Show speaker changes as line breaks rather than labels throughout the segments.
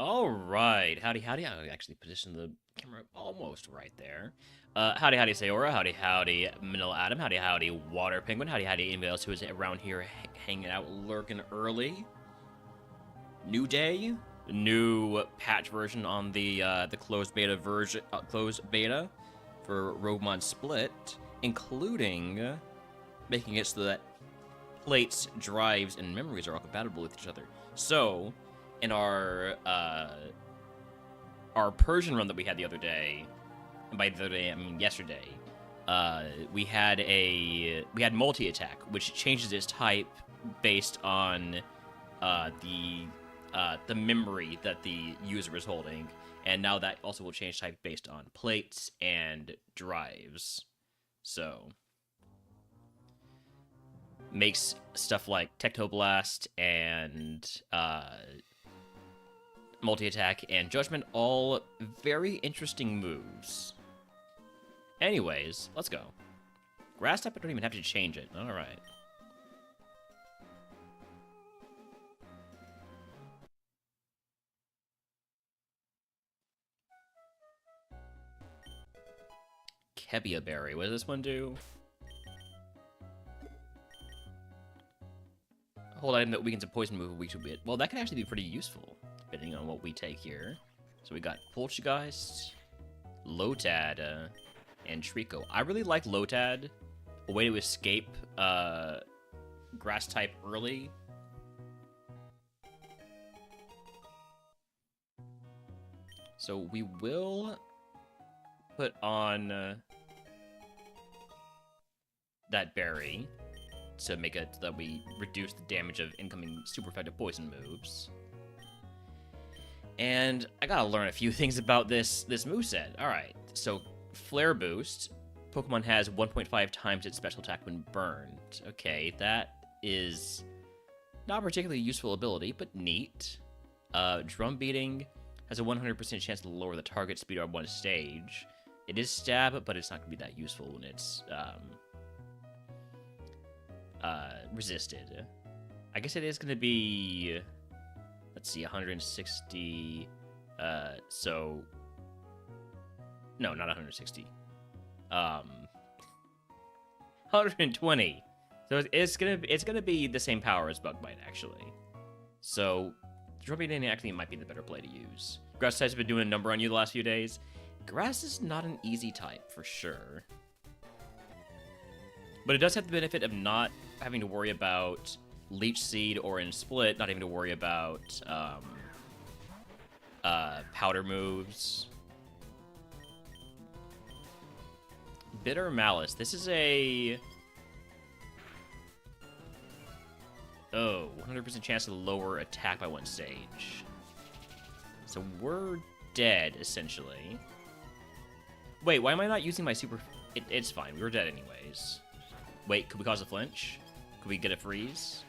Alright, howdy howdy. I actually positioned the camera almost right there. Howdy howdy Sayora, howdy howdy Manila Adam, howdy howdy Water Penguin, howdy howdy anybody else who is around here hanging out, lurking early. New day, new patch version on the closed beta for RogueMon Split, including making it so that plates, drives, and memories are all compatible with each other. So, in our Persian run that we had the other day, and by the other day I mean yesterday, we had multi-attack, which changes its type based on the memory that the user is holding, and now that also will change type based on plates and drives. So makes stuff like Technoblast and multi-attack and Judgment all very interesting moves. Anyways, let's go. Grass type, I don't even have to change it. Alright. Kebia Berry, what does this one do? Hold item that weakens a poison move a weak to bit. Well, that can actually be pretty useful, depending on what we take here. So we got Poltergeist, Lotad, and Trico. I really like Lotad, a way to escape grass type early. So we will put on that berry to make it so that we reduce the damage of incoming super effective poison moves. And I gotta learn a few things about this moveset. Alright, so Flare Boost. Pokemon has 1.5 times its special attack when burned. Okay, that is not a particularly useful ability, but neat. Drum Beating has a 100% chance to lower the target speed on one stage. It is stab, but it's not going to be that useful when it's resisted. I guess it is going to be, let's see, 160, so, no, not 160, 120. So it's gonna be the same power as Bug Bite, actually. So, Drum Beating actually might be the better play to use. Grass types have been doing a number on you the last few days. Grass is not an easy type, for sure. But it does have the benefit of not having to worry about Leech Seed, or in Split, not having to worry about powder moves. Bitter Malice. This is a... Oh, 100% chance to lower attack by one stage. So we're dead, essentially. Wait, why am I not using my super... It's fine, we were dead anyways. Wait, could we cause a flinch? Could we get a freeze?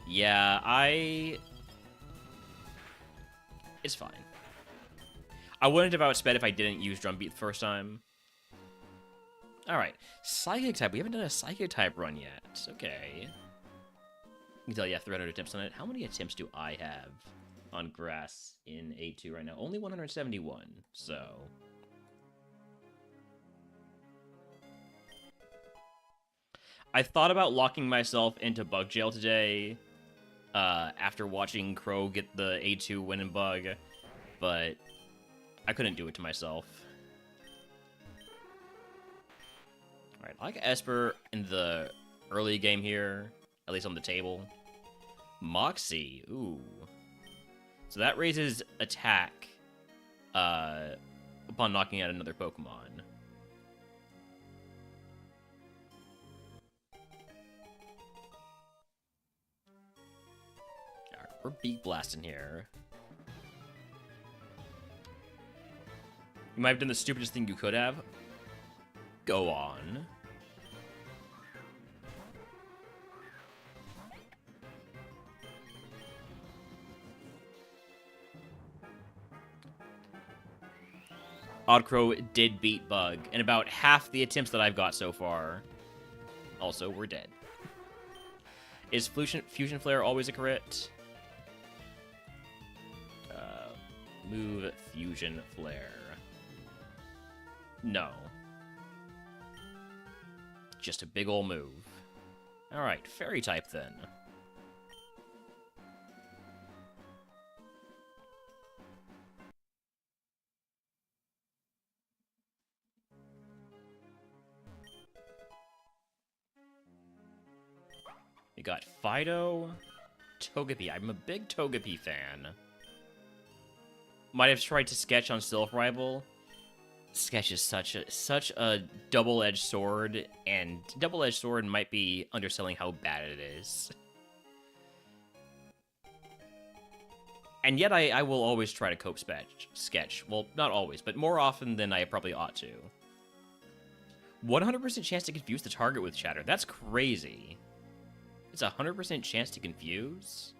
Yeah, it's fine. I wouldn't have outsped if I didn't use Drum Beat the first time. Alright, Psychic type. We haven't done a Psychic type run yet. Okay. You can tell you have 300 attempts on it. How many attempts do I have on Grass in A2 right now? Only 171, so... I thought about locking myself into Bug Jail today, after watching Crow get the A2 win in Bug, but I couldn't do it to myself. Alright, I like Esper in the early game here, at least on the table. Moxie, ooh. So that raises attack upon knocking out another Pokemon. Alright, we're Beak Blasting here. You might have done the stupidest thing you could have. Go on. Oddcrow did beat Bug, and about half the attempts that I've got so far. Also, we're dead. Is Fusion Flare always a crit? Move Fusion Flare. No. Just a big ol' move. Alright, Fairy type then. We got Fido, Togepi. I'm a big Togepi fan. Might have tried to sketch on Silph Rival. Sketch is such a double-edged sword, and double-edged sword might be underselling how bad it is. And yet I will always try to cope sketch. Well, not always, but more often than I probably ought to. 100% chance to confuse the target with chatter. That's crazy. It's a 100% chance to confuse?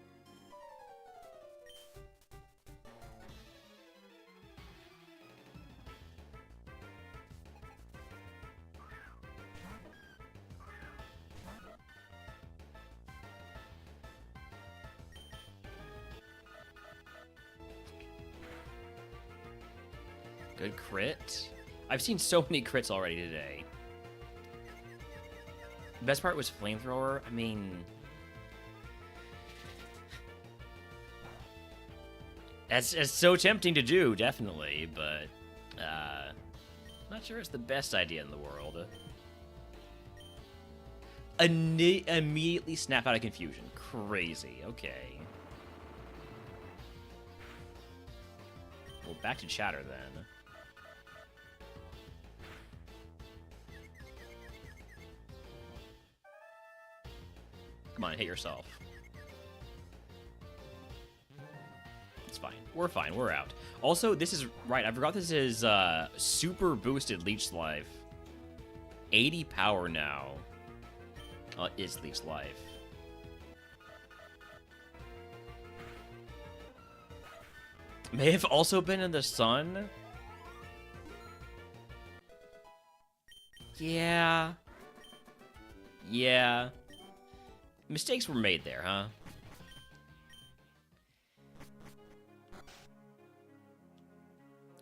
Good crit. I've seen so many crits already today. The best part was Flamethrower. I mean... It's so tempting to do, definitely, but... not sure it's the best idea in the world. Immediately snap out of confusion. Crazy. Okay. Well, back to chatter then. Come on, hit yourself. It's fine. We're fine. We're out. Also, this is... Right, I forgot this is super boosted Leech Life. 80 power now. Is Leech Life. May have also been in the sun? Yeah. Yeah. Mistakes were made there, huh?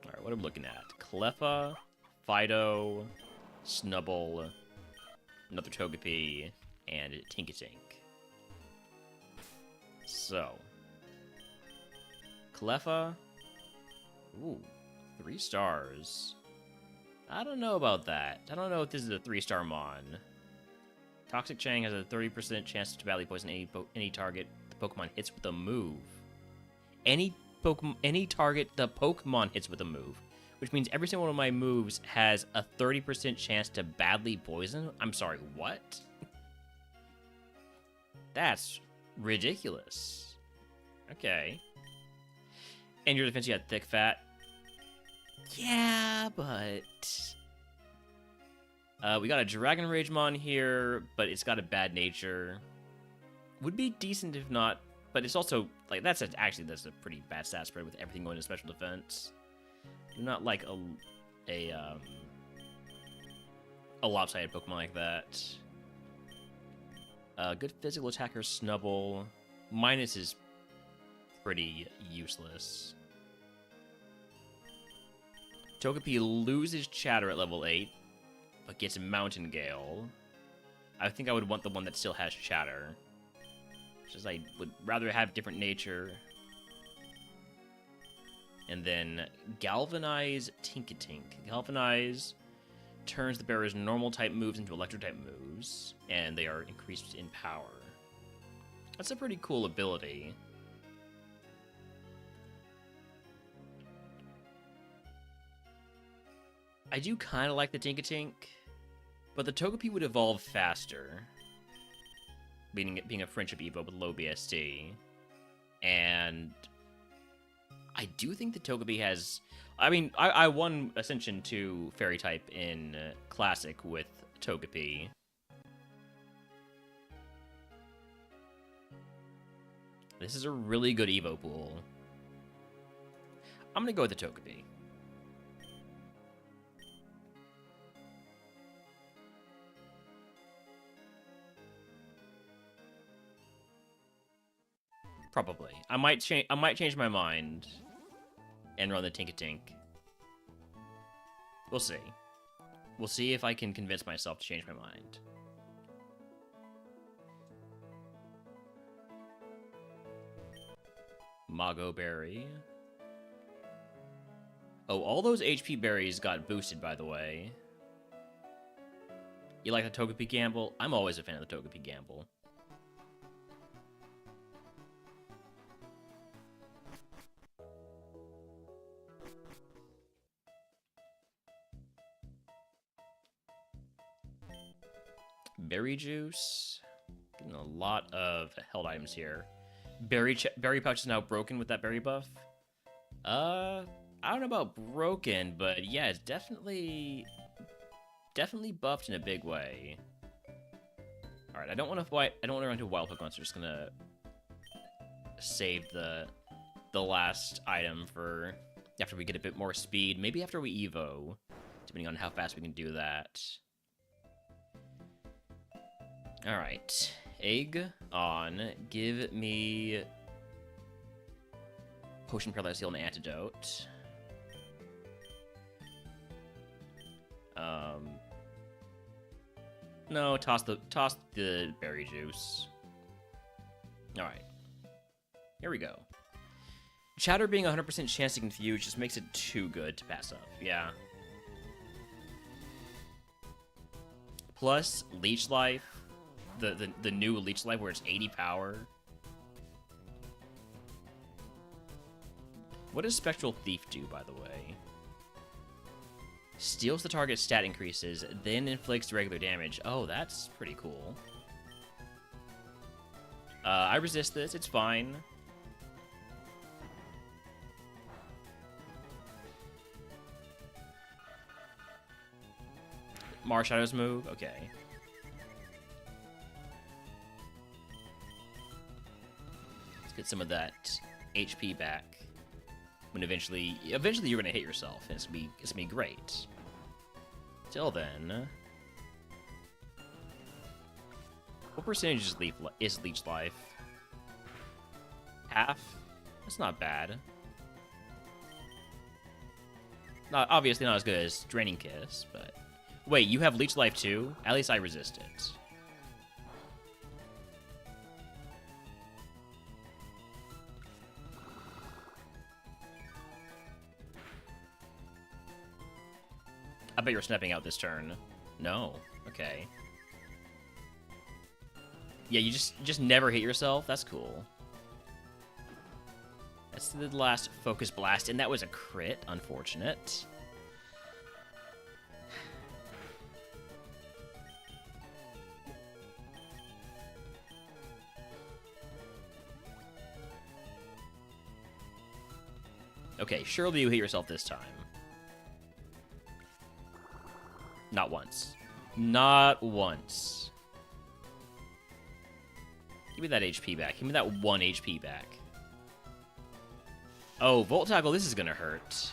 Alright, what am I looking at? Cleffa, Fido, Snubble, another Togepi, and Tinkatink. So. Cleffa. Ooh, 3 stars. I don't know about that. I don't know if this is a 3-star Mon. Toxic Chang has a 30% chance to badly poison any target the Pokemon hits with a move. Any target the Pokemon hits with a move, which means every single one of my moves has a 30% chance to badly poison. I'm sorry, what? That's ridiculous. Okay. And your defense, you got Thick Fat. Yeah, but... we got a Dragon Ragemon here, but it's got a bad nature. Would be decent if not, but it's also, like, that's a pretty bad stat spread with everything going to special defense. Do not like a lopsided Pokemon like that. Good physical attacker, Snubble. Minus is pretty useless. Togepi loses Chatter at level 8, but gets Mountain Gale. I think I would want the one that still has Chatter. Just I would rather have different nature. And then Galvanize Tinkatink. Galvanize turns the bearer's normal type moves into electric type moves, and they are increased in power. That's a pretty cool ability. I do kind of like the Tinkatink, but the Togepi would evolve faster, being a Friendship Evo with low BST, and I do think the Togepi has... I mean, I won Ascension to Fairy type in Classic with Togepi. This is a really good Evo pool. I'm gonna go with the Togepi. Probably. I might change my mind. and run the Tink-a-Tink. We'll see. We'll see if I can convince myself to change my mind. Mago Berry. Oh, all those HP berries got boosted, by the way. You like the Togepi Gamble? I'm always a fan of the Togepi Gamble. Berry juice. Getting a lot of held items here. Berry pouch is now broken with that berry buff. I don't know about broken, but yeah, it's definitely buffed in a big way. All right, I don't want to run into a wild Pokemon, so I'm just gonna save the last item for after we get a bit more speed. Maybe after we Evo, depending on how fast we can do that. All right, egg on. Give me potion, paralyzed heal, and antidote. No, toss the berry juice. All right, here we go. Chatter being 100% chance to confuse just makes it too good to pass up. Yeah. Plus leech life, the new leech life where it's 80 power. What does Spectral Thief do, by the way? Steals the target's stat increases, then inflicts regular damage. Oh, that's pretty cool. I resist this. It's fine. Marshallow's move? Okay. Let's get some of that HP back. When eventually you're gonna hit yourself, and it's gonna be great. Till then, what percentage is leech life? Half? That's not bad. Obviously not as good as Draining Kiss, but wait, you have leech life too? At least I resist it. I bet you're snapping out this turn. No. Okay. Yeah, you just never hit yourself? That's cool. That's the last Focus Blast, and that was a crit. Unfortunate. Okay, surely you hit yourself this time. Not once. Not once. Give me that HP back. Give me that 1 HP back. Oh, Volt Tackle, this is gonna hurt.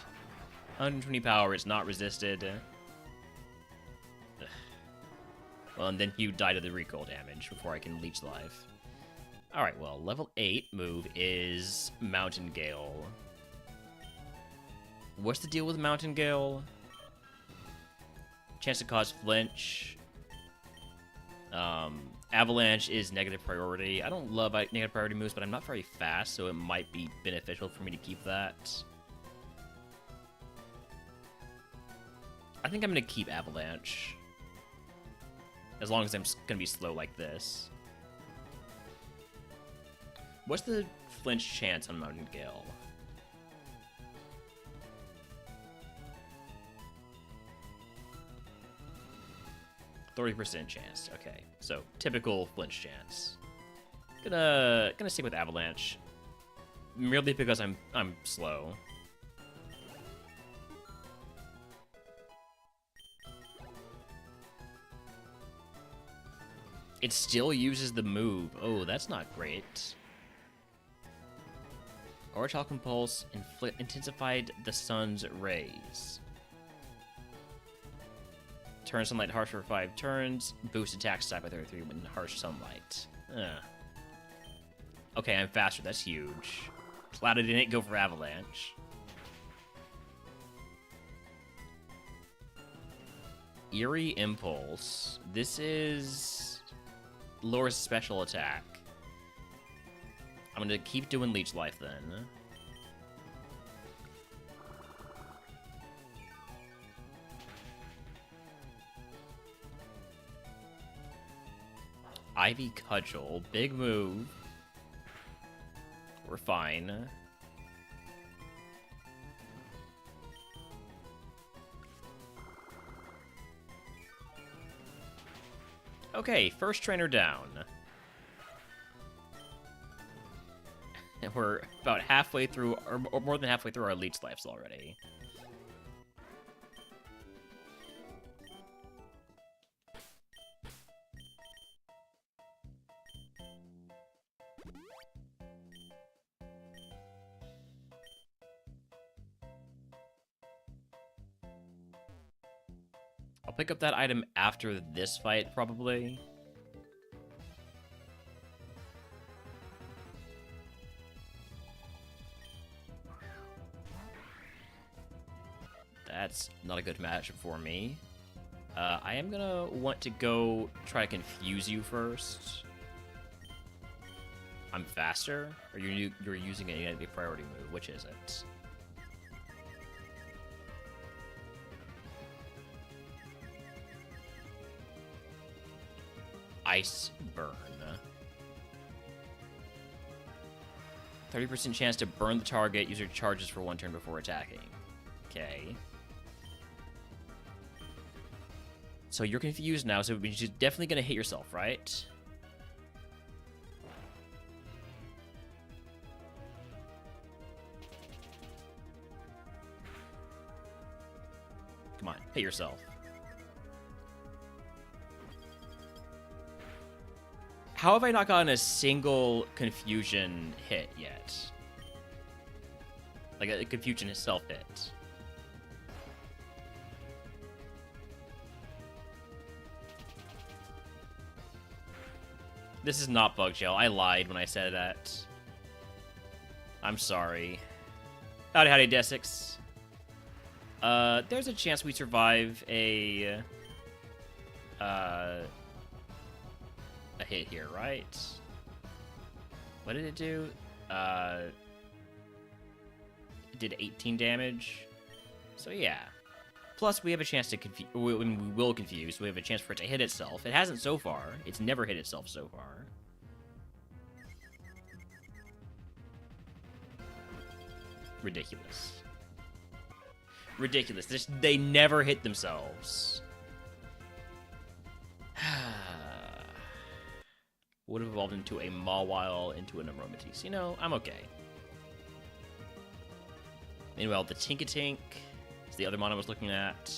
120 power, it's not resisted. Ugh. Well, and then you die to the recoil damage before I can leech life. Alright, well, level 8 move is Mountain Gale. What's the deal with Mountain Gale? Chance to cause flinch. Avalanche is negative priority. I don't love negative priority moves, but I'm not very fast, so it might be beneficial for me to keep that. I think I'm going to keep Avalanche. As long as I'm going to be slow like this. What's the flinch chance on Mountain Gale? 30% chance. Okay, so typical flinch chance. Gonna stick with Avalanche, merely because I'm slow. It still uses the move. Oh, that's not great. Orbital Pulse intensified the sun's rays. Turn sunlight harsh for 5 turns. Boost attack stat by 33 when harsh sunlight. Okay, I'm faster. That's huge. Glad I didn't go for Avalanche. Eerie Impulse. This is lowers special attack. I'm gonna keep doing Leech Life then. Ivy Cudgel. Big move. We're fine. Okay, first trainer down. And we're about halfway through, or more than halfway through our Leech Lives already. I'll pick up that item after this fight, probably. That's not a good match for me. I am gonna want to go try to confuse you first. I'm faster? Or you're using a priority move? Which is it? Ice Burn. 30% chance to burn the target. User charges for 1 turn before attacking. Okay. So you're confused now, so you're definitely gonna hit yourself, right? Come on, hit yourself. How have I not gotten a single confusion hit yet? Like a confusion itself hit. This is not Bug Gel. I lied when I said that. I'm sorry. Howdy, Desix. There's a chance we survive a hit here, right? What did it do? It did 18 damage. So yeah. Plus, we have a chance to confuse. We will confuse. We have a chance for it to hit itself. It hasn't so far. It's never hit itself so far. Ridiculous. Ridiculous. They never hit themselves. Would have evolved into a Mawile, into an Aromatisse. You know, I'm okay. Meanwhile, the Tinkatink is the other mon I was looking at.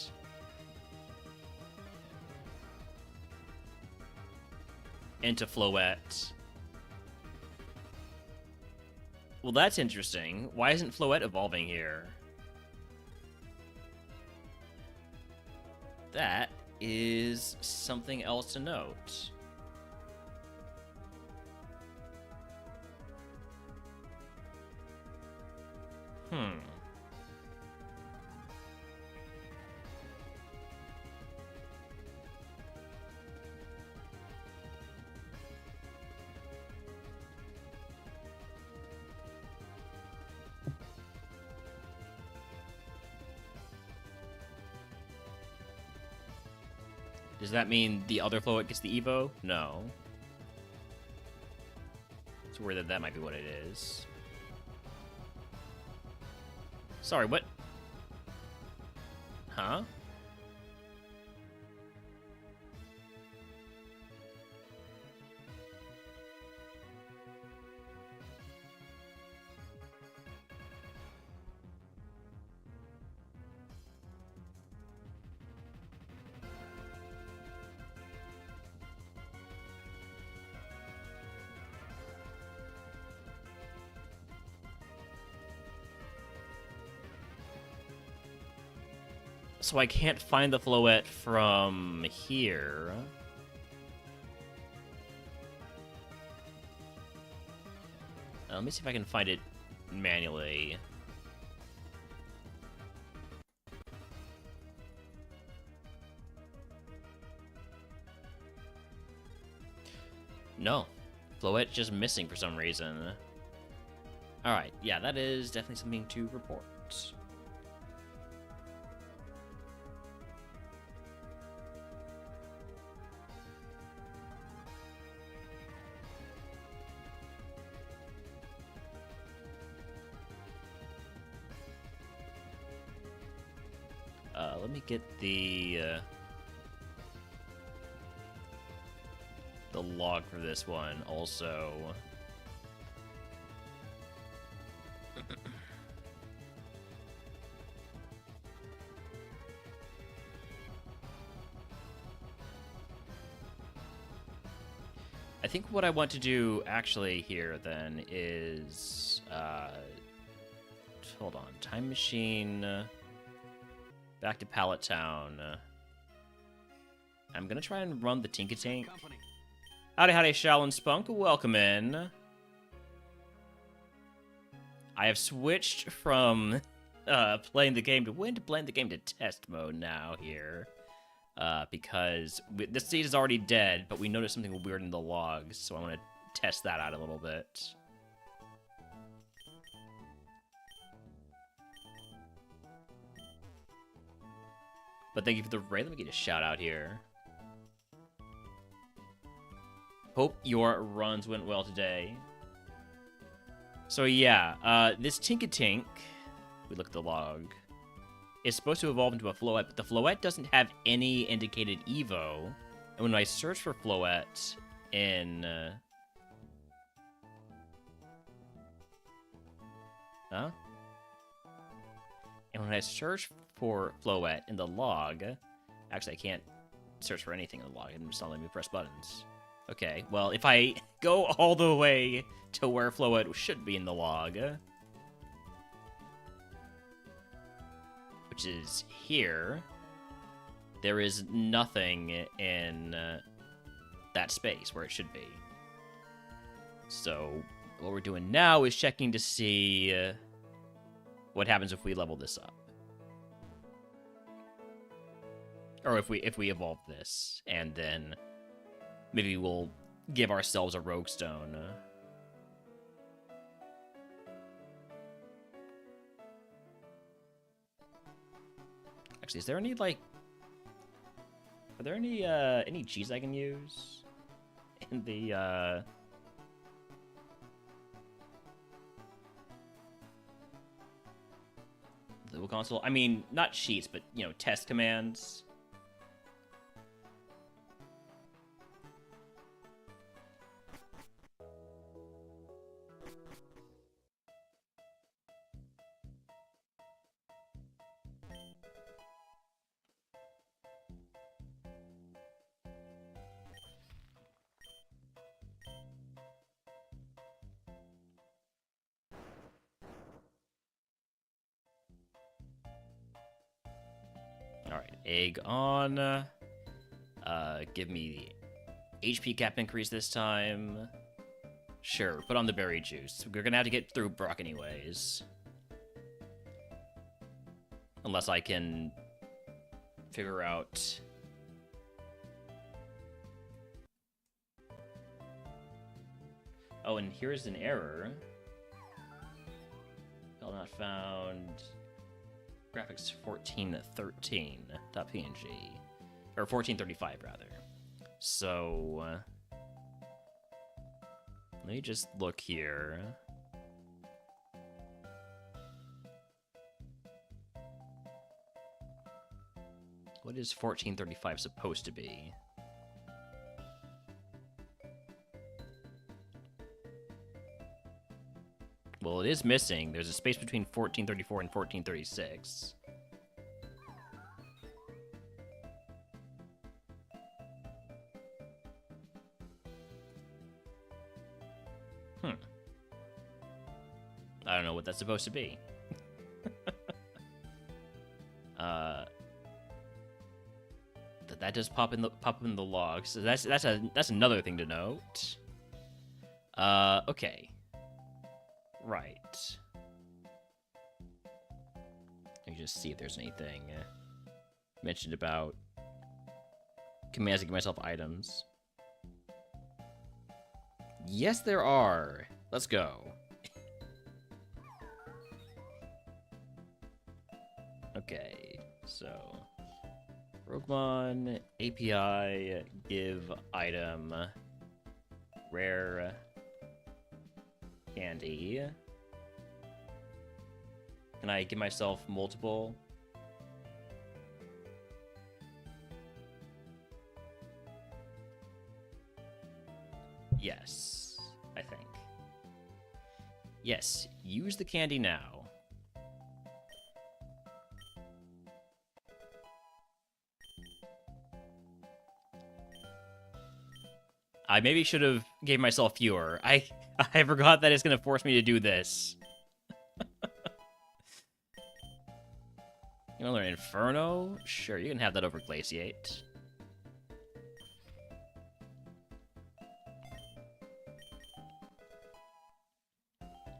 Into Floette. Well, that's interesting. Why isn't Floette evolving here? That is something else to note. Does that mean the other Floette gets the Evo? No. It's worried that might be what it is. Sorry, what? Huh? So I can't find the Floette from here. Let me see if I can find it manually. No. Floette's just missing for some reason. Alright, yeah, that is definitely something to report. Let me get the log for this one also. I think what I want to do actually here then is hold on, time machine back to Pallet Town. I'm gonna try and run the Tinkatank. Howdy, howdy, Shaolin Spunk. Welcome in. I have switched from playing the game to win to playing the game to test mode now here. Because this seed is already dead, but we noticed something weird in the logs, so I want to test that out a little bit. But thank you for the raid. Let me get a shout out here. Hope your runs went well today. So yeah, this Tinkatink, we look at the log, is supposed to evolve into a Floette, but the Floette doesn't have any indicated Evo. And when I search for Floette in... And when I search for Floette in the log... Actually, I can't search for anything in the log. It's not letting me press buttons. Okay, well, if I go all the way to where Floette should be in the log... which is here, there is nothing in that space where it should be. So what we're doing now is checking to see what happens if we level this up. Or if we evolve this, and then maybe we'll give ourselves a rogue stone. Actually, is there any, like... Are there any G's I can use? In the, the console? I mean, not cheats, but, you know, test commands. Alright, egg on. Give me the HP cap increase this time. Sure, put on the berry juice. We're gonna have to get through Brock anyways. Unless I can figure out... Oh, and here's an error. File not found... Graphics 1413.png. Or 1435, rather. So... let me just look here. What is 1435 supposed to be? Well, it is missing. There's a space between 1434 and 1436. I don't know what that's supposed to be. That does pop up in the log. So that's another thing to note. Okay. Right. Let me just see if there's anything mentioned about commands to give myself items. Yes, there are. Let's go. Okay, so RogueMon API give item rare candy. Can I give myself multiple? Yes, I think. Yes, use the candy now. I maybe should have gave myself fewer. I forgot that it's gonna force me to do this. You wanna learn Inferno? Sure, you can have that over Glaciate.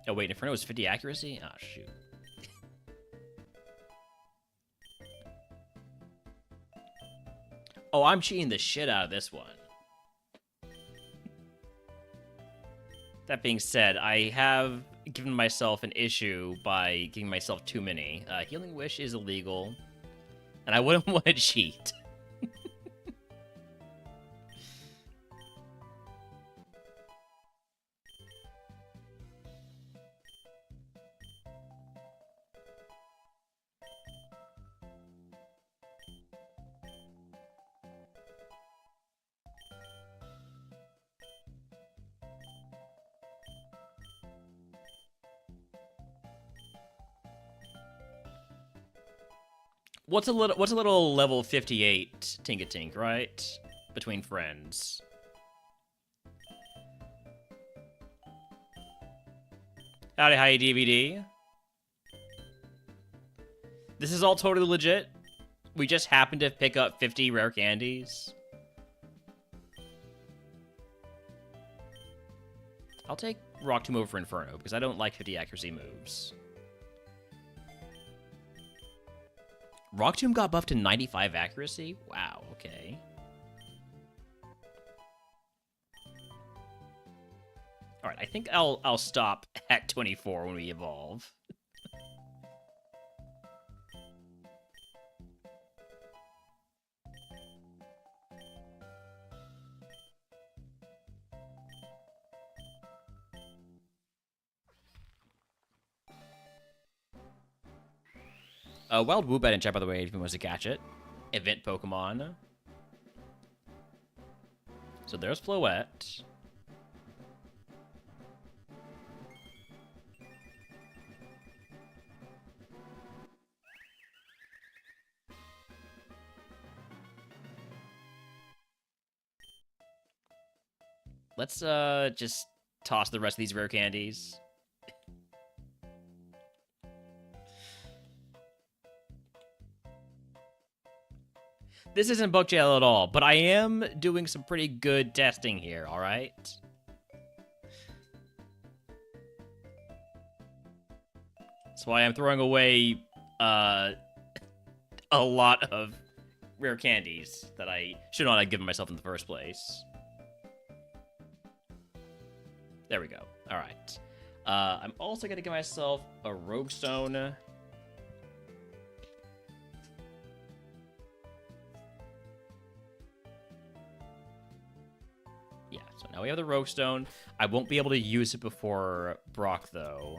Oh wait, Inferno is 50 accuracy? Ah, shoot. Oh, I'm cheating the shit out of this one. That being said, I have given myself an issue by giving myself too many. Healing Wish is illegal, and I wouldn't want to cheat. What's a little level 58 Tinka-Tink, right? Between friends. Howdy, hi, DVD. This is all totally legit. We just happened to pick up 50 rare candies. I'll take Rock Tomb over for Inferno, because I don't like 50 accuracy moves. Rock Tomb got buffed to 95 accuracy? Wow, okay. Alright, I think I'll stop at 24 when we evolve. Wild Woobat in chat, by the way, if you want to catch it. Event Pokemon. So there's Floette. Let's just toss the rest of these rare candies. This isn't bug jail at all, but I am doing some pretty good testing here, alright? That's why I'm throwing away a lot of rare candies that I should not have given myself in the first place. There we go. Alright. I'm also going to give myself a Rogue Stone. Yeah, so now we have the Rogue Stone. I won't be able to use it before Brock, though.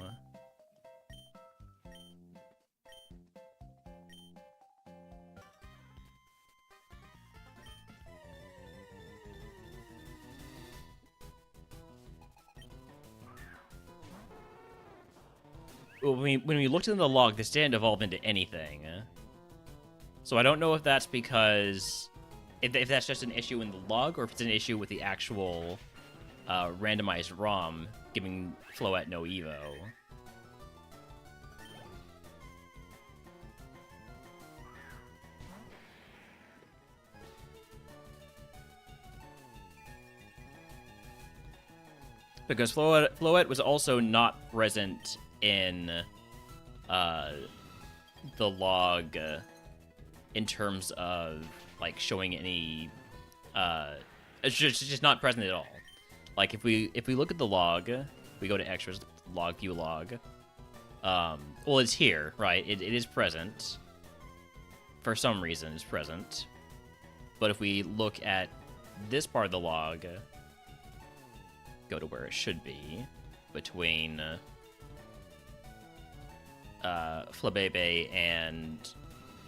When we looked in the log, this didn't evolve into anything. So I don't know if that's because... If that's just an issue in the log, or if it's an issue with the actual randomized ROM giving Floette no Evo. Because Floette was also not present in the log in terms of like showing any it's just not present at all. Like if we look at the log, we go to extras, log, view log. Well, it's here, right? It is present. For some reason, it's present. But if we look at this part of the log, go to where it should be, between Flabebe and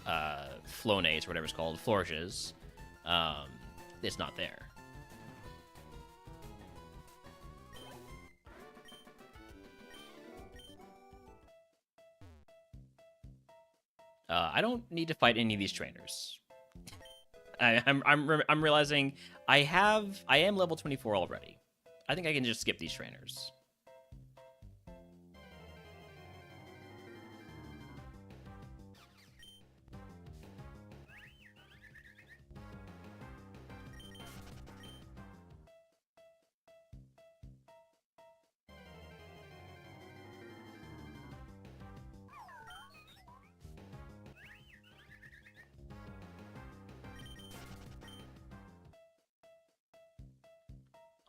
Flonase, or whatever it's called, flourishes, it's not there. I don't need to fight any of these trainers. I'm realizing I am level 24 already. I think I can just skip these trainers.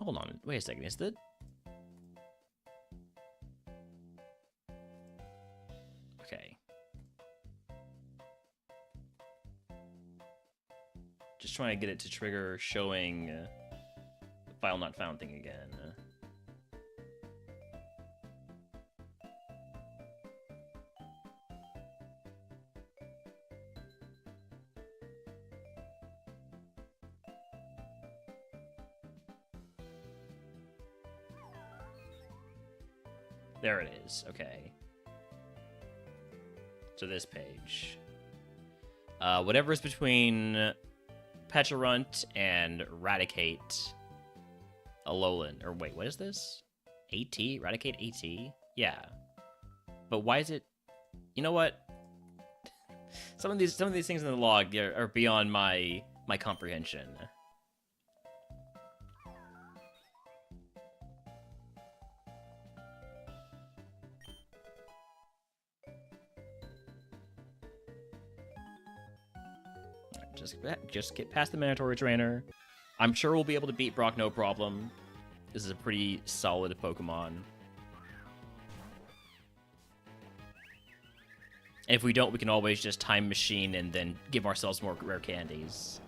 Hold on, wait a second, is that... Okay. Just trying to get it to trigger showing file not found thing again. There it is, okay. So this page. Whatever's between Pecharunt and Raticate Alolan. Or wait, what is this? AT? Raticate AT? Yeah. But why is it... You know what? Some of these things in the log are beyond my comprehension. Just get past the mandatory trainer. I'm sure we'll be able to beat Brock no problem. This is a pretty solid Pokemon. And if we don't, we can always just time machine and then give ourselves more rare candies.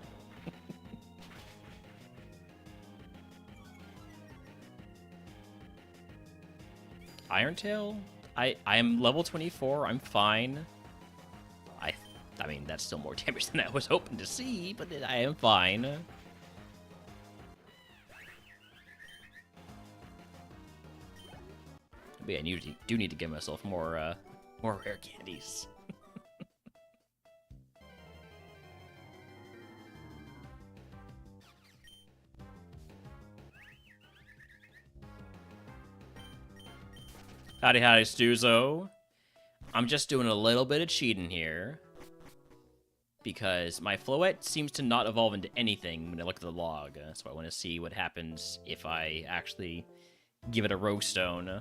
Irontail? I am level 24. I'm fine. I mean, that's still more damage than I was hoping to see, but I am fine. But yeah, I do need to give myself more rare candies. Howdy, Stuzo. I'm just doing a little bit of cheating here, because my Floette seems to not evolve into anything when I look at the log, so I want to see what happens if I actually give it a Rogue Stone.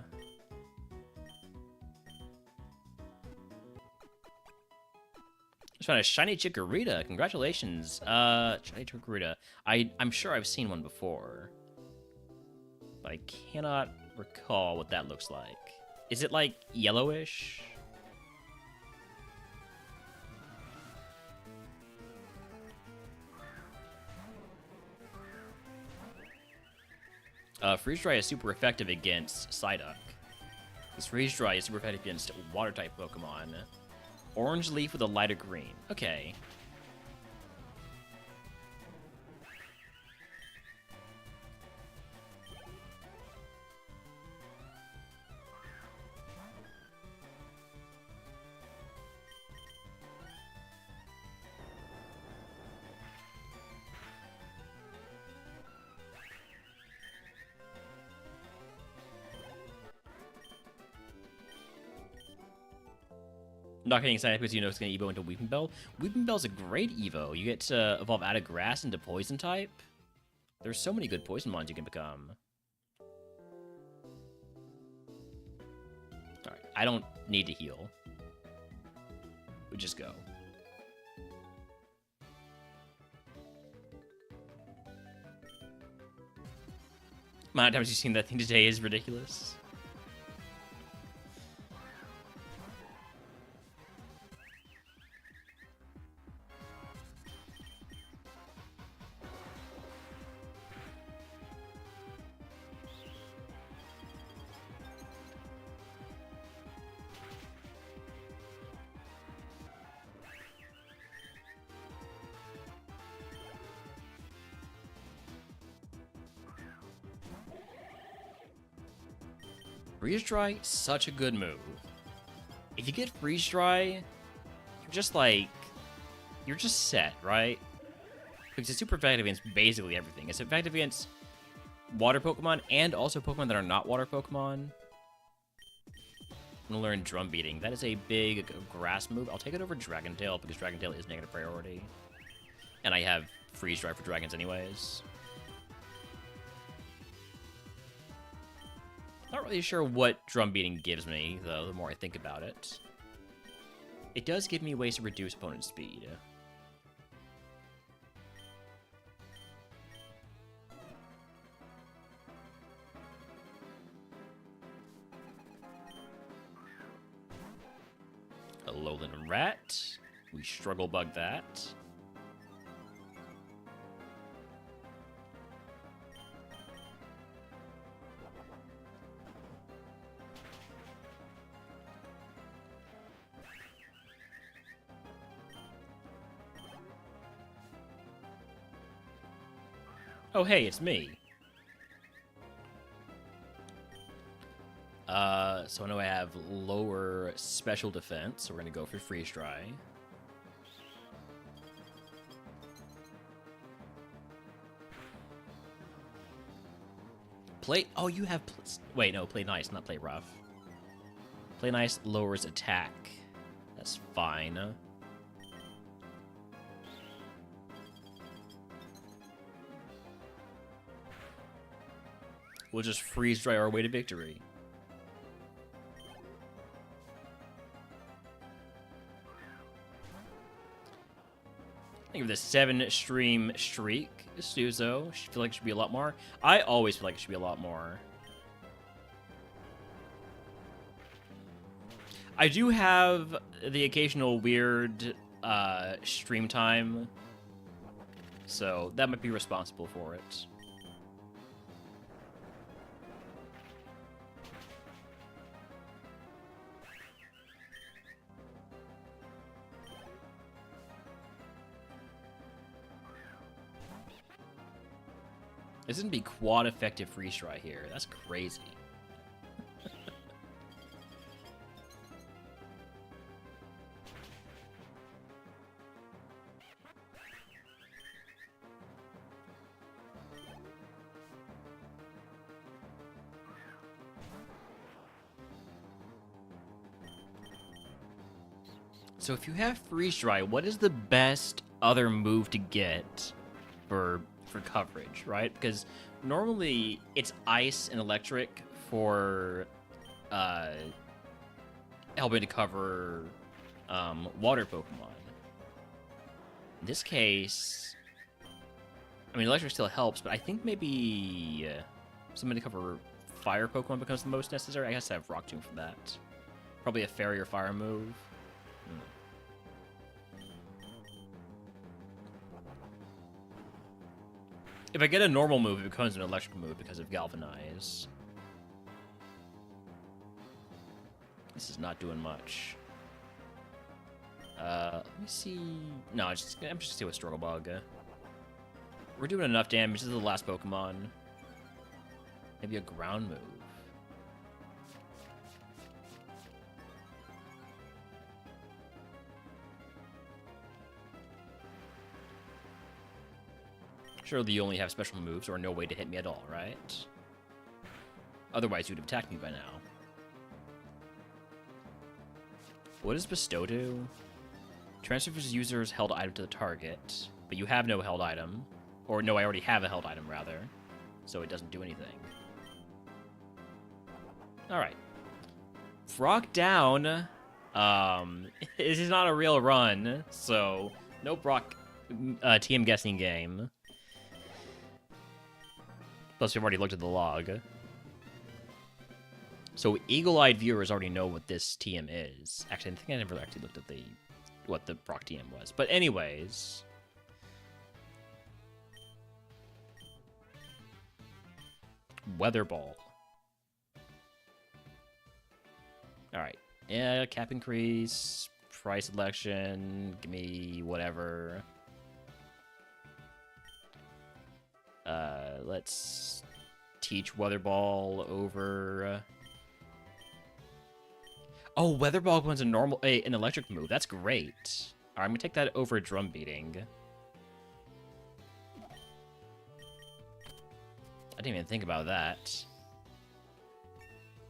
Just found a shiny Chikorita. Congratulations, shiny Chikorita. I'm sure I've seen one before, but I cannot recall what that looks like. Is it like yellowish? Freeze Dry is super effective against Psyduck. This Freeze Dry is super effective against Water-type Pokemon. Orange leaf with a lighter green. Okay. I'm not getting excited because you know it's going to evo into Weepinbell. Weepinbell's a great evo. You get to evolve out of grass into poison type. There's so many good poison mons you can become. Alright, I don't need to heal. We just go. amount of times you've seen that thing today is ridiculous. Freeze Dry, such a good move. If you get Freeze Dry, you're just like, you're just set, right? Because it's super effective against basically everything. It's effective against water Pokemon and also Pokemon that are not water Pokemon. I'm gonna learn Drum Beating. That is a big grass move. I'll take it over Dragon Tail because Dragon Tail is negative priority. And I have Freeze Dry for dragons anyways. Not really sure what Drum Beating gives me, though, the more I think about it. It does give me ways to reduce opponent speed. A Lowland Rat. We Struggle Bug that. Oh, hey, it's me. So I know I have lower special defense, so we're gonna go for Freeze Dry. Play. Oh, you have. Wait, no. Play Nice, not Play Rough. Play Nice lowers attack. That's fine. We'll just Freeze Dry our way to victory. Think of the 7-stream streak. Suzo. I feel like it should be a lot more. I always feel like it should be a lot more. I do have the occasional weird stream time, so that might be responsible for it. This isn't be quad effective Freeze Dry here. That's crazy. So if you have Freeze Dry, what is the best other move to get for coverage, right? Because normally it's Ice and Electric for helping to cover water Pokemon. In this case, I mean, Electric still helps, but I think maybe something to cover Fire Pokemon becomes the most necessary. I guess I have Rock Tomb for that. Probably a Fairy or Fire move. If I get a normal move, it becomes an electric move because of Galvanize. This is not doing much. Let me see. No, I'm just gonna see what Struggle Bug. We're doing enough damage. This is the last Pokemon. Maybe a ground move. Surely you only have special moves or no way to hit me at all, right? Otherwise, you'd have attacked me by now. What does Bestow do? Transfers users' held item to the target, but you have no held item. Or no, I already have a held item, rather. So it doesn't do anything. Alright. Brock down. This is not a real run, so no Brock TM guessing game. Plus, we've already looked at the log. So eagle-eyed viewers already know what this TM is. Actually, I think I never actually looked at what the proc TM was. But anyways... Weather Ball. Alright. Yeah, cap increase, price selection, give me whatever. Let's teach Weather Ball over... Oh, Weather Ball was an electric move. That's great. Alright, I'm gonna take that over Drum Beating. I didn't even think about that.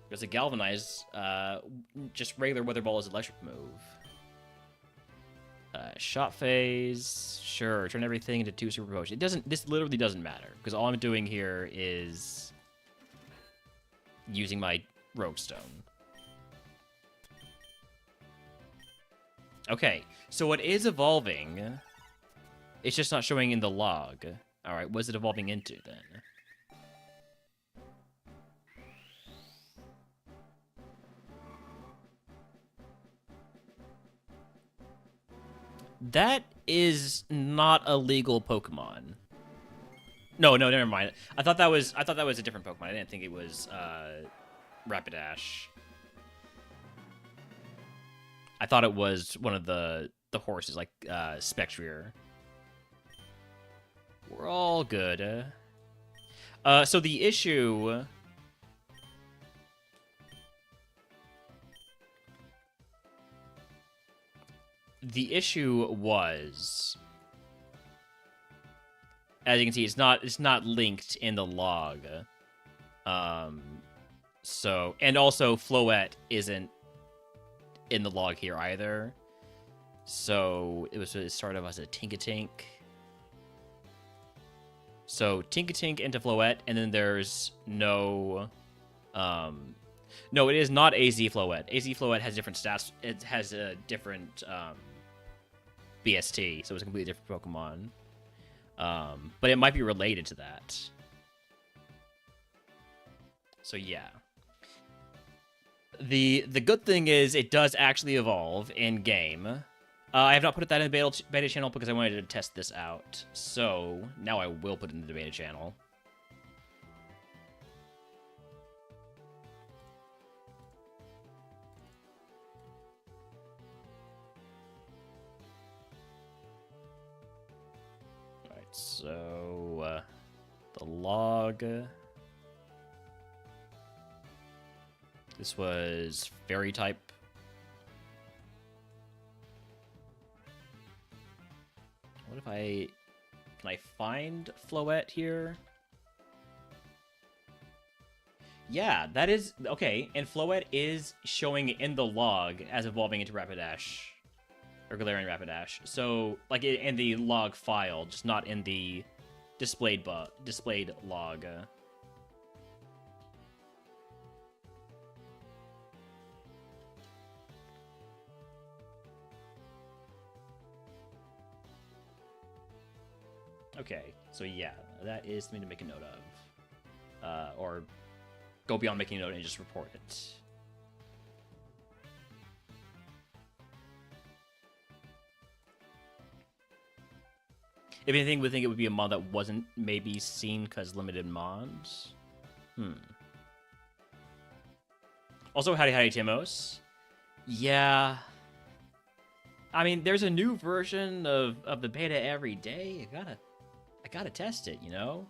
Because a Galvanize, just regular Weather Ball is electric move. Shot Phase, sure. Turn everything into 2 Super Potions. This literally doesn't matter. Because all I'm doing here is using my Rogue Stone. Okay, so it is evolving. It's just not showing in the log. Alright, what's it evolving into then? That is not a legal Pokemon. No, never mind. I thought that was a different Pokemon. I didn't think it was Rapidash. I thought it was one of the horses, like Spectrier. We're all good. So the issue... The issue was, as you can see, it's not linked in the log. So, and also Floette isn't in the log here either. So it started off as a Tinkatink. So Tinkatink into Floette, and then there's no, no, it is not AZ Floette. AZ Floette has different stats. It has a different BST, so it's a completely different Pokemon. But it might be related to that. So yeah. The good thing is it does actually evolve in game. I have not put that in the beta channel because I wanted to test this out. So now I will put it in the beta channel. So, the log. This was fairy type. What if can I find Floette here? Yeah, that is, okay, and Floette is showing in the log as evolving into Rapidash. Or Galarian Rapidash. So, like, in the log file, just not in the displayed log. Okay, so yeah, that is something to make a note of. Or go beyond making a note and just report it. If anything, we think it would be a mod that wasn't maybe seen because limited mods. Also, howdy Timos. Yeah. I mean, there's a new version of the beta every day. I gotta test it, you know?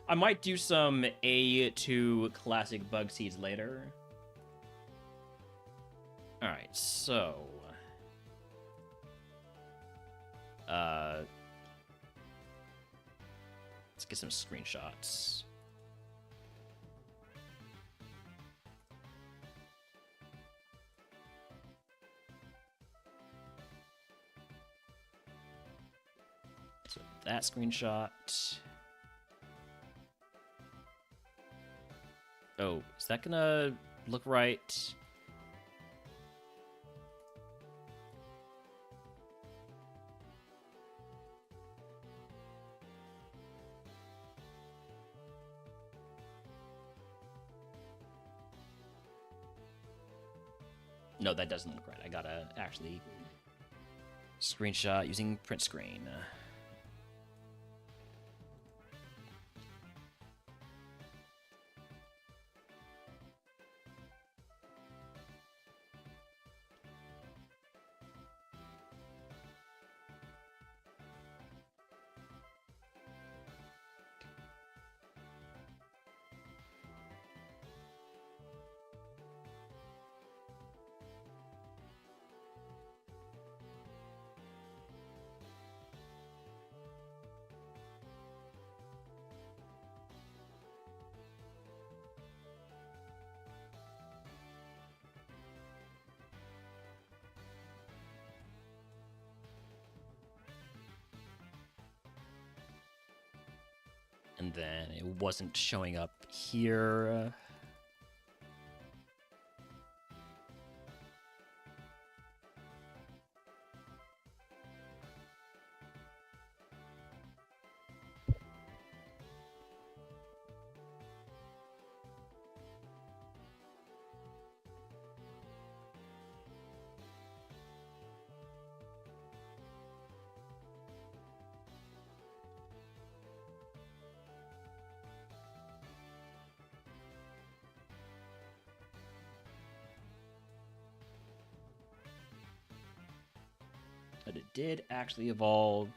I might do some A2 classic bug seeds later. Alright, so... let's get some screenshots. So that screenshot. Oh, is that gonna look right? No, that doesn't look right. I gotta actually screenshot using print screen. And then it wasn't showing up here. But it did actually evolve.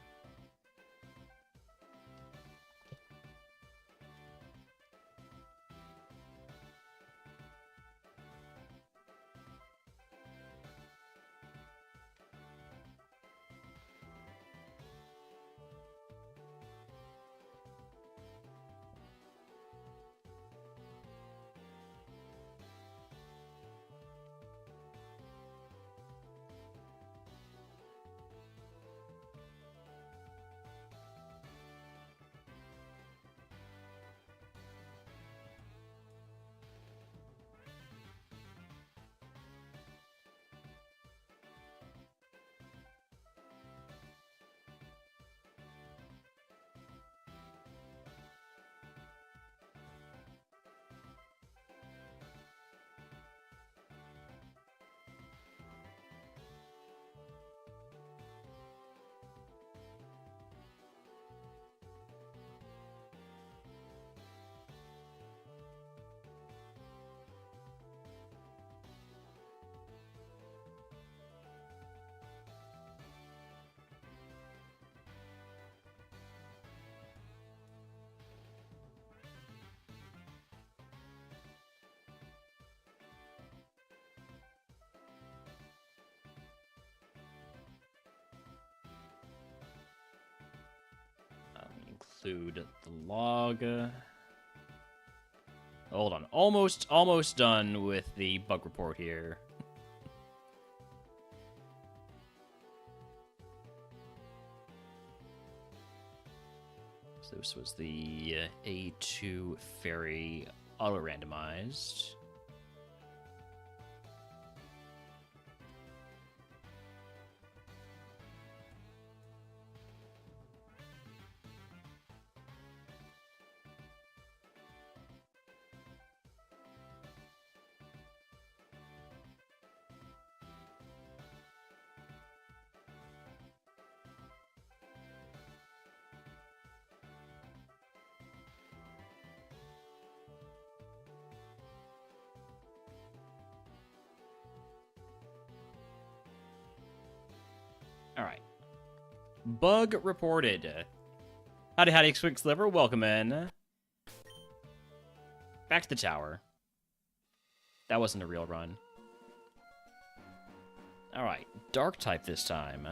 Include the log. Hold on. Almost done with the bug report here. So this was the A2 fairy auto-randomized. All right. Bug reported. Howdy, Quick Sliver. Welcome in. Back to the tower. That wasn't a real run. All right. Dark type this time.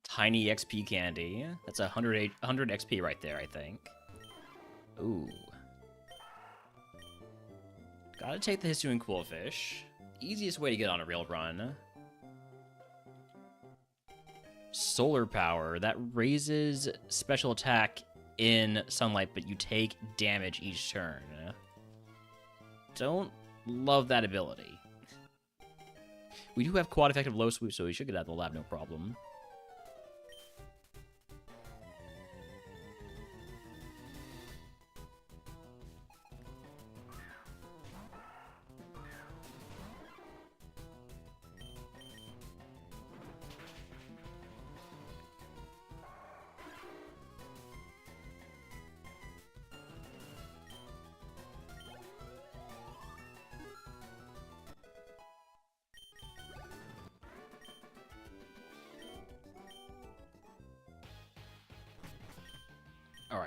Tiny XP candy. That's 100 XP right there, I think. Ooh. Gotta take the Hisuian Quillfish. Easiest way to get on a real run. Solar power. That raises special attack in sunlight, but you take damage each turn. Don't love that ability. We do have quad effective low swoop, so we should get out of the lab no problem.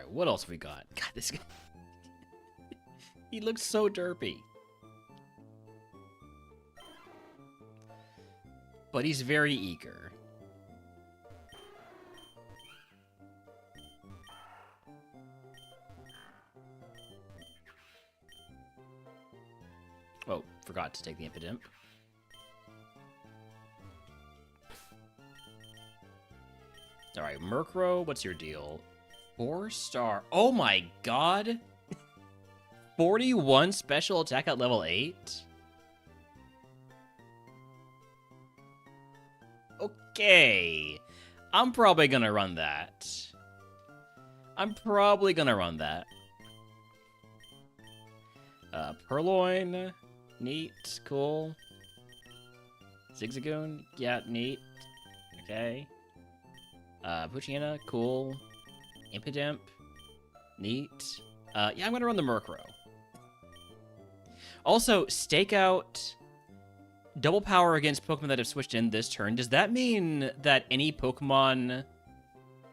right, what else have we got? God, this guy... he looks so derpy. But he's very eager. Oh, forgot to take the Impidimp. Alright, Murkrow, what's your deal? 4-star. Oh my god! 41 special attack at level 8? Okay. I'm probably gonna run that. Purloin. Neat. Cool. Zigzagoon. Yeah, neat. Okay. Poochyena. Cool. Impidimp. Neat. Yeah, I'm gonna run the Murkrow. Also, stake out double power against Pokemon that have switched in this turn. Does that mean that any Pokemon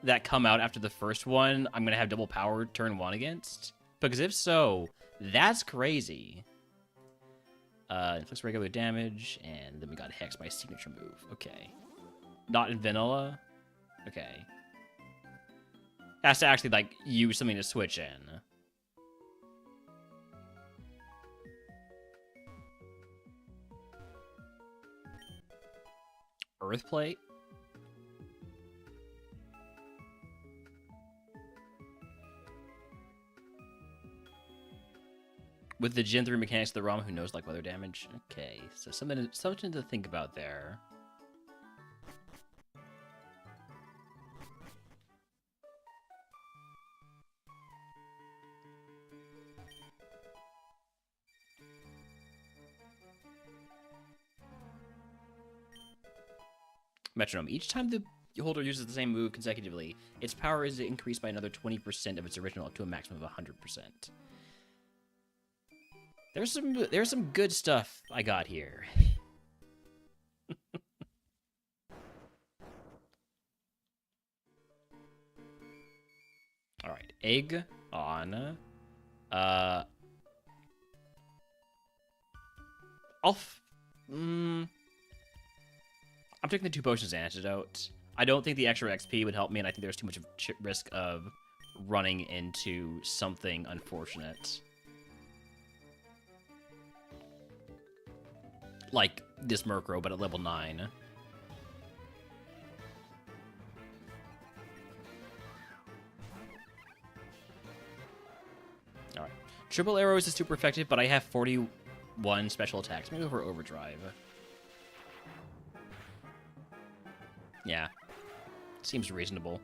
that come out after the first one, I'm gonna have double power turn 1 against? Because if so, that's crazy. Inflicts regular damage, and then we got Hex by signature move. Okay. Not in vanilla? Okay. Has to actually, like, use something to switch in. Earth Plate? With the Gen 3 mechanics of the ROM, who knows, like, weather damage? Okay, so something to think about there. Metronome. Each time the holder uses the same move consecutively, its power is increased by another 20% of its original, up to a maximum of 100%. There's some good stuff I got here. All right, egg on. I'm taking the 2 potions antidote. I don't think the extra XP would help me, and I think there's too much of risk of running into something unfortunate. Like this Murkrow, but at level 9. Alright. Triple Arrows is super effective, but I have 41 special attacks. Maybe over Overdrive. Yeah. Seems reasonable.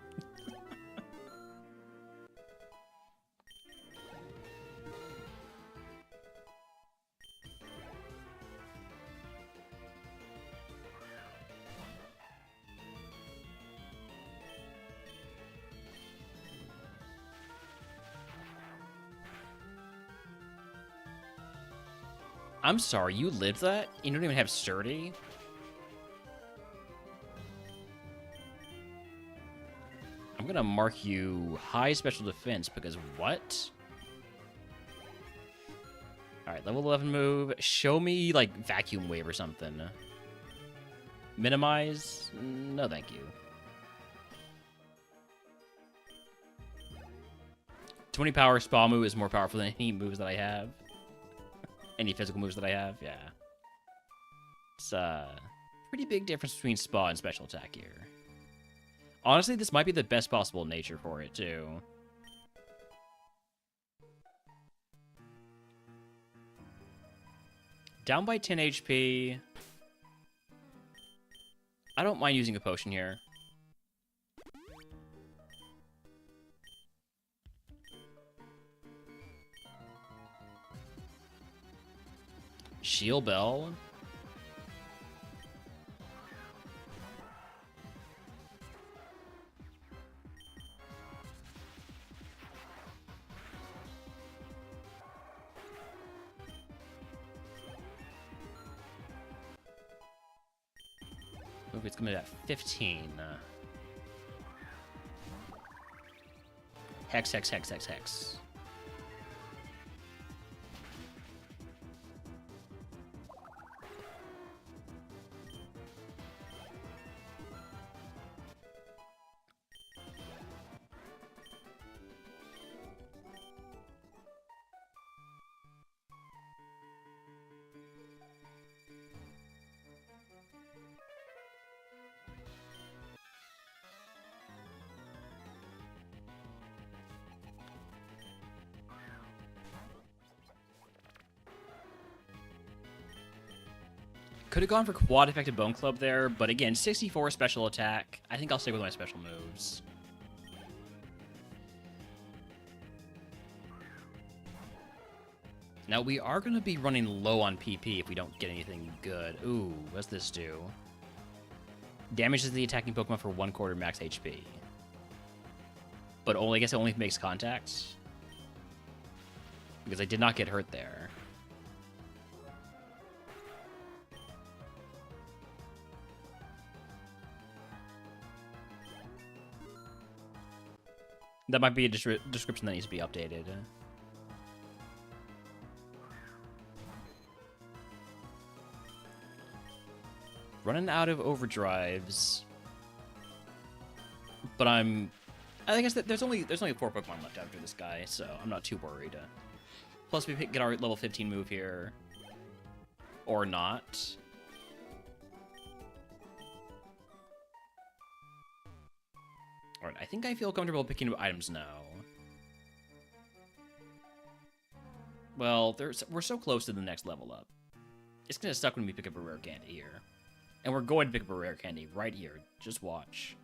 I'm sorry, you lived that? You don't even have Sturdy? I'm gonna mark you high special defense because what? Alright, level 11 move. Show me, like, Vacuum Wave or something. Minimize? No, thank you. 20 power Spa move is more powerful than any moves that I have. Any physical moves that I have, yeah. It's a pretty big difference between Spa and special attack here. Honestly, this might be the best possible nature for it, too. Down by 10 HP. I don't mind using a potion here. Shield Bell. It's coming at 15. Hex, hex, hex, hex, hex. Could have gone for quad effective Bone Club there, but again, 64 special attack. I think I'll stick with my special moves. Now, we are going to be running low on PP if we don't get anything good. Ooh, what's this do? Damages the attacking Pokemon for 1/4 max HP. But only, I guess it only makes contact. Because I did not get hurt there. That might be a description that needs to be updated. Running out of overdrives. But I guess that there's only 4 Pokemon left after this guy, so I'm not too worried. Plus we get our level 15 move here. Or not. Alright, I think I feel comfortable picking up items now. Well, we're so close to the next level up. It's gonna suck when we pick up a rare candy here. And we're going to pick up a rare candy right here. Just watch.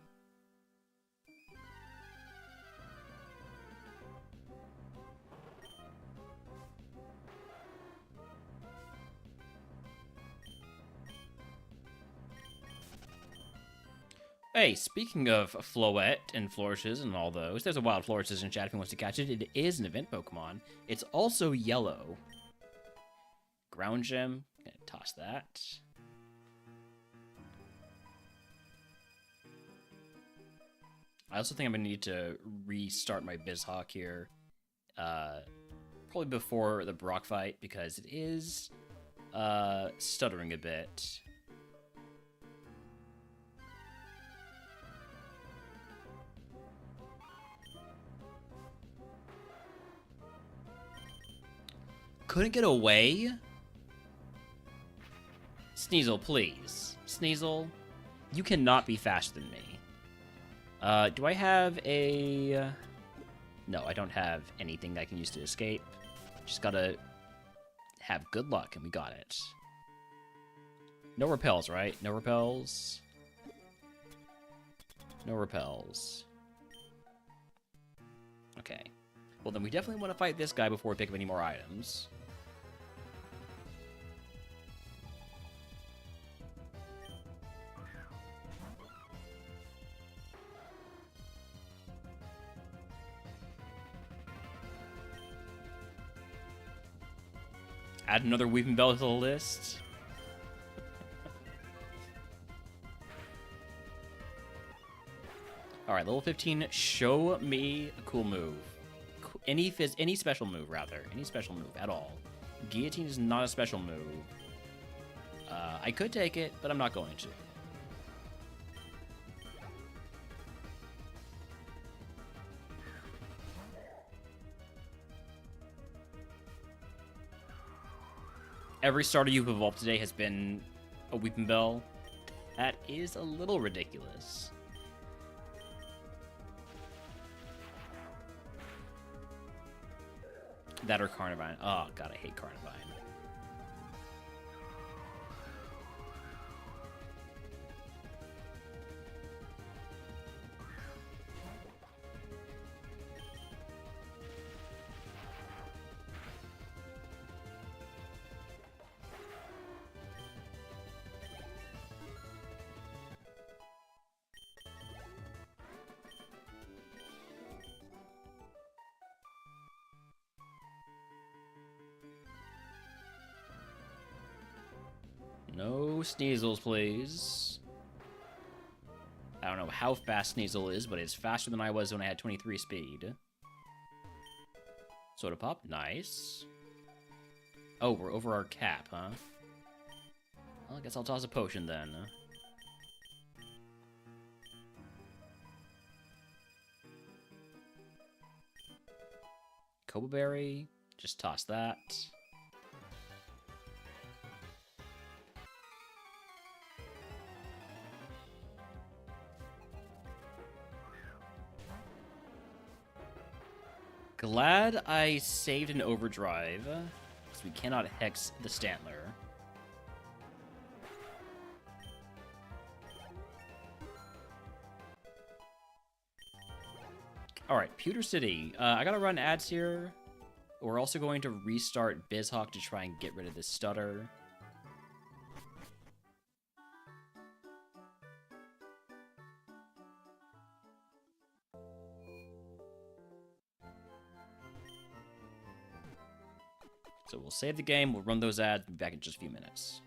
Hey, speaking of Floette and Flourishes and all those, there's a wild Flourishes in chat if he wants to catch it. It is an event Pokemon. It's also yellow. Ground Gem. Gonna toss that. I also think I'm going to need to restart my Bizhawk here. Probably before the Brock fight, because it is stuttering a bit. Couldn't get away? Sneasel, please. Sneasel, you cannot be faster than me. Do I have a... No, I don't have anything that I can use to escape. Just gotta have good luck, and we got it. No repels, right? No repels. No repels. Okay. Well, then we definitely want to fight this guy before we pick up any more items. Add another Weeping Bell to the list. Alright, level 15. Show me a cool move. Any special move, rather. Any special move at all. Guillotine is not a special move. I could take it, but I'm not going to. Every starter you've evolved today has been a Weeping Bell. That is a little ridiculous. That or Carnivine. Oh, God, I hate Carnivine. No Sneasels, please. I don't know how fast Sneasel is, but it's faster than I was when I had 23 speed. Soda pop, nice. Oh, we're over our cap, huh? Well, I guess I'll toss a potion then. Koba berry, just toss that. Glad I saved an overdrive, because we cannot hex the Stantler. Alright, Pewter City. I gotta run ads here. We're also going to restart BizHawk to try and get rid of this stutter. So we'll save the game, we'll run those ads, be back in just a few minutes.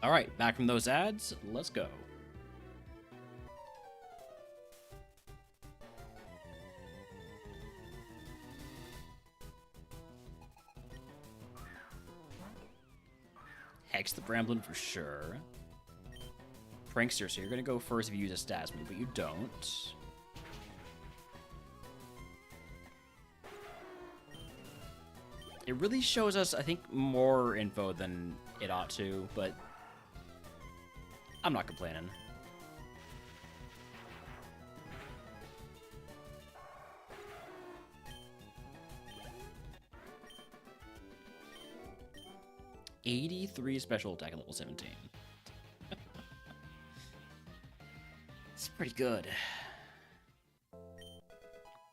All right, back from those ads, let's go. Hex the Bramblin for sure. Prankster, so you're gonna go first if you use a stats move, but you don't. It really shows us, I think, more info than it ought to, but I'm not complaining. '83 special attack at level 17. It's pretty good.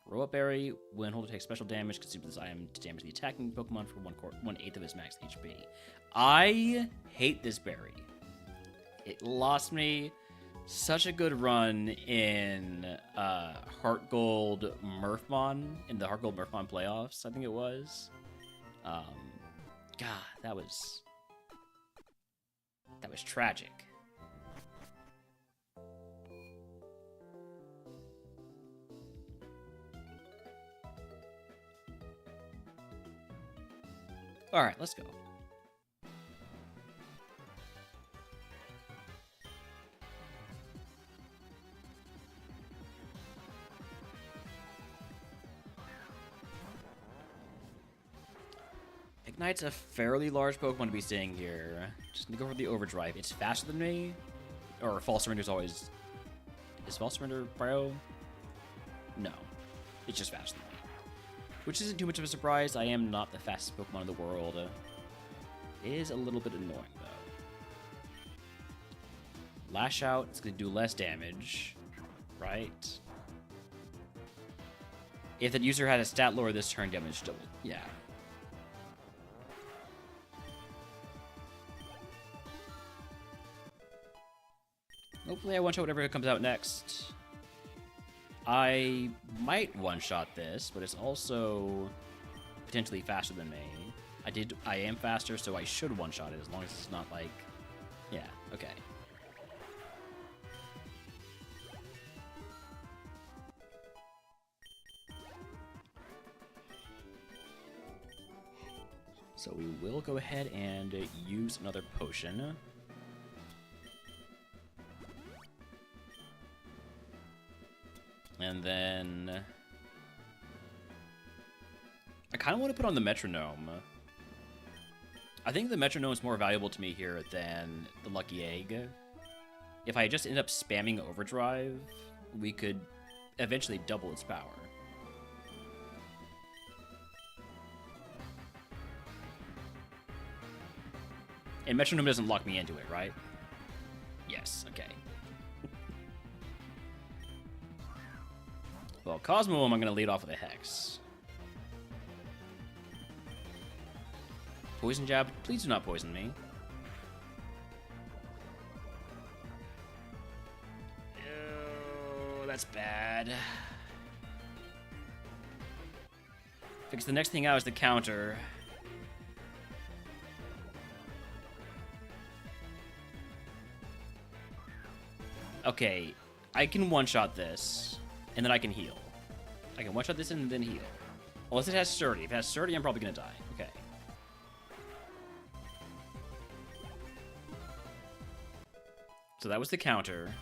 Roll-up berry, when hold to take special damage, consume this item to damage the attacking Pokemon for 1/8 of his max HP. I hate this berry. It lost me such a good run in Heart Gold Murphmon, in the Heart Gold Murphmon playoffs, I think it was. God, that was tragic. All right, let's go. Ignite's a fairly large Pokemon to be staying here. Just gonna go for the Overdrive. It's faster than me. Or False Surrender's always... Is False Surrender Bio? No. It's just faster than me. Which isn't too much of a surprise. I am not the fastest Pokemon in the world. It is a little bit annoying, though. Lash Out, it's going to do less damage, right? If the user had a stat lower this turn, damage double. Yeah. Hopefully I one-shot whatever comes out next. I might one-shot this, but it's also potentially faster than me. I am faster, so I should one-shot it as long as it's not like... Yeah, okay. So we will go ahead and use another potion. And then... I kind of want to put on the Metronome. I think the Metronome is more valuable to me here than the Lucky Egg. If I just end up spamming Overdrive, we could eventually double its power. And Metronome doesn't lock me into it, right? Yes, okay. Well, Cosmo, I'm going to lead off with a Hex. Poison Jab, please do not poison me. Oh, that's bad. Because the next thing out is the counter. Okay, I can one-shot this, and then I can heal. I can one-shot this and then heal. Unless it has Sturdy. If it has Sturdy, I'm probably going to die. Okay. So that was the counter.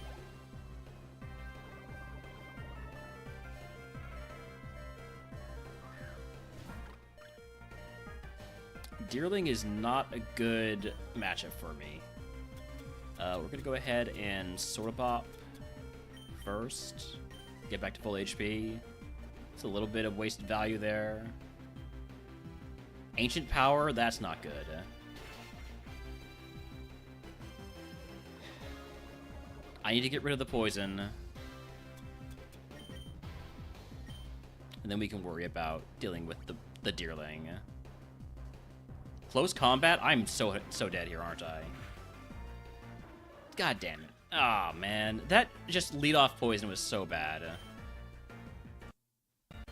Deerling is not a good matchup for me. We're going to go ahead and Soda Pop first. Get back to full HP. It's a little bit of wasted value there. Ancient Power, that's not good. I need to get rid of the poison. And then we can worry about dealing with the Deerling. Close combat? I'm so dead here, aren't I? God damn it. Ah, oh, man. That just lead-off poison was so bad.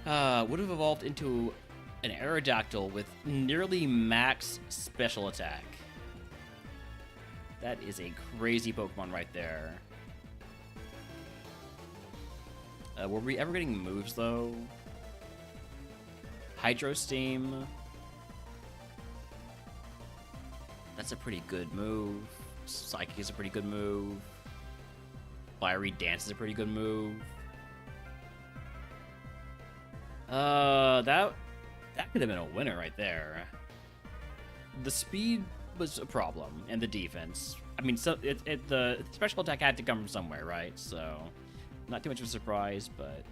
Would have evolved into an Aerodactyl with nearly max special attack. That is a crazy Pokemon right there. Were we ever getting moves, though? Hydro Steam. That's a pretty good move. Psychic is a pretty good move. Fiery Dance is a pretty good move. That could have been a winner right there. The speed was a problem, and the defense. I mean, so the special attack had to come from somewhere, right? So, not too much of a surprise, but...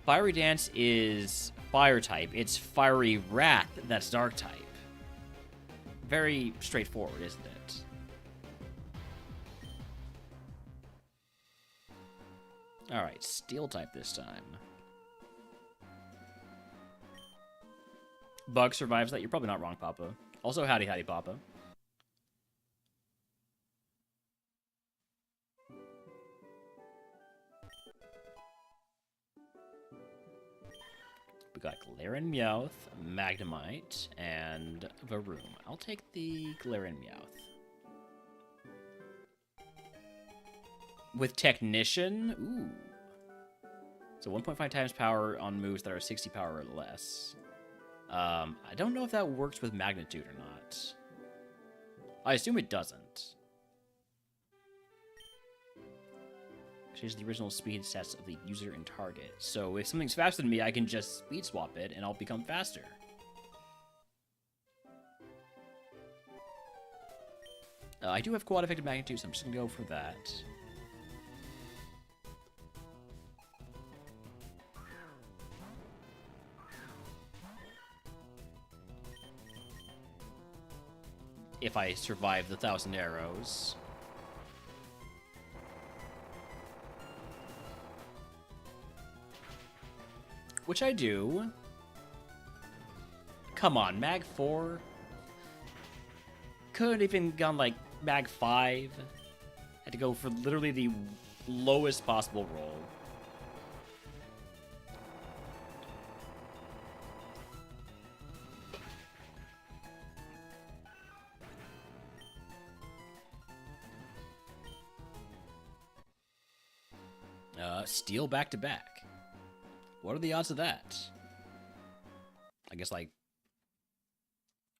Fiery Dance is Fire type. It's Fiery Wrath that's Dark type. Very straightforward, isn't it? Alright, Steel type this time. Bug survives that. You're probably not wrong, Papa. Also, howdy, howdy, Papa. We got Galarian Meowth, Magnemite, and Varoom. I'll take the Galarian Meowth. With Technician? Ooh. So 1.5 times power on moves that are 60 power or less. I don't know if that works with Magnitude or not. I assume it doesn't. Change the original speed stats of the user and target. So if something's faster than me, I can just speed swap it and I'll become faster. I do have quad effective Magnitude, so I'm just gonna go for that. If I survive the 1,000 arrows. Which I do. Come on, Mag 4? Couldn't even gone like Mag 5. Had to go for literally the lowest possible roll. Steel back-to-back. What are the odds of that? I guess like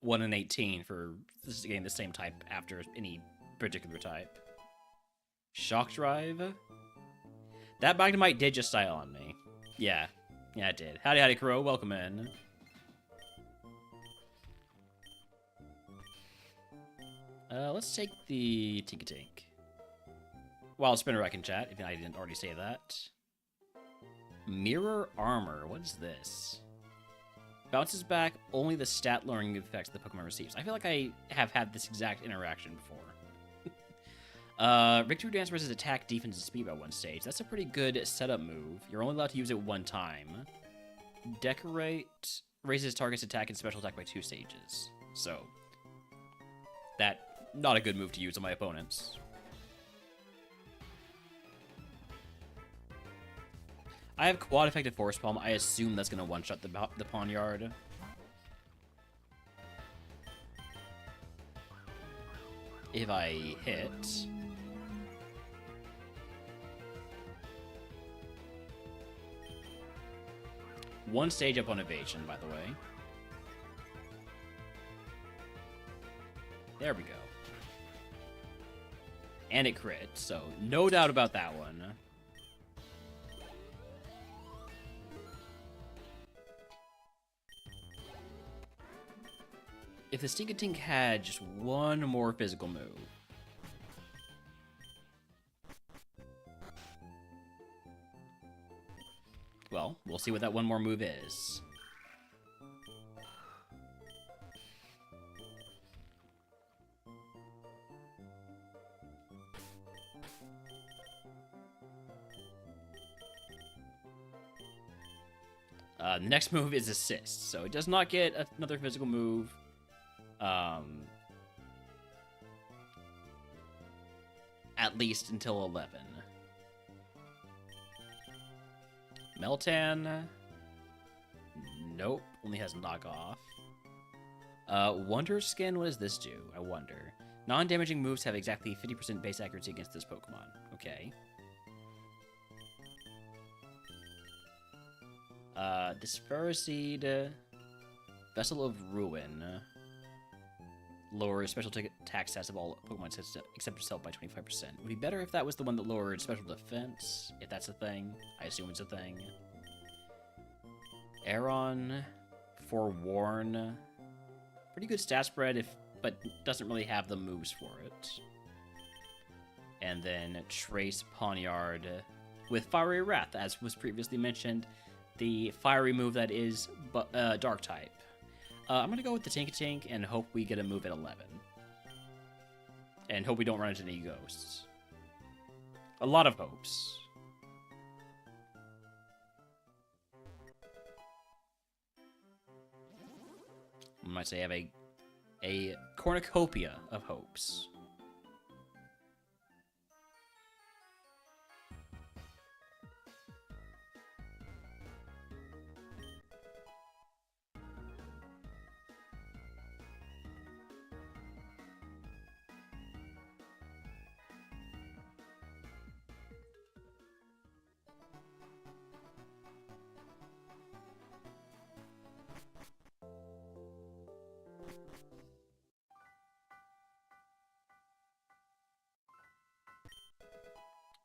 1 in 18 for this getting the same type after any particular type. Shock Drive? That Magnemite did just style on me. Yeah. Yeah, it did. Howdy, howdy, Crow. Welcome in. Let's take the Tinkatink. Wild Spinner I can chat, if I didn't already say that. Mirror Armor, what is this? Bounces back only the stat lowering effects the Pokemon receives. I feel like I have had this exact interaction before. Victory Dance raises attack, defense, and speed by one stage. That's a pretty good setup move. You're only allowed to use it one time. Decorate raises target's attack and special attack by 2 stages. So, that, not a good move to use on my opponents. I have quad effective Force Palm. I assume that's going to one-shot the Pawniard. If I hit... One stage up on evasion, by the way. There we go. And it crit, so no doubt about that one. If the Stinkatink had just one more physical move. Well, we'll see what that one more move is. The next move is Assist, so it does not get another physical move. At least until 11. Meltan. Nope, only has knockoff. Wonder Skin, what does this do? I wonder. Non-damaging moves have exactly 50% base accuracy against this Pokemon. Okay. Disparacide. Vessel of Ruin. Lowers special attack stats of all Pokemon except yourself by 25%. Would be better if that was the one that lowered special defense, if that's a thing. I assume it's a thing. Aeron, Forewarn. Pretty good stat spread, but doesn't really have the moves for it. And then Trace Pawniard with Fiery Wrath, as was previously mentioned. The fiery move that is Dark type. I'm gonna go with the Tink and hope we get a move at 11. And hope we don't run into any ghosts. A lot of hopes. I might say I have a cornucopia of hopes.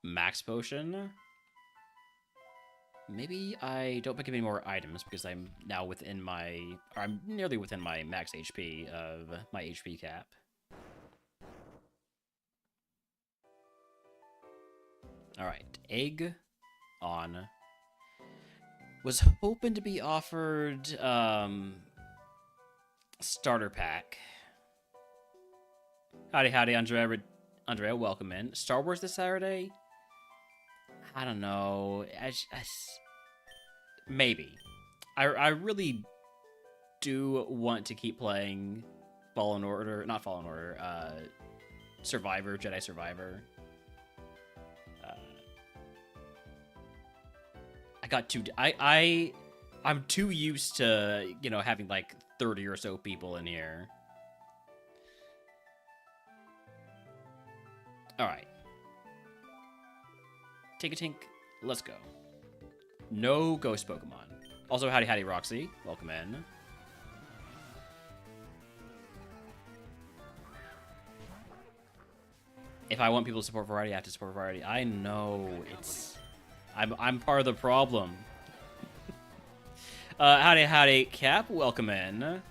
Max potion. Maybe I don't pick up any more items because I'm now within my, or I'm nearly within my max HP of my HP cap. All right, egg on. Was hoping to be offered starter pack. Howdy, Andrea, welcome in. Star Wars this Saturday? I don't know. Maybe. I really do want to keep playing Survivor, Jedi Survivor. I'm too used to, you know, having like 30 or so people in here. All right. Tink, let's go. No ghost Pokemon. Also, howdy, Roxy. Welcome in. If I want people to support variety, I have to support variety. I know, it's... I'm part of the problem. Howdy, Cap. Welcome in.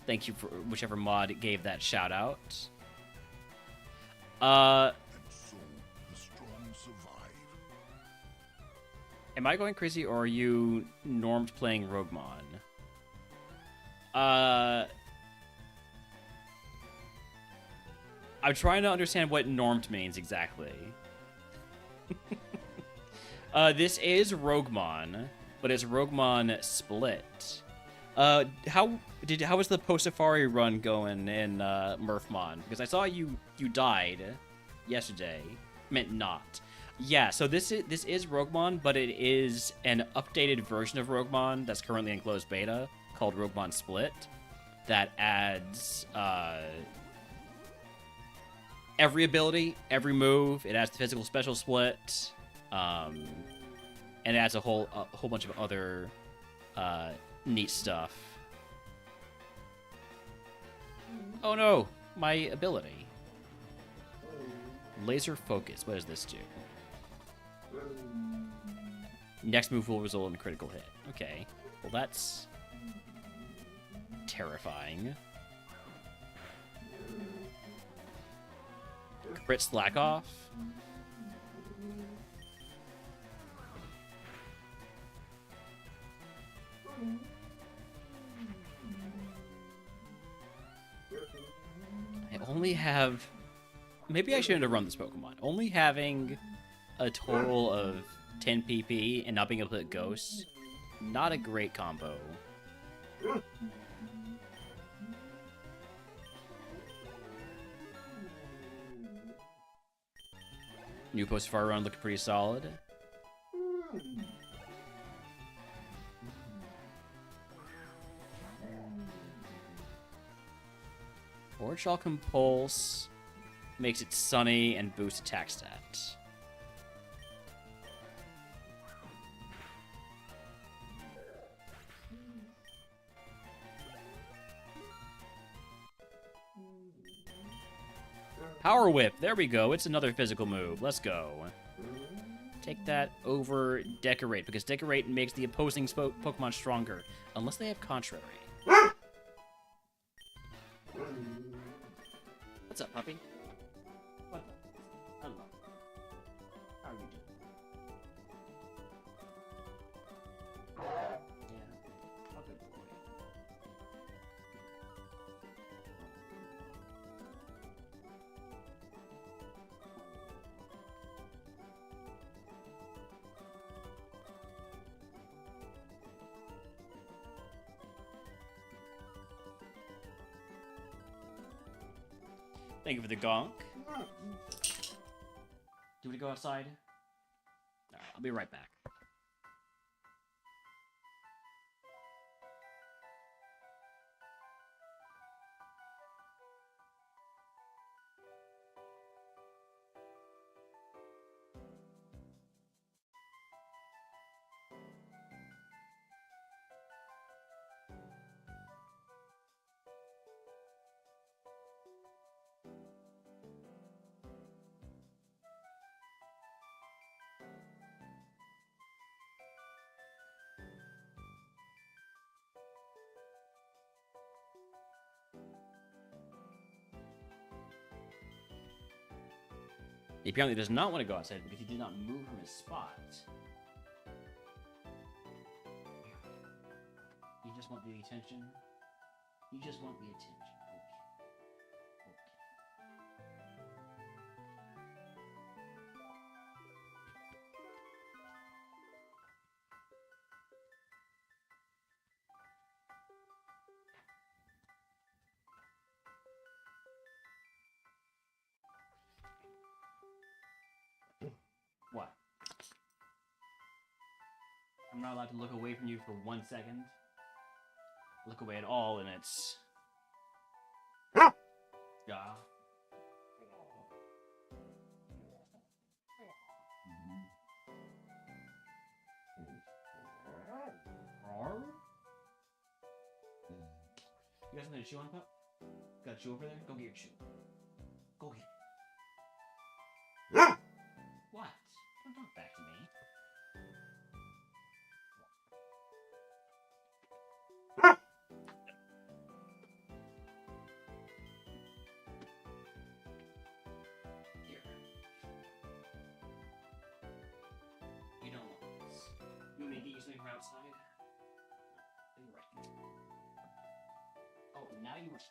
Thank you for whichever mod gave that shout out. Am I going crazy, or are you normed playing RogueMon? I'm trying to understand what normed means exactly. This is RogueMon, but it's RogueMon Split. How was the post-safari run going in Murphmon? Because I saw you died yesterday. Meant not. Yeah, so this is RogueMon, but it is an updated version of RogueMon that's currently in closed beta called RogueMon Split that adds every ability, every move. It adds the physical special split, and it adds a whole bunch of other neat stuff. Oh no, my ability. Laser focus. What does this do? Next move will result in a critical hit. Okay. Well, that's terrifying. Crit slack off. I only have... Maybe I shouldn't have run this Pokemon. Only having a total of 10 PP and not being able to hit ghosts, not a great combo. New post-fire run looking pretty solid. Orchal Compulse makes it sunny and boosts attack stats. Power Whip, there we go. It's another physical move. Let's go. Take that over Decorate, because Decorate makes the opposing Pokemon stronger, unless they have Contrary. What's up, puppy? What? Hello. How are you doing? Yeah. Oh, good boy. Thank you for the gonk. Do we go outside? Alright, I'll be right back. He apparently does not want to go outside because he did not move from his spot. You just want the attention? You just want the attention. What? I'm not allowed to look away from you for 1 second. Look away at all, and it's... Yeah. You got something to chew on, pup? Got a chew over there? Go get your chew. Go get it. What? Don't talk back to me. Here. You don't want this. You want me to get you something from outside? You're right. Oh, now you want this.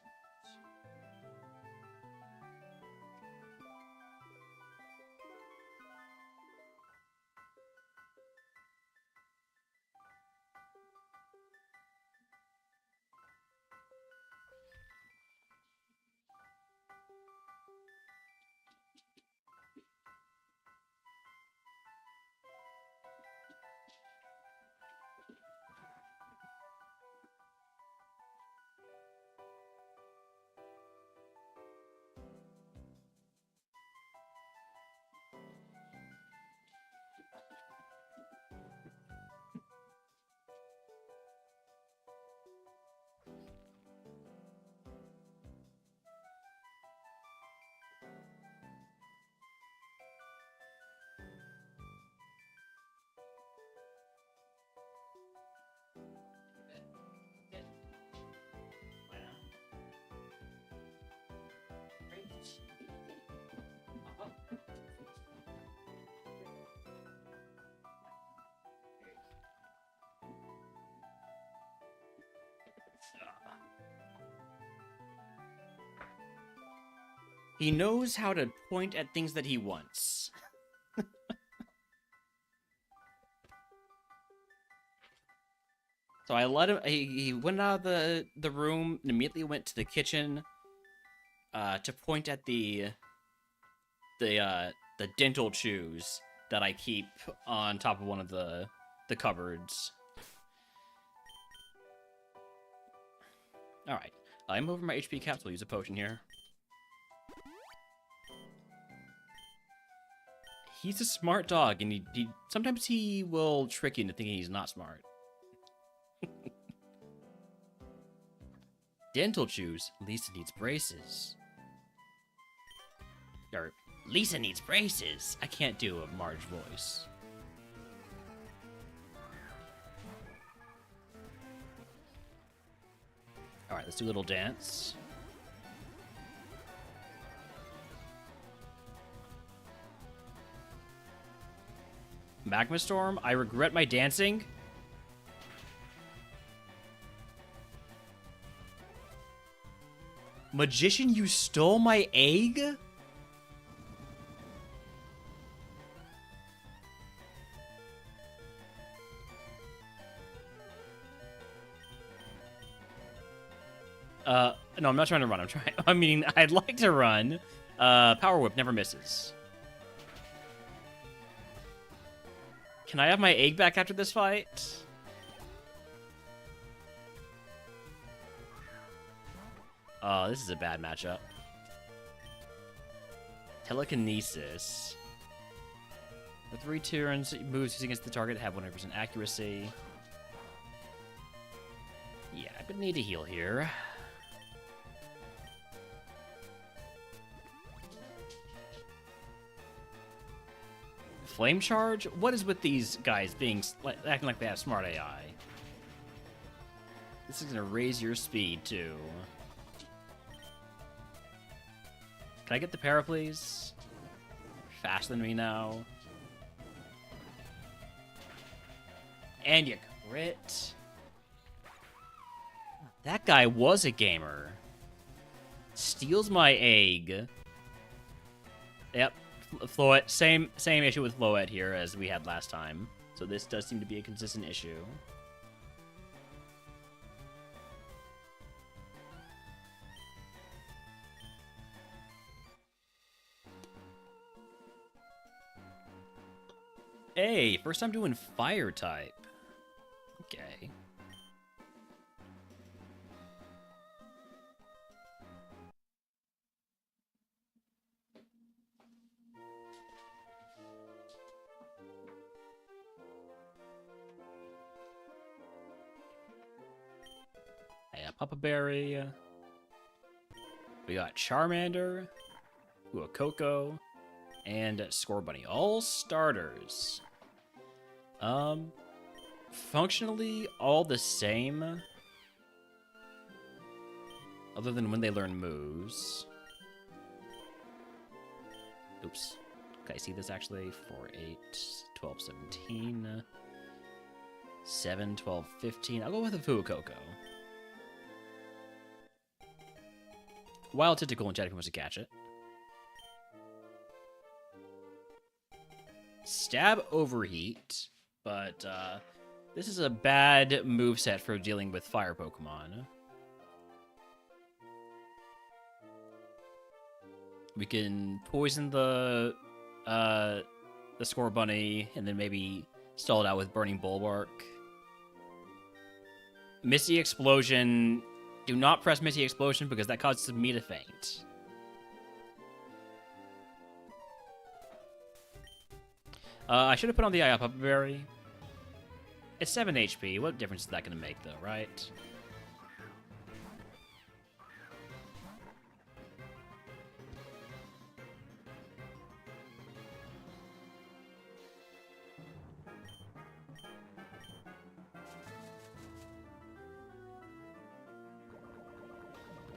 He knows how to point at things that he wants. So I let him. He went out of the room and immediately went to the kitchen to point at the dental chews that I keep on top of one of the cupboards. All right, I'm over my HP capsule. Use a potion here. He's a smart dog, and he sometimes he will trick you into thinking he's not smart. Dental chews. Lisa needs braces. Or, Lisa needs braces. I can't do a Marge voice. Alright, let's do a little dance. Magma Storm, I regret my dancing. Magician, you stole my egg? No, I'm not trying to run. I mean, I'd like to run. Power Whip never misses. Can I have my egg back after this fight? Oh, this is a bad matchup. Telekinesis. For 3 turns, moves using against the target have 100% accuracy. Yeah, I would need to heal here. Flame Charge? What is with these guys being acting like they have smart AI? This is gonna raise your speed too. Can I get the para, please? Faster than me now. And you crit. That guy was a gamer. Steals my egg. Yep. Floet, same issue with Floet here as we had last time. So this does seem to be a consistent issue. Hey, first time doing fire type. Okay. Hey, a Papa Berry. We got Charmander, Coco, and Scorbunny. All starters. Functionally all the same. Other than when they learn moves. Oops. Okay, I see this actually. 4, 8, 12, 17. 7, 12, 15. I'll go with a Fuecoco. Wild Tentacle and Jetticum was to catch it. Stab Overheat, but this is a bad moveset for dealing with fire Pokemon. We can poison the Scorbunny and then maybe stall it out with Burning Bulwark. Misty Explosion. Do not press Misty Explosion because that causes me to faint. I should have put on the Papa Berry. It's 7 HP. What difference is that going to make, though, right?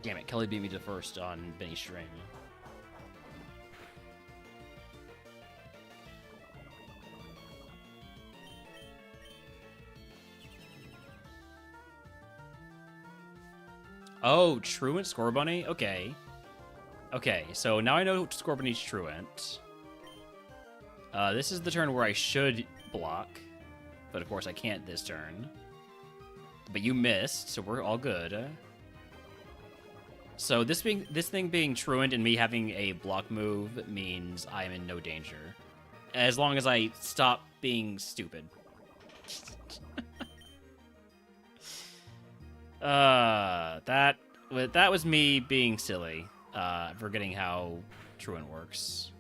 Damn it, Kelly beat me to first on Benny's stream. Oh, Truant Scorbunny? Okay. Okay, so now I know Scorbunny's Truant. This is the turn where I should block. But of course I can't this turn. But you missed, so we're all good. So this thing being Truant and me having a block move means I'm in no danger. As long as I stop being stupid. That was me being silly. Forgetting how Truant works.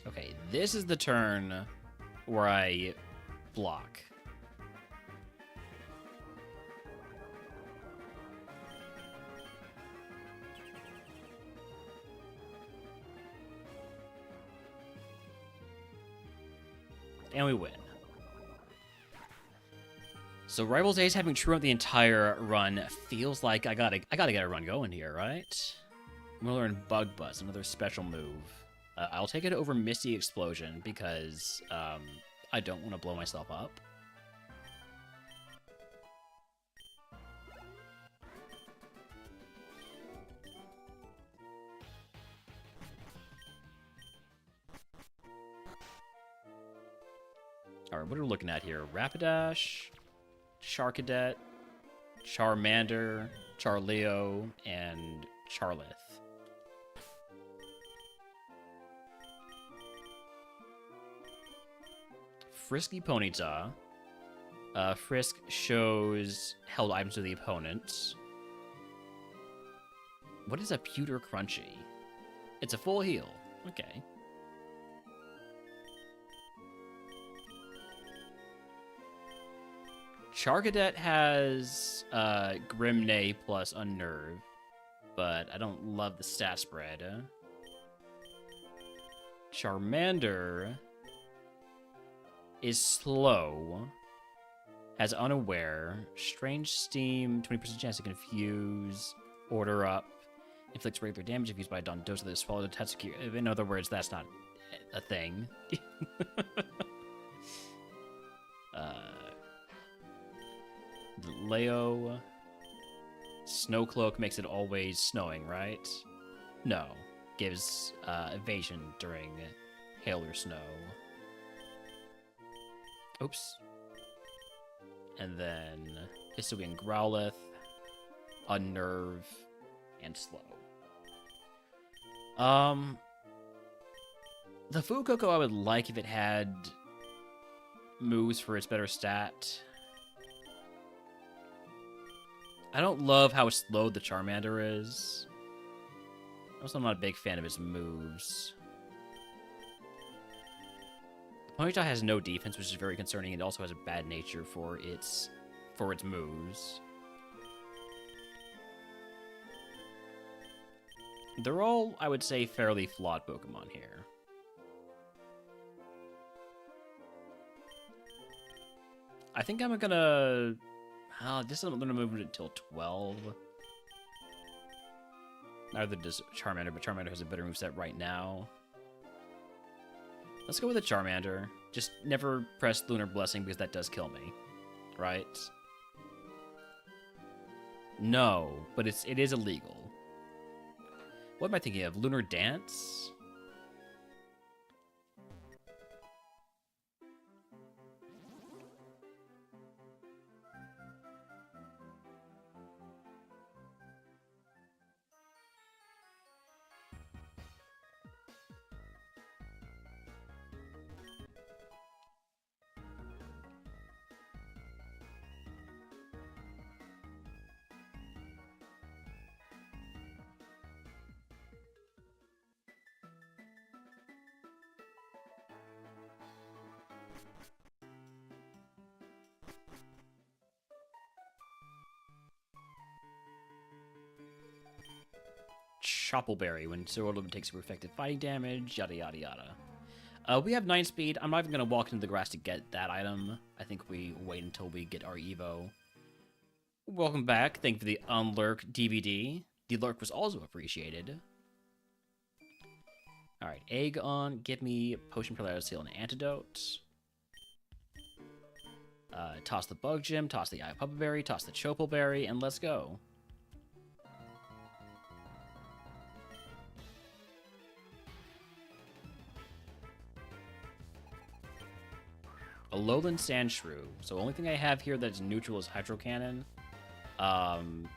Okay, this is the turn where I block. And we win. So Rivals Ace having Truant the entire run feels like I gotta get a run going here, right? I'm gonna learn Bug Buzz, another special move. I'll take it over Misty Explosion because I don't want to blow myself up. Alright, what are we looking at here? Rapidash, Charcadet, Charmander, Charleo, and Charlith. Frisky Ponyta. Frisk shows held items to the opponent. What is a Pewter Crunchy? It's a full heal. Okay. Charcadet has Grimnay plus Unnerve, but I don't love the stat spread. Charmander is slow, has Unaware, Strange Steam, 20% chance to confuse, Order Up, inflicts regular damage if used by Dondozo that is swallowed Tatsuki. In other words, that's not a thing. Leo, Snowcloak makes it always snowing, right? No. Gives evasion during hail or snow. Oops. And then Hisuian Growlithe, Unnerve, and Slow. The Fuecoco I would like if it had moves for its better stat. I don't love how slow the Charmander is. Also, I'm not a big fan of its moves. Ponyta has no defense, which is very concerning. It also has a bad nature for its moves. They're all, I would say, fairly flawed Pokemon here. I think I'm gonna... this isn't gonna move it until 12. Neither does Charmander, but Charmander has a better moveset right now. Let's go with a Charmander. Just never press Lunar Blessing because that does kill me. Right? No, but it is illegal. What am I thinking of? Lunar Dance? Choppleberry. When Zoroark takes super effective fighting damage, yada yada yada. We have 9 speed. I'm not even going to walk into the grass to get that item. I think we wait until we get our Evo. Welcome back. Thank you for the Unlurk DVD. The lurk was also appreciated. Alright, Egg on. Give me Potion Paralysis Seal and Antidote. Toss the Bug Gym, toss the Eye Puppet Berry, toss the Choppleberry, and let's go. A Lowland Sandshrew. So only thing I have here that's neutral is Hydro Cannon. I'm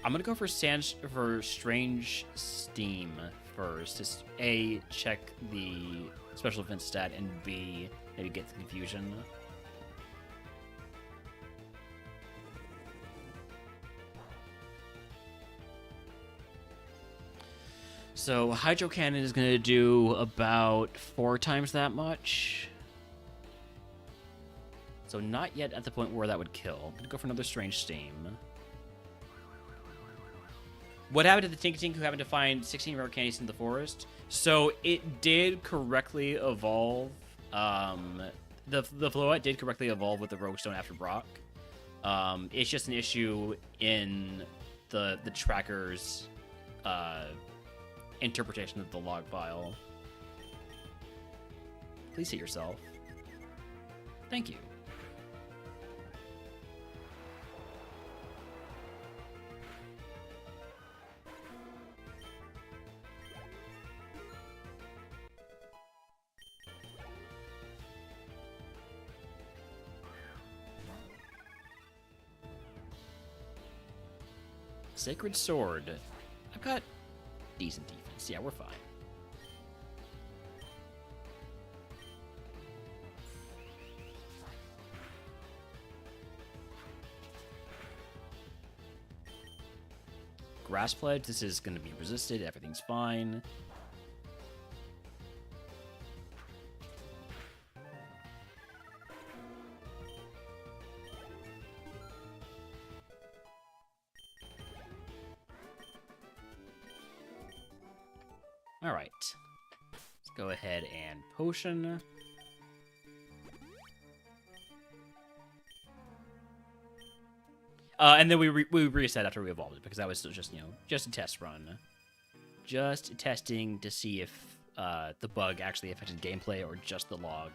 gonna go for Strange Steam first. Just A, check the special defense stat, and B, maybe get the confusion. So Hydro Cannon is gonna do about 4 times that much. So not yet at the point where that would kill. I'm gonna go for another Strange Steam. What happened to the Tink who happened to find 16 rare candies in the forest? So it did correctly the Floette did correctly evolve with the Rogue Stone after Brock. It's just an issue in the tracker's interpretation of the log file. Please hit yourself. Thank you. Sacred Sword. I've got decent defense. Yeah, we're fine. Grass Pledge, this is going to be resisted. Everything's fine. All right. Let's go ahead and potion. And then we reset after we evolved it, because that was just, you know, just a test run. Just testing to see if the bug actually affected gameplay or just the log.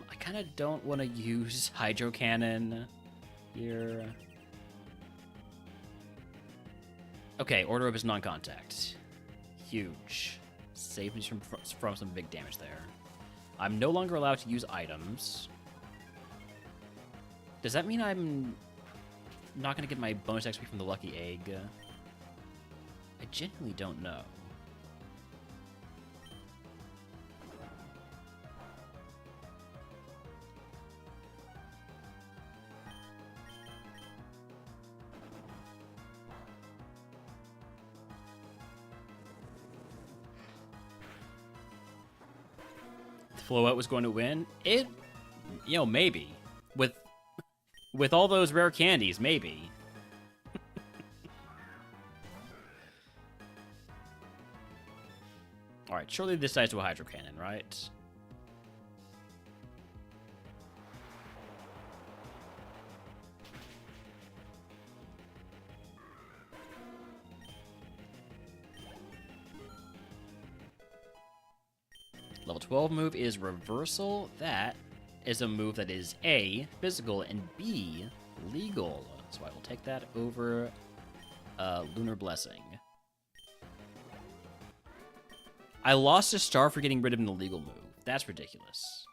I kind of don't want to use Hydro Cannon here. Okay, Order of his non-contact. Huge. Save me from some big damage there. I'm no longer allowed to use items. Does that mean I'm not going to get my bonus XP from the Lucky Egg? I genuinely don't know. Flowout was going to win. It, you know, maybe. With all those rare candies, maybe. Alright, surely this dies to a Hydro Cannon, right? Level 12 move is Reversal. That is a move that is A, physical, and B, legal. So I will take that over Lunar Blessing. I lost a star for getting rid of an illegal move. That's ridiculous.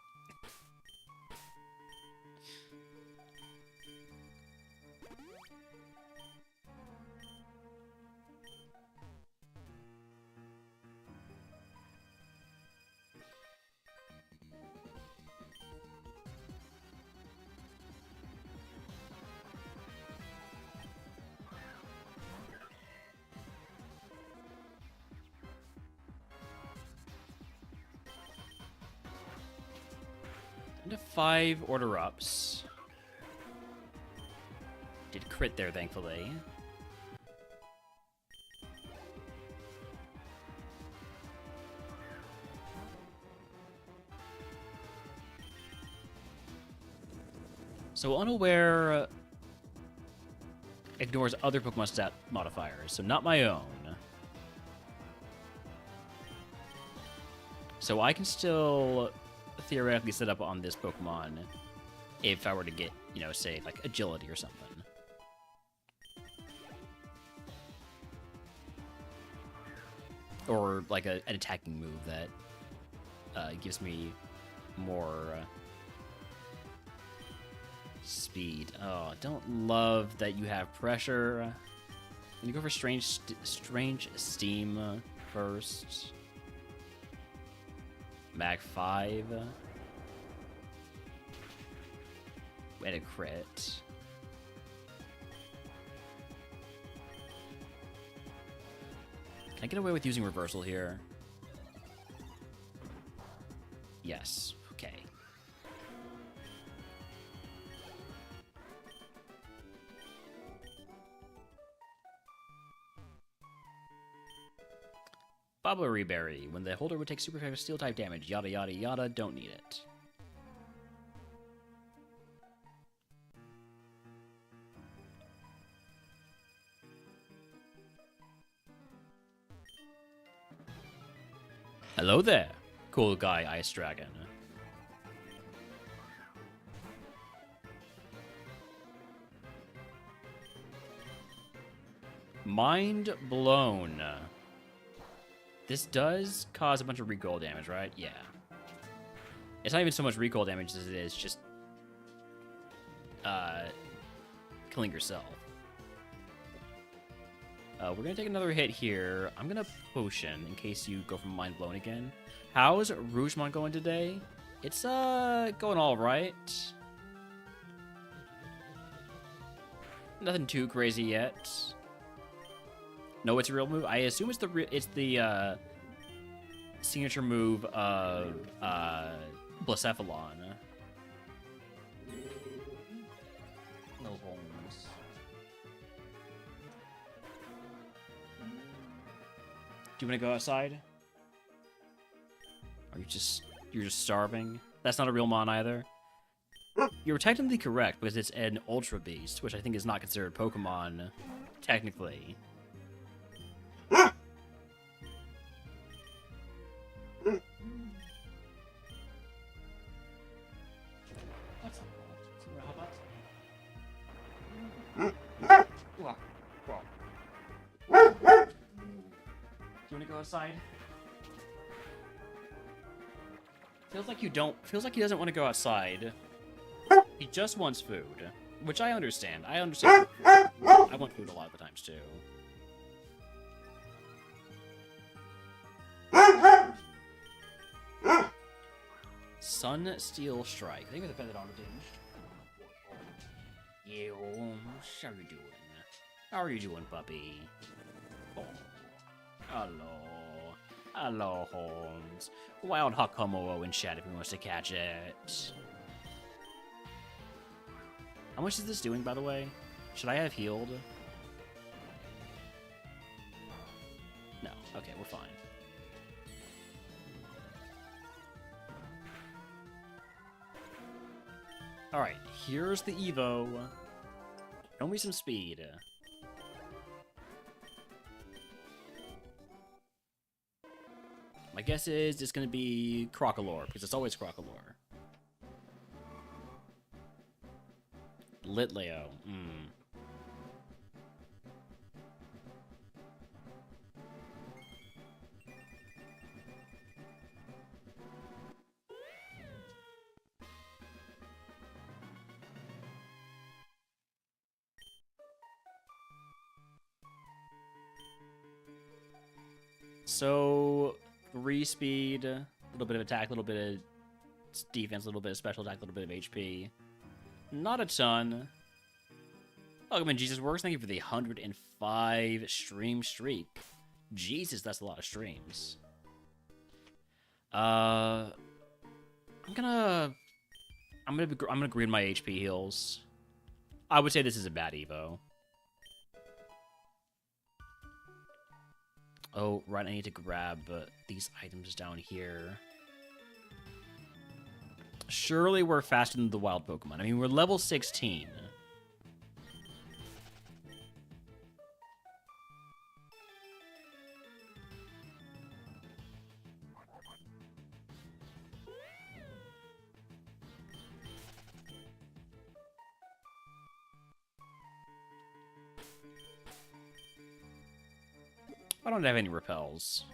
Into 5 Order Ups. Did crit there, thankfully. So Unaware ignores other Pokemon stat modifiers, so not my own. So I can still theoretically set up on this Pokemon if I were to get, you know, say, like, agility or something. Or, like, an attacking move that gives me more speed. Oh, I don't love that you have pressure. Can you go for Strange Steam first? Mag 5. And a crit. Can I get away with using Reversal here? Yes. Okay. Bobbleberry Berry. When the holder would take super effective steel type damage. Yada yada yada. Don't need it. Hello there, cool guy Ice Dragon. Mind blown. This does cause a bunch of recoil damage, right? Yeah. It's not even so much recoil damage as it is just killing yourself. We're gonna take another hit here. I'm gonna potion in case you go from mind blown again. How's RogueMon going today? It's going all right. Nothing too crazy yet. No, it's a real move. I assume it's the signature move of Blacephalon. No homes. Do you want to go outside? Or you're just starving? That's not a real mon either. You're technically correct because it's an Ultra Beast, which I think is not considered Pokemon technically. Do you want to go outside? Feels like he doesn't want to go outside. He just wants food, which I understand. I understand. I want food a lot of the times too. Sun Steel Strike. I think it's a better damage. Yeah, how are you doing? How are you doing, puppy? Oh. Hello. Hello, Holmes. Wild Hakumo in chat if he wants to catch it. How much is this doing, by the way? Should I have healed? No. Okay, we're fine. Alright, here's the Evo. Show me some speed. My guess is it's going to be Crocolore, because it's always Crocolore. Litleo. So, 3 speed, a little bit of attack, a little bit of defense, a little bit of special attack, a little bit of HP. Not a ton. Welcome in, Jesus Works. Thank you for the 105 stream streak. Jesus, that's a lot of streams. I'm gonna green my HP heals. I would say this is a bad Evo. Oh, right, I need to grab these items down here. Surely we're faster than the wild Pokemon. I mean, we're level 16. I don't have any repels.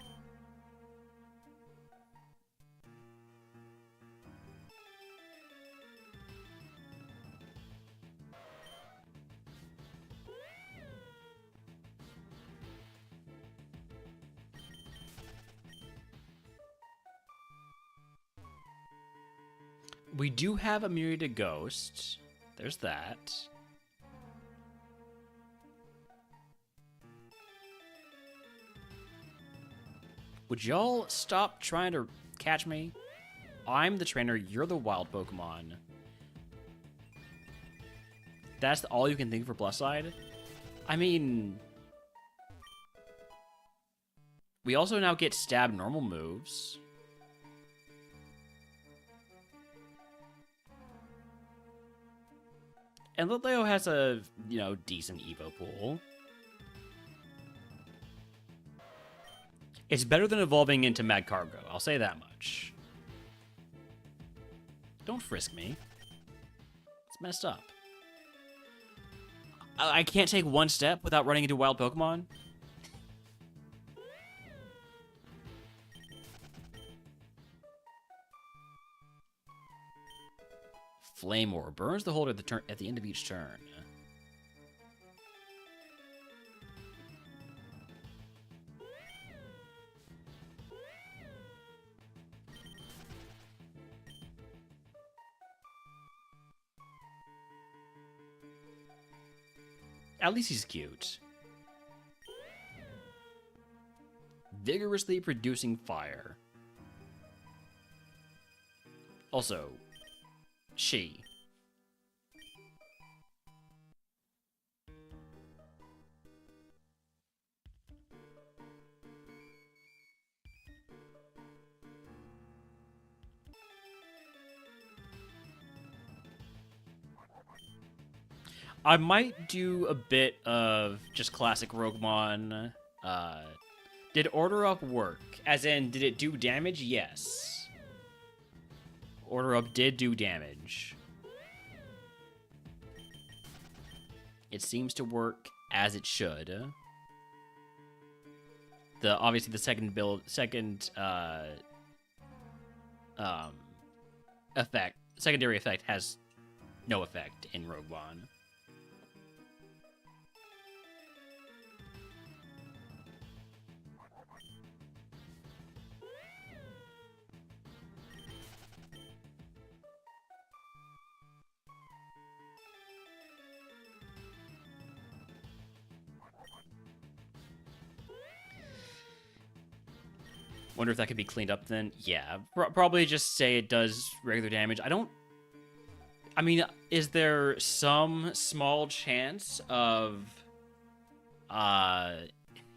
We do have a Myriad Ghost. There's that. Would y'all stop trying to catch me? I'm the trainer, you're the wild Pokemon. That's all you can think for plus side? I mean... we also now get stab normal moves. And Litleo has a, decent Evo pool. It's better than evolving into Mad Cargo, I'll say that much. Don't frisk me. It's messed up. I can't take one step without running into wild Pokemon? Flame Orb burns the holder at the end of each turn. At least he's cute. Vigorously producing fire. Also, she. I might do a bit of just classic RogueMon. Did Order Up work? As in, did it do damage? Yes. Order Up did do damage. It seems to work as it should. Obviously the secondary effect has no effect in RogueMon. Wonder if that could be cleaned up then. Yeah, probably just say it does regular damage. I mean, is there some small chance of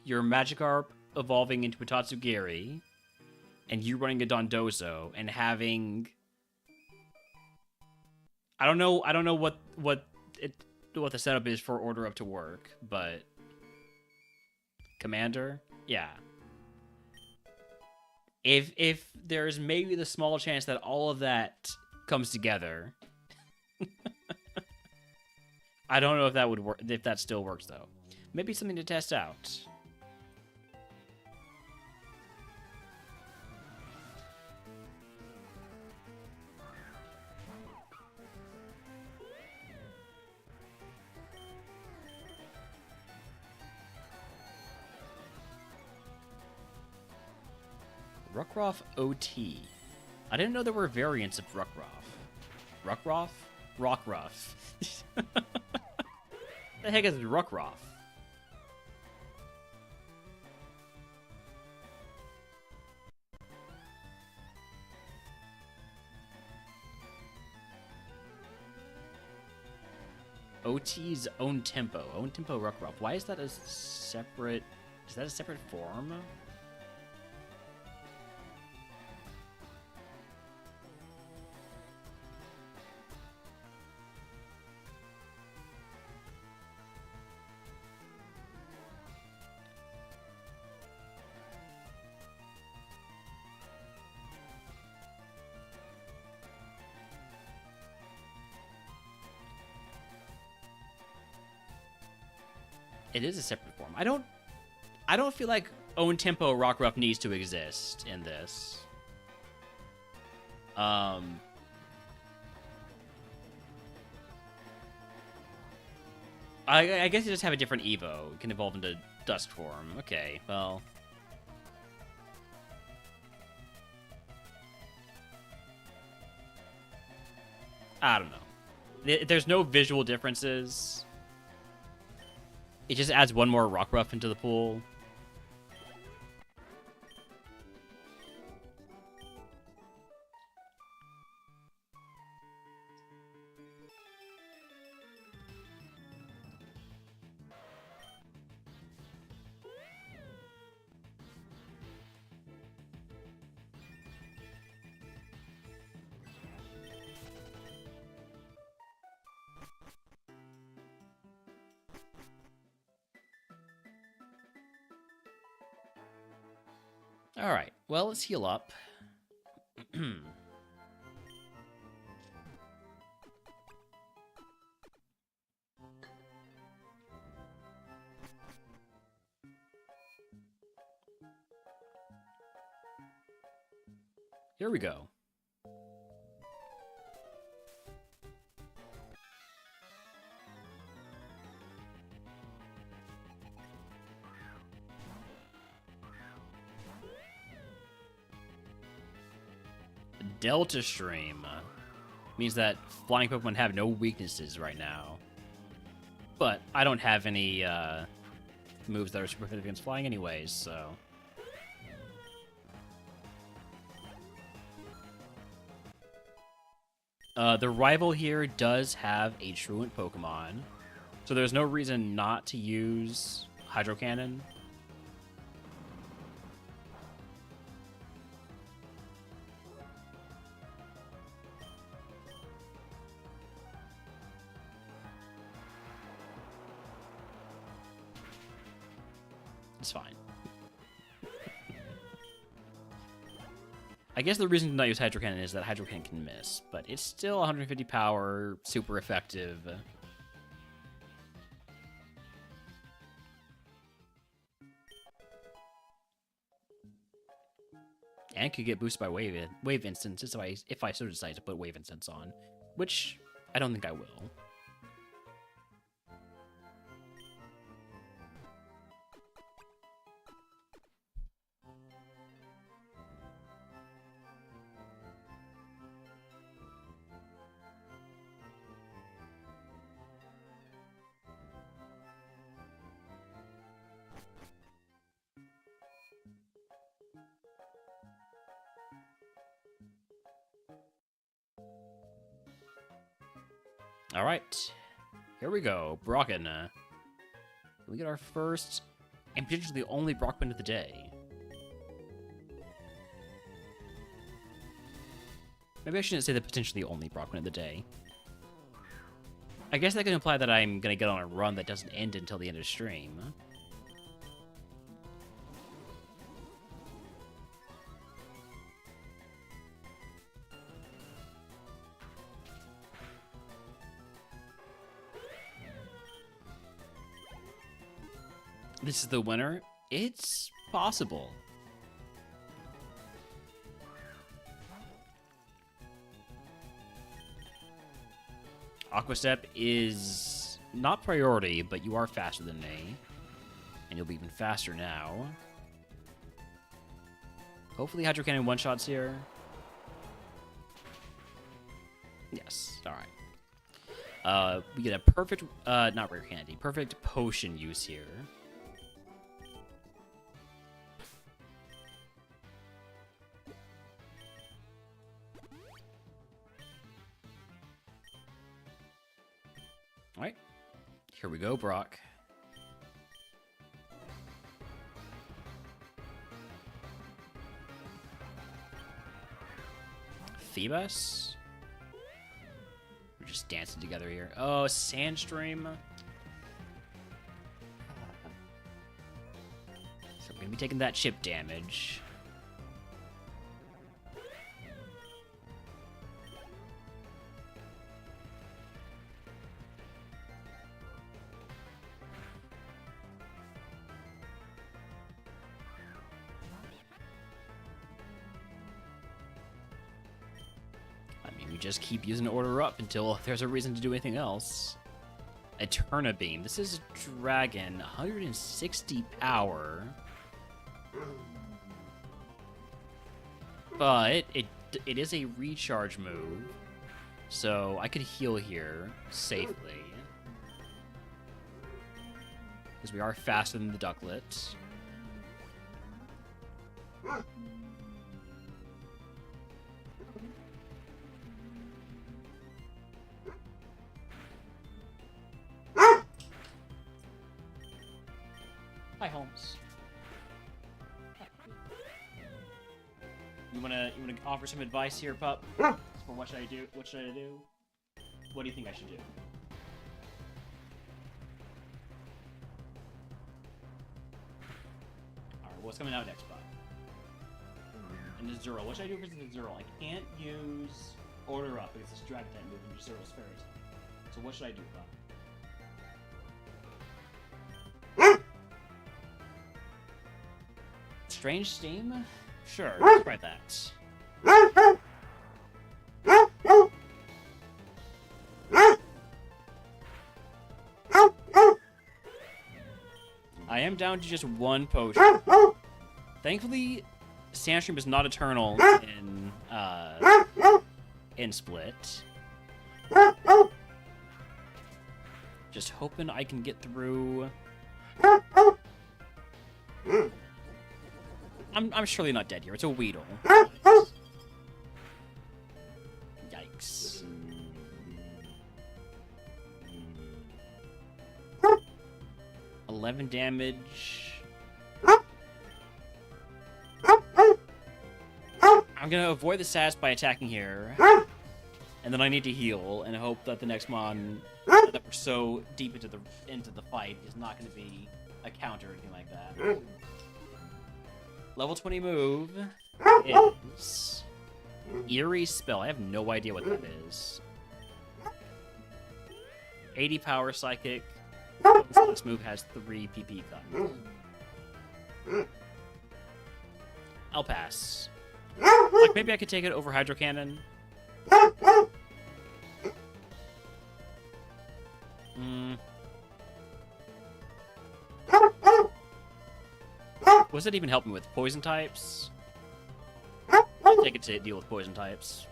your Magikarp evolving into a Tatsugiri and you running a Dondozo and having... I don't know what the setup is for Order Up to work, but Commander? Yeah. If there's maybe the small chance that all of that comes together, I don't know if that would work, if that still works though. Maybe something to test out. Rockruff OT. I didn't know there were variants of Rockruff. Rockruff? Rockruff. The heck is Rockruff? OT's own tempo. Own tempo Rockruff. Why is that a separate... Is that a separate form? It is a separate form. I don't feel like own tempo Rockruff needs to exist in this. I guess you just have a different Evo. It can evolve into Dusk form. Okay, well. I don't know. There's no visual differences. It just adds one more Rockruff into the pool. Alright, well, let's heal up. Here we go.
Delta Stream. Means that flying Pokemon have no weaknesses right now. But I don't have any moves that are super effective against flying anyways, so... The rival here does have a Truant Pokemon, so there's no reason not to use Hydro Cannon. It's fine. I guess the reason to not use Hydro Cannon is that Hydro Cannon can miss, but it's still 150 power, super effective. And could get boosted by Wave Instance if I so decide to put Wave Instance on, which I don't think I will. All right, here we go, Brocken. We get our first and potentially the only Brock win of the day. Maybe I shouldn't say the potentially only Brock win of the day. I guess that could imply that I'm gonna get on a run that doesn't end until the end of the stream. This is the winner? It's possible. Aqua Step is not priority, but you are faster than me. And you'll be even faster now. Hopefully Hydro Cannon one-shots here. Yes, alright. We get a perfect, not rare candy, perfect potion use here. Alright, here we go, Brock. Phoebus? We're just dancing together here. Oh, Sandstream. So we're gonna be taking that chip damage. Just keep using Order Up until there's a reason to do anything else. Eterna Beam. This is a dragon. 160 power. But it is a recharge move. So I could heal here safely. Because we are faster than the Ducklet. Hi, Holmes. You wanna offer some advice here, pup? For what should I do? What should I do? What do you think I should do? Alright, what's coming out next, pup? And the Zero. What should I do versus the Zero? I can't use Order Up because it's Dragon type move and Zero's Fairy type. So what should I do, pup? Strange Steam? Sure, let's try that. I am down to just one potion. Thankfully, Sandstream is not eternal in Split. Just hoping I can get through. I'm surely not dead here. It's a Weedle. Yikes. 11 damage. I'm gonna avoid the sass by attacking here. And then I need to heal and hope that the next mon that we're so deep into the fight is not gonna be a counter or anything like that. Level 20 move is Eerie Spell. I have no idea what that is. 80 power psychic. This move has 3 PP cut. I'll pass. Like, maybe I could take it over Hydro Cannon. Was it even helping with poison types? I'll take it to deal with poison types.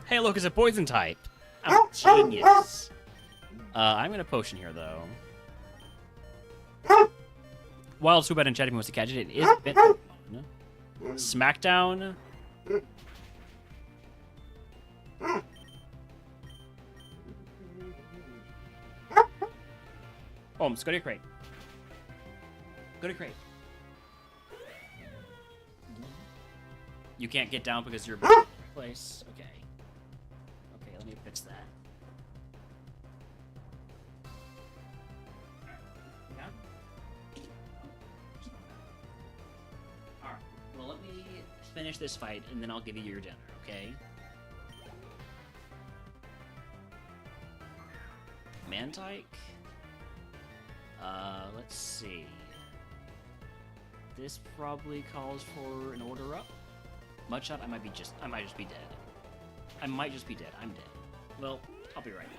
Hey, look, it's a poison type. I'm a genius. I'm gonna potion here, though. Wild Swoobat and Chatty wants to catch it. It is a bit Pokemon. Smackdown. Oh, let's go to your crate. Go to crate. You can't get down because you're in the right place. Okay. Okay, let me fix that. Yeah? Alright. Well, let me finish this fight, and then I'll give you your dinner, okay? Mantike? Let's see. This probably calls for an order up. Mudshot, I might just be dead. I might just be dead. I'm dead. Well, I'll be right back.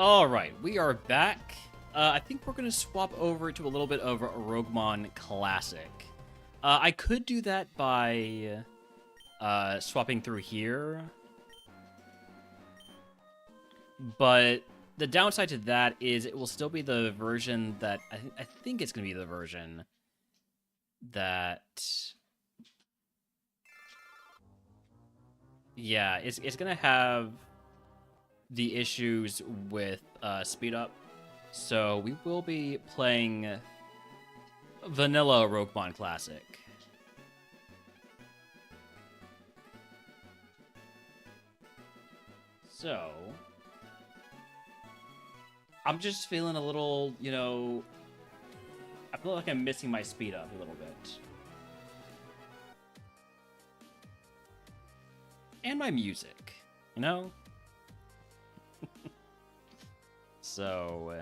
All right, we are back. I think we're gonna swap over to a little bit of RogueMon Classic. I could do that by swapping through here, but the downside to that is it will still be the version that I think it's gonna be the version that. Yeah, it's gonna have the issues with speed up, so we will be playing vanilla RogueMon Classic. So I'm just feeling a little, you know, I feel like I'm missing my speed up a little bit. And my music, you know? So,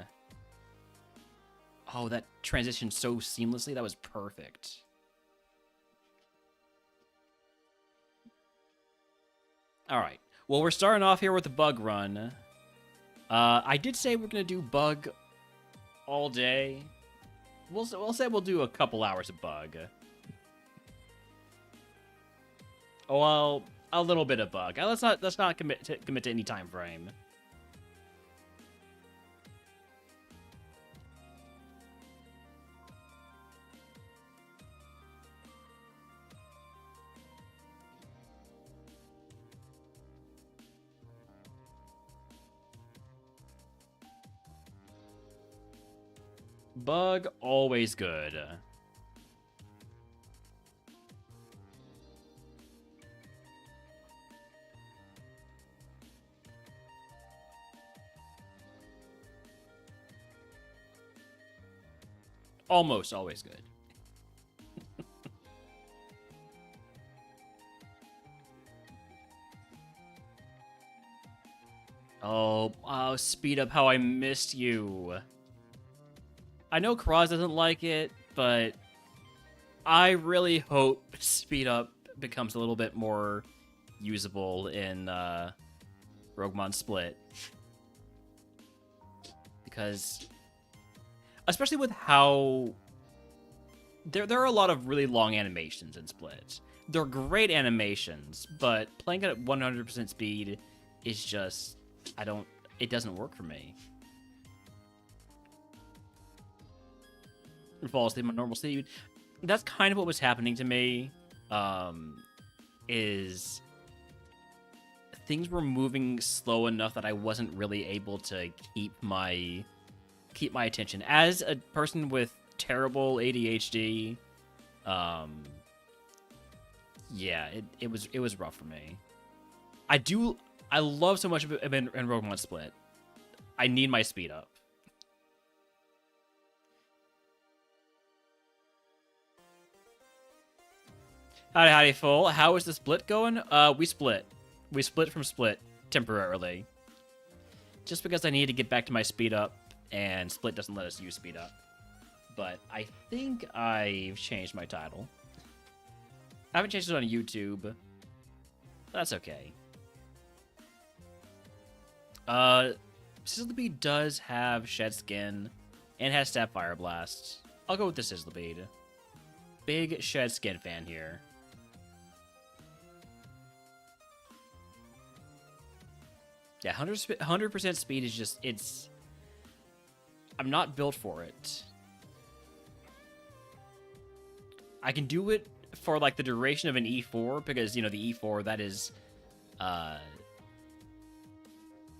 oh, that transitioned so seamlessly. That was perfect. All right. Well, we're starting off here with the bug run. I did say we're going to do bug all day. We'll say we'll do a couple hours of bug. Oh, well, a little bit of bug. Let's not commit to any time frame. Bug, always good. Almost always good. Oh, speed up, how I missed you. I know Kraz doesn't like it, but I really hope speed up becomes a little bit more usable in RogueMon Split. Because, especially with how there are a lot of really long animations in Split. They're great animations, but playing it at 100% speed is just, it doesn't work for me. Fall asleep on normal speed. That's kind of what was happening to me. Is things were moving slow enough that I wasn't really able to keep my attention. As a person with terrible ADHD, yeah, it was rough for me. I love so much of it in RogueMon Split. I need my speed up. Howdy, full. How is the split going? We split. We split from Split temporarily. Just because I need to get back to my speed up, and Split doesn't let us use speed up. But I think I've changed my title. I haven't changed it on YouTube. That's okay. Sizzlebead does have Shed Skin and has Stab Fire Blast. I'll go with the Sizzlebead. Big Shed Skin fan here. Yeah, 100% speed is just, I'm not built for it. I can do it for, like, the duration of an E4, because, you know, the E4, that is, God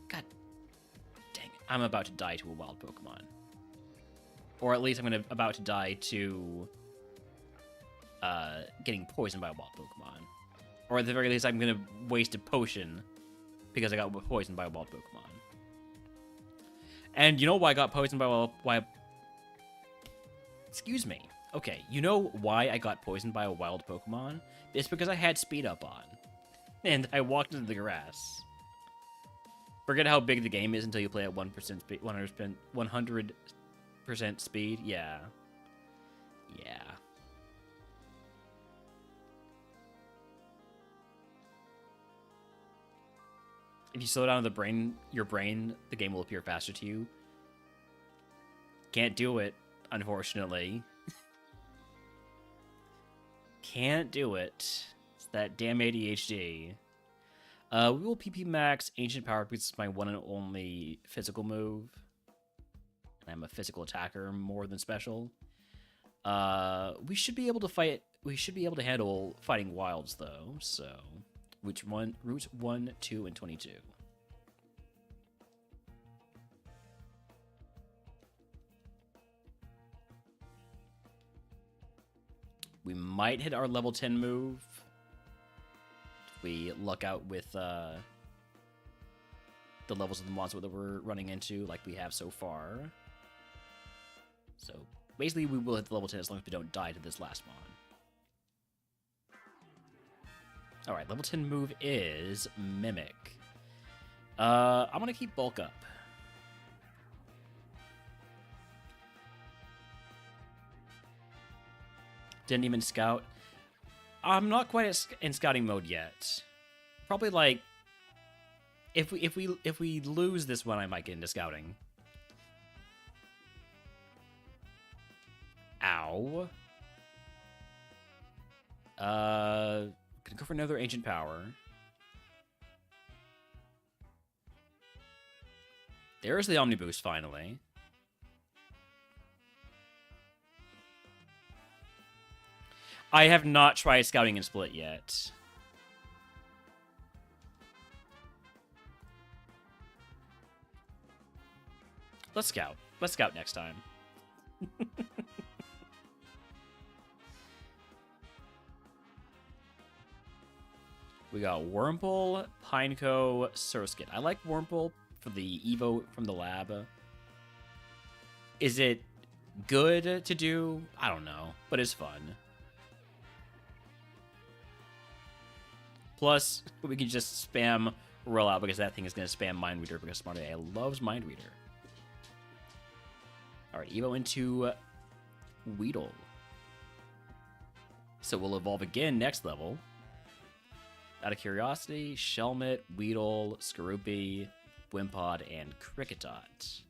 dang it. I'm about to die to a wild Pokemon. Or at least I'm about to die to, getting poisoned by a wild Pokemon. Or at the very least, I'm gonna waste a potion because I got poisoned by a wild Pokemon. And you know why I got poisoned by Excuse me. Okay, you know why I got poisoned by a wild Pokemon? It's because I had speed up on. And I walked into the grass. Forget how big the game is until you play at 1% speed, 100% speed. Yeah. Yeah.
If you slow down your brain, the game will appear faster to you. Can't do it, unfortunately. Can't do it. It's that damn ADHD. We will PP max Ancient Power because it's my one and only physical move. And I'm a physical attacker more than special. We should be able to fight. We should be able to handle fighting wilds though. So, which one? Routes 1, 2, and 22. We might hit our level 10 move. If we luck out with the levels of the monster that we're running into, like we have so far. So basically, we will hit the level 10 as long as we don't die to this last mon. Alright, level 10 move is Mimic. I'm going to keep Bulk up. Didn't even scout. I'm not quite in scouting mode yet. Probably like if we lose this one, I might get into scouting. Ow. Gonna go for another Ancient Power. There's the Omni Boost finally. I have not tried scouting in Split yet. Let's scout. Let's scout next time. We got Wurmple, Pineco, Surskit. I like Wurmple for the Evo from the lab. Is it good to do? I don't know, but it's fun. Plus, we can just spam Rollout because that thing is going to spam Mind Reader because Smart AI loves Mind Reader. Alright, Evo into Weedle. So we'll evolve again next level. Out of curiosity, Shelmet, Weedle, Skorupi, Wimpod, and Kricketot.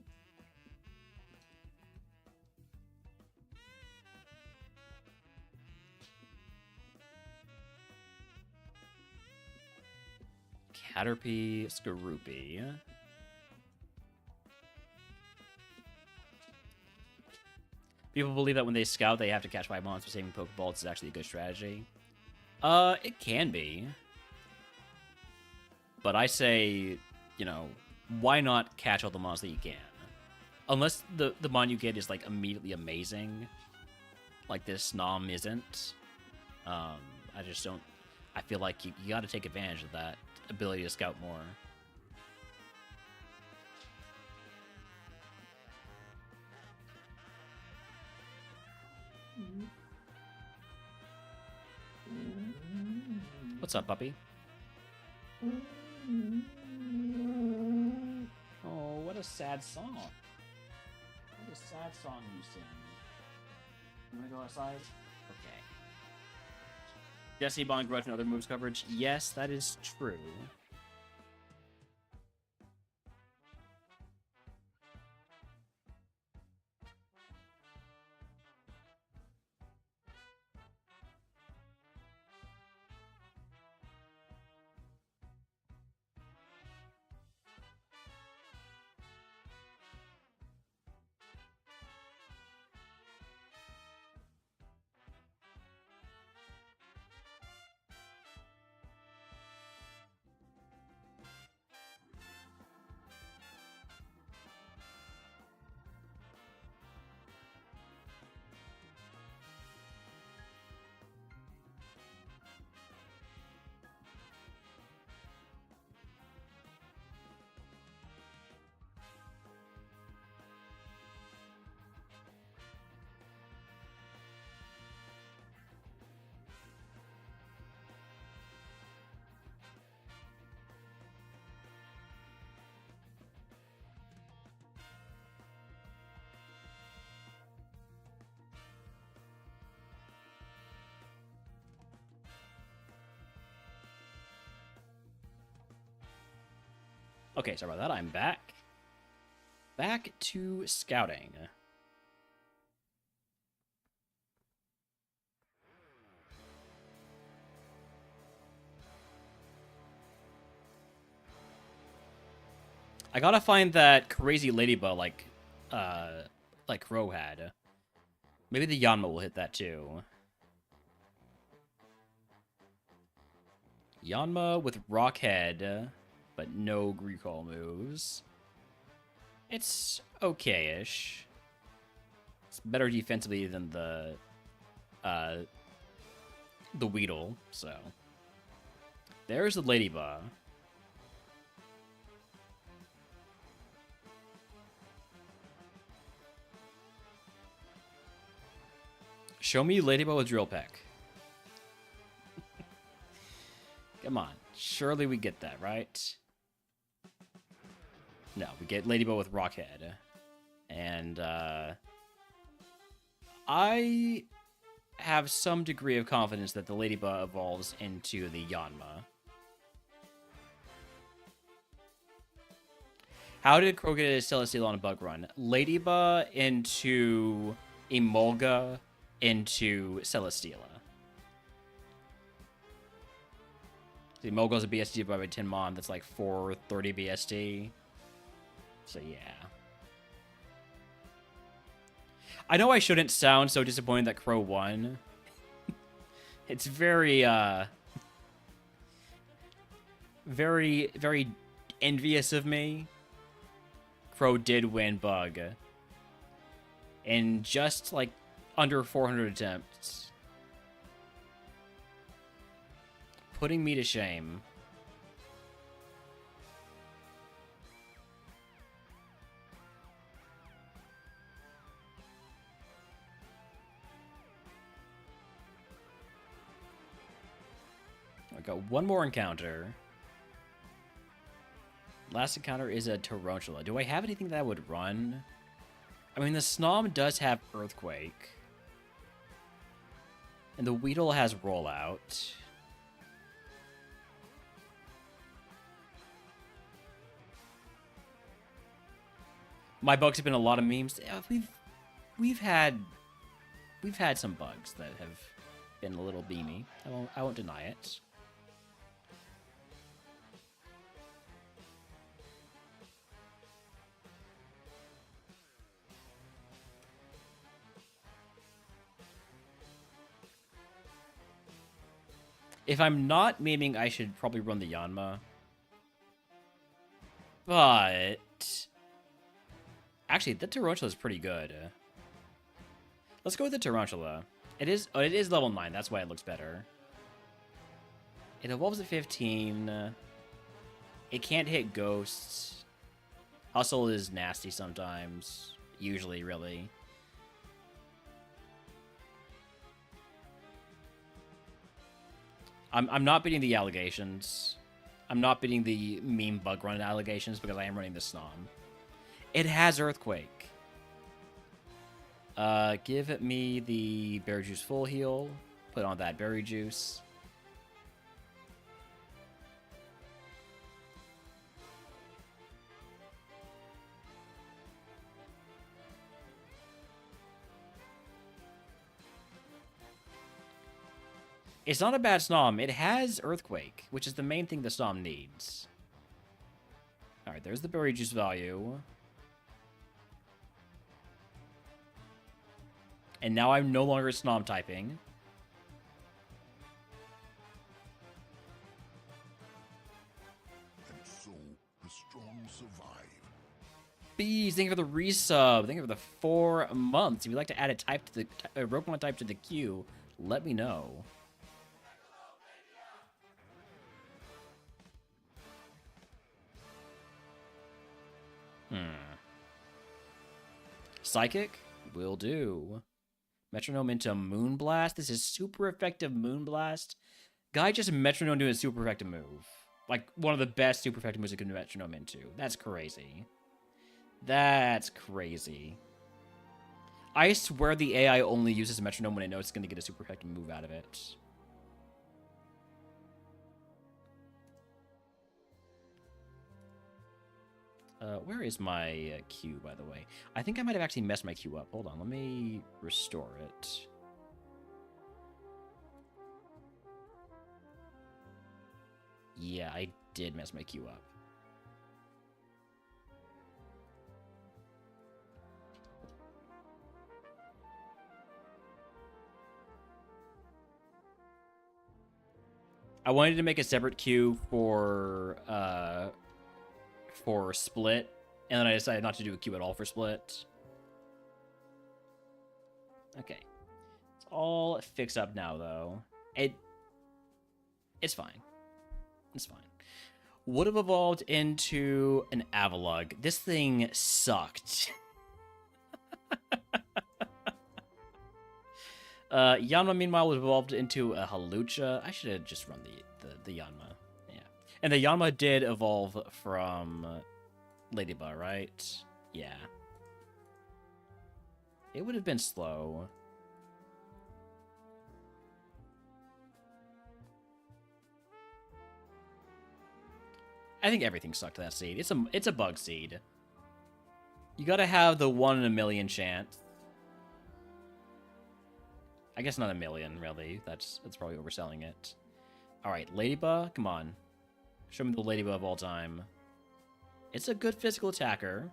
Caterpie, Skorupi. People believe that when they scout, they have to catch 5 monsters, saving Pokeballs is actually a good strategy. It can be. But I say, you know, why not catch all the monsters that you can? Unless the mon you get is, like, immediately amazing. Like this Snom isn't. I just don't... I feel like you gotta take advantage of that ability to scout more. What's up, puppy? Oh, what a sad song. What a sad song you sing. You wanna go outside? Okay. Jesse Bond Grudge and other moves coverage. Yes, that is true.
Okay, sorry about that. I'm back. Back to scouting. I gotta find that crazy ladybug like Crow had. Maybe the Yanma will hit that too. Yanma with Rockhead, but no recall moves. It's okay-ish. It's better defensively than the Weedle, so. There's the Ladybug. Show me Ladybug with Drill Peck. Come on. Surely we get that, right? No, we get Ladybug with Rockhead. And, I have some degree of confidence that the Ladybug evolves into the Yanma. How did Crow get a Celesteela on a bug run? Ladybug into Emolga into Celesteela. The Emolga's a BSD by 10 mon. That's like 430 BSD. So yeah. I know I shouldn't sound so disappointed that Crow won. It's very, very envious of me. Crow did win Bug. In just, like, under 400 attempts. Putting me to shame. I got one more encounter. Last encounter is a Tarantula. Do I have anything that would run? I mean, the Snom does have Earthquake. And the Weedle has Rollout. My bugs have been a lot of memes. We've had some bugs that have been a little beamy. I won't deny it. If I'm not memeing, I should probably run the Yanma. But actually, the Tarantula is pretty good. Let's go with the Tarantula. It is level 9. That's why it looks better. It evolves at 15. It can't hit ghosts. Hustle is nasty sometimes. Usually, really. I'm not beating the allegations. I'm not beating the meme bug run allegations because I am running the Snom. It has Earthquake. Give me the Berry Juice full heal. Put on that Berry Juice. It's not a bad Snom. It has Earthquake, which is the main thing the Snom needs. Alright, there's the Berry Juice value. And now I'm no longer Snom typing.
And so the strong survive.
Bees, thank you for the resub. Thank you for the 4 months. If you'd like to add a type to the RogueMon type to the queue, let me know. Psychic? Will do. Metronome into Moonblast. This is super effective Moonblast. Guy just metronome doing a super effective move. Like, one of the best super effective moves you can metronome into. That's crazy. That's crazy. I swear the AI only uses metronome when it knows it's going to get a super effective move out of it.
Where is my queue, by the way? I think I might have actually messed my queue up. Hold on, let me restore it. Yeah, I did mess my queue up. I wanted to make a separate queue for Split, and then I decided not to do a queue at all for Split. Okay. It's all fixed up now, though. It's fine. It's fine. Would have evolved into an Avalugg. This thing sucked. Yanma, meanwhile, was evolved into a Halucha. I should have just run the Yanma. Yeah. And the Yanma did evolve from Ladybug, right? Yeah. It would have been slow. I think everything sucked that seed. It's a bug seed. You gotta have the 1 in a million chance. I guess not a million, really. That's probably overselling it. Alright, Ladybug, come on. Show me the Ladybug of all time. It's a good physical attacker.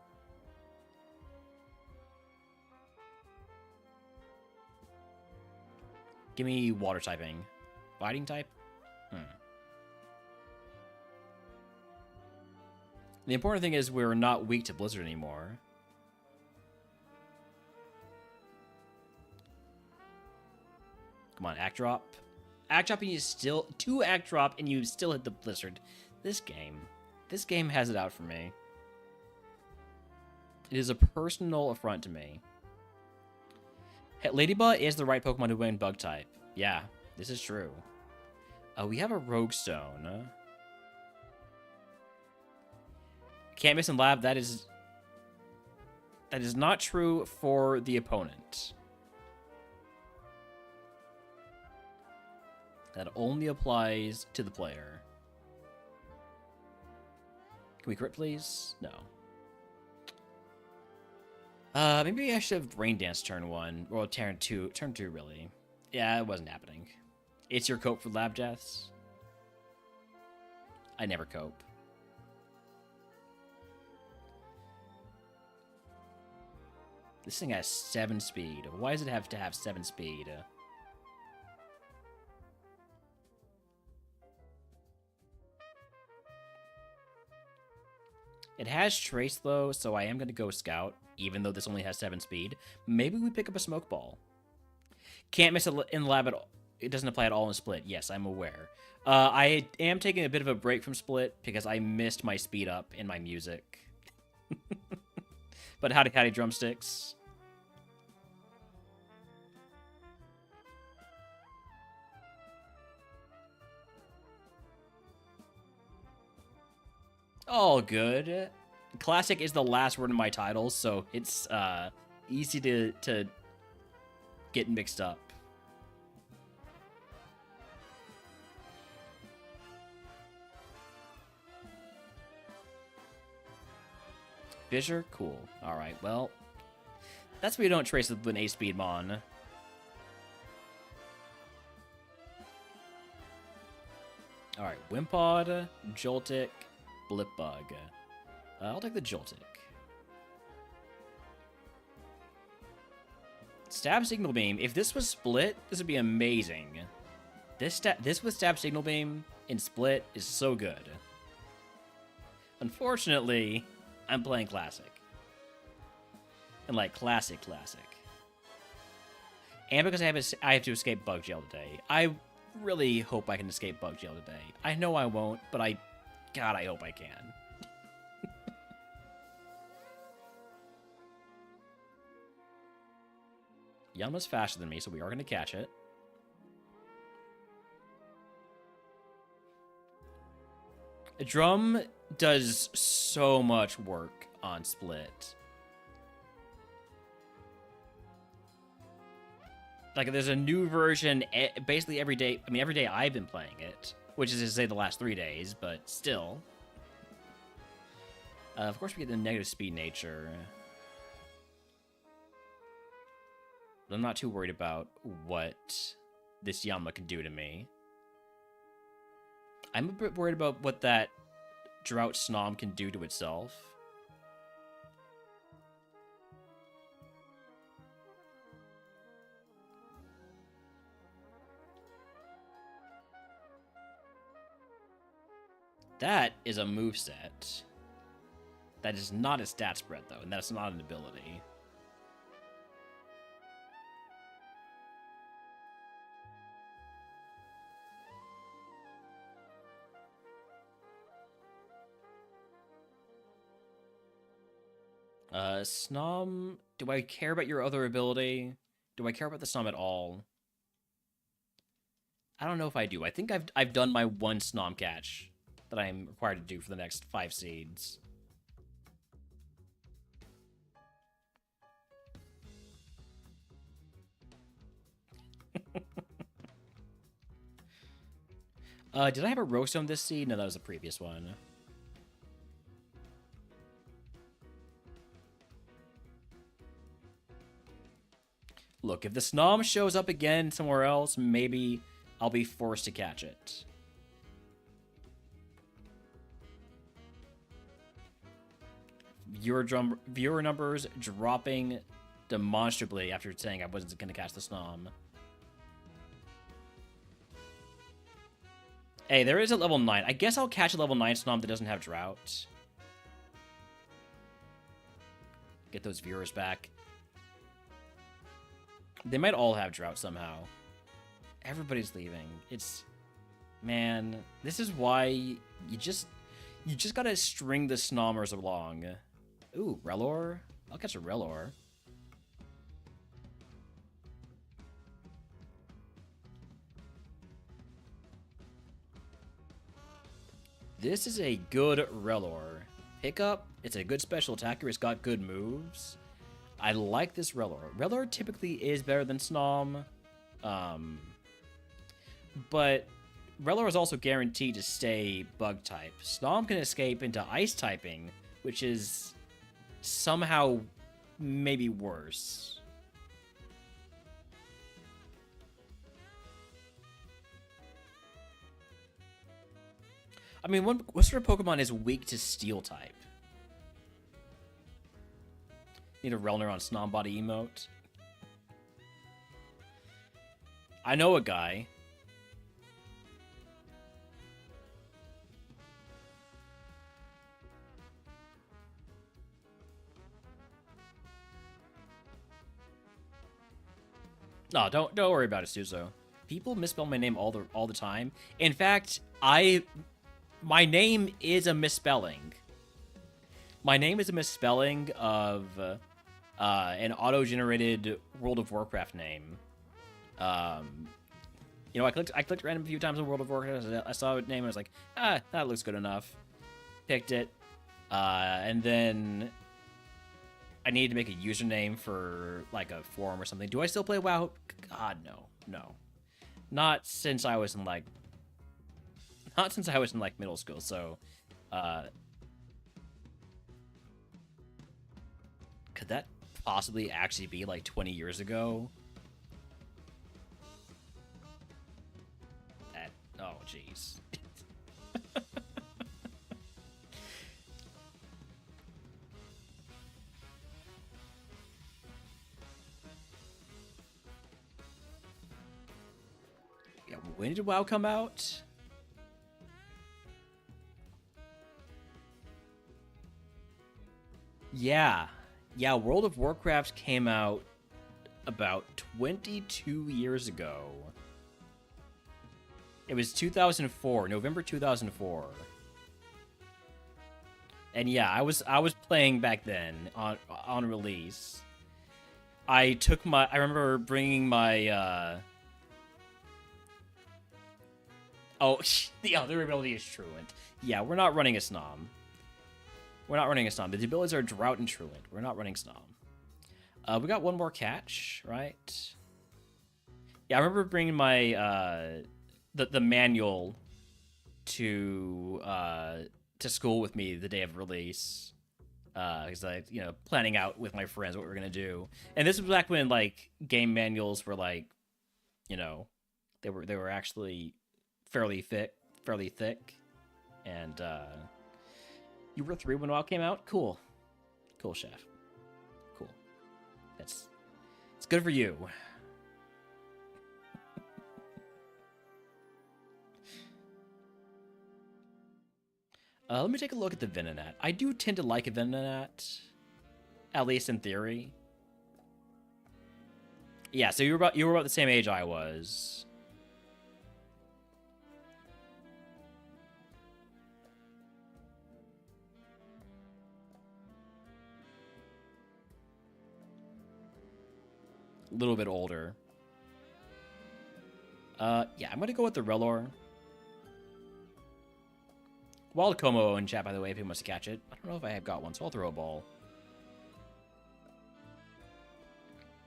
Give me water typing. Fighting type? The important thing is we're not weak to Blizzard anymore. Come on, Act Drop. Act Drop and you still... 2 Act Drop and you still hit the Blizzard. This game has it out for me. It is a personal affront to me. Ladybug is the right Pokemon to win Bug type. Yeah, this is true. We have a Rogue Stone. Can't miss in lab. That is not true for the opponent. That only applies to the player. Can we crit, please? No. Maybe I should have Rain Dance turn 1. Or turn 2. Turn 2, really. Yeah, it wasn't happening. It's your cope for lab deaths. I never cope. This thing has 7 speed. Why does it have to have 7 speed? It has Trace, though, so I am going to go Scout, even though this only has 7 speed. Maybe we pick up a Smoke Ball. Can't miss it in the lab at all. It doesn't apply at all in Split. Yes, I'm aware. I am taking a bit of a break from Split because I missed my speed up in my music. But howdy drumsticks. All good. Classic is the last word in my title, so it's easy to get mixed up. Fissure? Cool. Alright, well, that's why you don't trace with an A-Speed Mon. Alright, Wimpod, Joltik, Blipbug. I'll take the Joltik. Stab Signal Beam. If this was Split, this would be amazing. This with Stab Signal Beam in Split is so good. Unfortunately, I'm playing Classic. And like Classic. And because I have to escape Bug Jail today. I really hope I can escape Bug Jail today. I know I won't, but God, I hope I can. Yanma's faster than me, so we are going to catch it. A drum does so much work on Split. Like, there's a new version basically every day. I mean, every day I've been playing it, which is to say the last 3 days, but still.
Of course, we get the negative speed nature. But I'm not too worried about what this Yama can do to me. I'm a bit worried about what that Drought Snom can do to itself. That is a moveset. That is not a stat spread, though, and that's not an ability. Snom, do I care about your other ability? Do I care about the Snom at all? I don't know if I do. I think I've done my one Snom catch that I'm required to do for the next 5 seeds. Did I have a Roguestone this seed? No, that was the previous one. Look, if the Snom shows up again somewhere else, maybe I'll be forced to catch it. Viewer numbers dropping demonstrably after saying I wasn't going to catch the Snom. Hey, there is a level 9. I guess I'll catch a level 9 Snom that doesn't have Drought. Get those viewers back. They might all have Drought somehow. Everybody's leaving. It's... Man, this is why you just gotta string the Snommers along. Ooh, Relor? I'll catch a Relor. This is a good Relor. Pickup, it's a good special attacker, it's got good moves. I like this Relor. Relor typically is better than Snom. But Relor is also guaranteed to stay bug type. Snom can escape into ice typing, which is somehow maybe worse. I mean, what sort of Pokemon is weak to Steel type? Need a Relner on Snom body emote. I know a guy. No, don't worry about it, Suzo. People misspell my name all the time. In fact, my name is a misspelling. My name is a misspelling of an auto-generated World of Warcraft name. You know, I clicked random a few times on World of Warcraft. I saw a name and I was like, that looks good enough. Picked it, and then I needed to make a username for like a forum or something. Do I still play WoW? God, no. Not since I was in like middle school. So, could that possibly actually be like 20 years ago? Oh, jeez. Yeah, when did WoW come out? Yeah, World of Warcraft came out about 22 years ago. It was 2004, November 2004. And yeah, I was playing back then on release. I remember bringing my oh, the other ability is Truant. Yeah, we're not running a Snom. The abilities are Drought and Truant. We're not running Snom. We got one more catch, right? Yeah, I remember bringing my the manual to school with me the day of release.
Because I, planning out with my friends what we were gonna do. And this was back when like game manuals were like, they were actually fairly thick, and you were 3 when WoW came out. Cool, chef. Cool. It's good for you. Let me take a look at the Venonat. I do tend to like a Venonat, at least in theory. Yeah, so you were about the same age I was. A little bit older. Yeah, I'm gonna go with the Relor. Wild Como in chat, by the way, if he wants to catch it. I don't know if I have got one, so I'll throw a ball.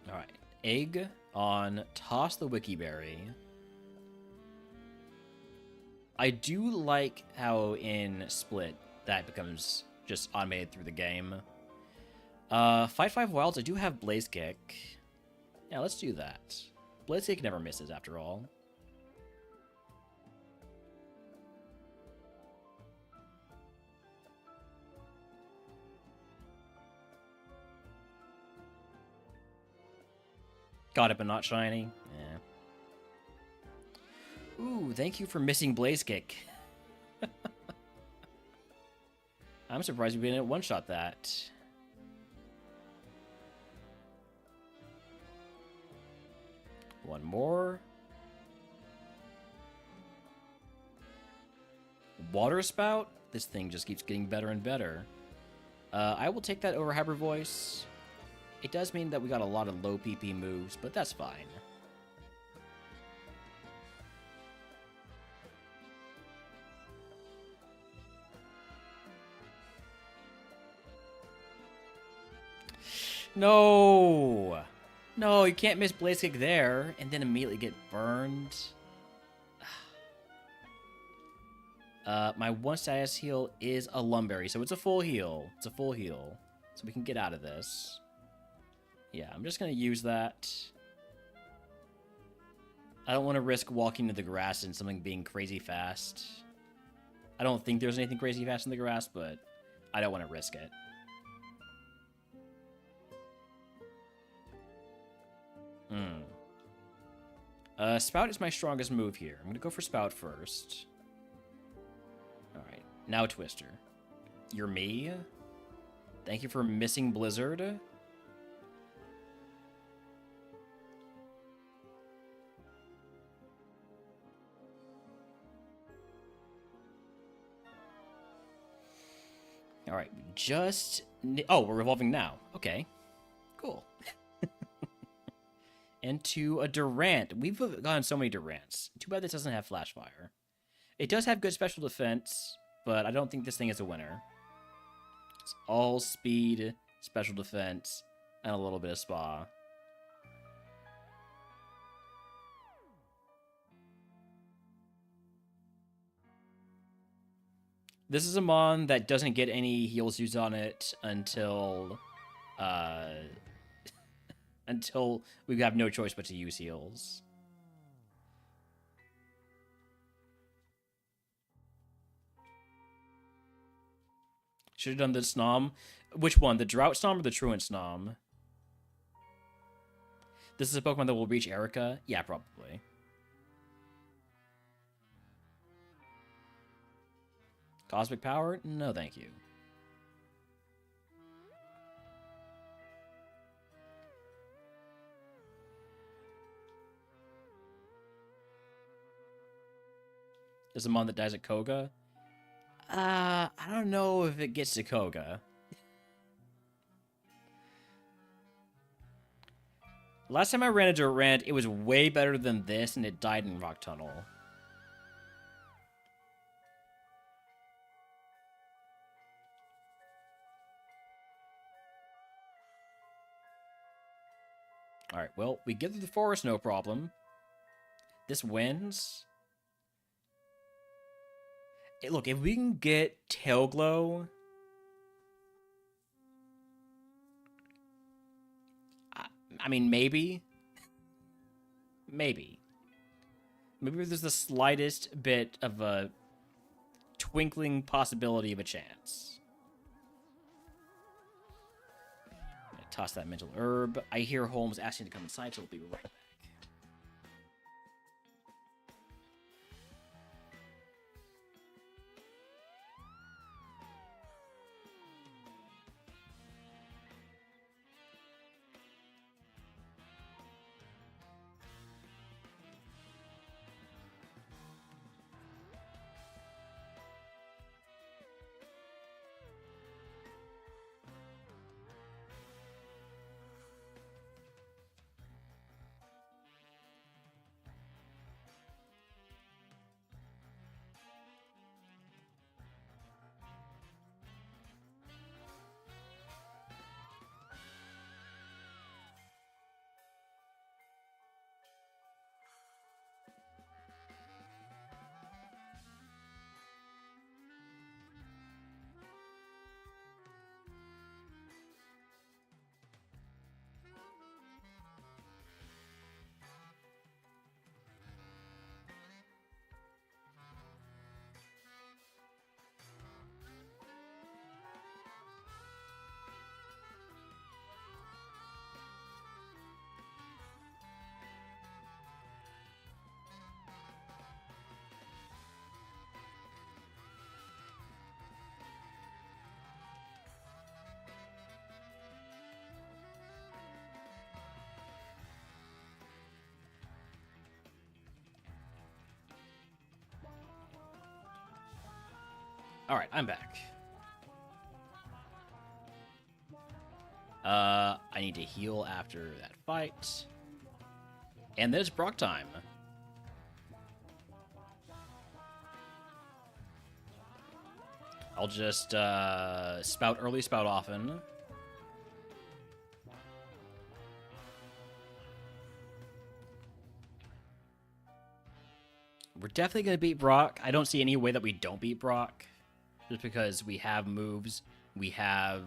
Alright. Egg on Toss the Wikiberry. I do like how in Split that becomes just automated through the game. Fight 5 Wilds, I do have Blaze Kick. Yeah, let's do that. Blaze Kick never misses, after all. Got it, but not shiny. Yeah. Ooh, thank you for missing Blaze Kick. I'm surprised we didn't one-shot that. One more. Water Spout? This thing just keeps getting better and better. I will take that over Hyper Voice. It does mean that we got a lot of low PP moves, but that's fine. No! No, you can't miss Blaze Kick there, and then immediately get burned. My one status heal is a Lumberry, so it's a full heal. It's a full heal. So we can get out of this. Yeah, I'm just going to use that. I don't want to risk walking into the grass and something being crazy fast. I don't think there's anything crazy fast in the grass, but I don't want to risk it. Spout is my strongest move here. I'm going to go for Spout first. Alright, now Twister. You're me? Thank you for missing Blizzard. Alright, oh, we're evolving now. Okay, cool. And to a Durant. We've gotten so many Durants. Too bad this doesn't have Flash Fire. It does have good special defense, but I don't think this thing is a winner. It's all speed, special defense, and a little bit of spa. This is a mon that doesn't get any heals used on it until until we have no choice but to use heals. Should have done the Snom. Which one? The Drought Snom or the Truant Snom? This is a Pokemon that will reach Erica? Yeah, probably. Cosmic Power? No, thank you. There's a mon that dies at Koga. I don't know if it gets to Koga. Last time I ran a Durant, it was way better than this, and it died in Rock Tunnel. Alright, well, we get through the forest, no problem. This wins. Hey, look, if we can get Tail Glow...
I mean, maybe. Maybe. Maybe there's the slightest bit of a twinkling possibility of a chance. Toss that mental herb. I hear Holmes asking to come inside, so we'll be right back. Alright, I'm back. I need to heal after that fight. And then it's Brock time. I'll just spout early, spout often. We're definitely going to beat Brock. I don't see any way that we don't beat Brock. Just because we have moves. We have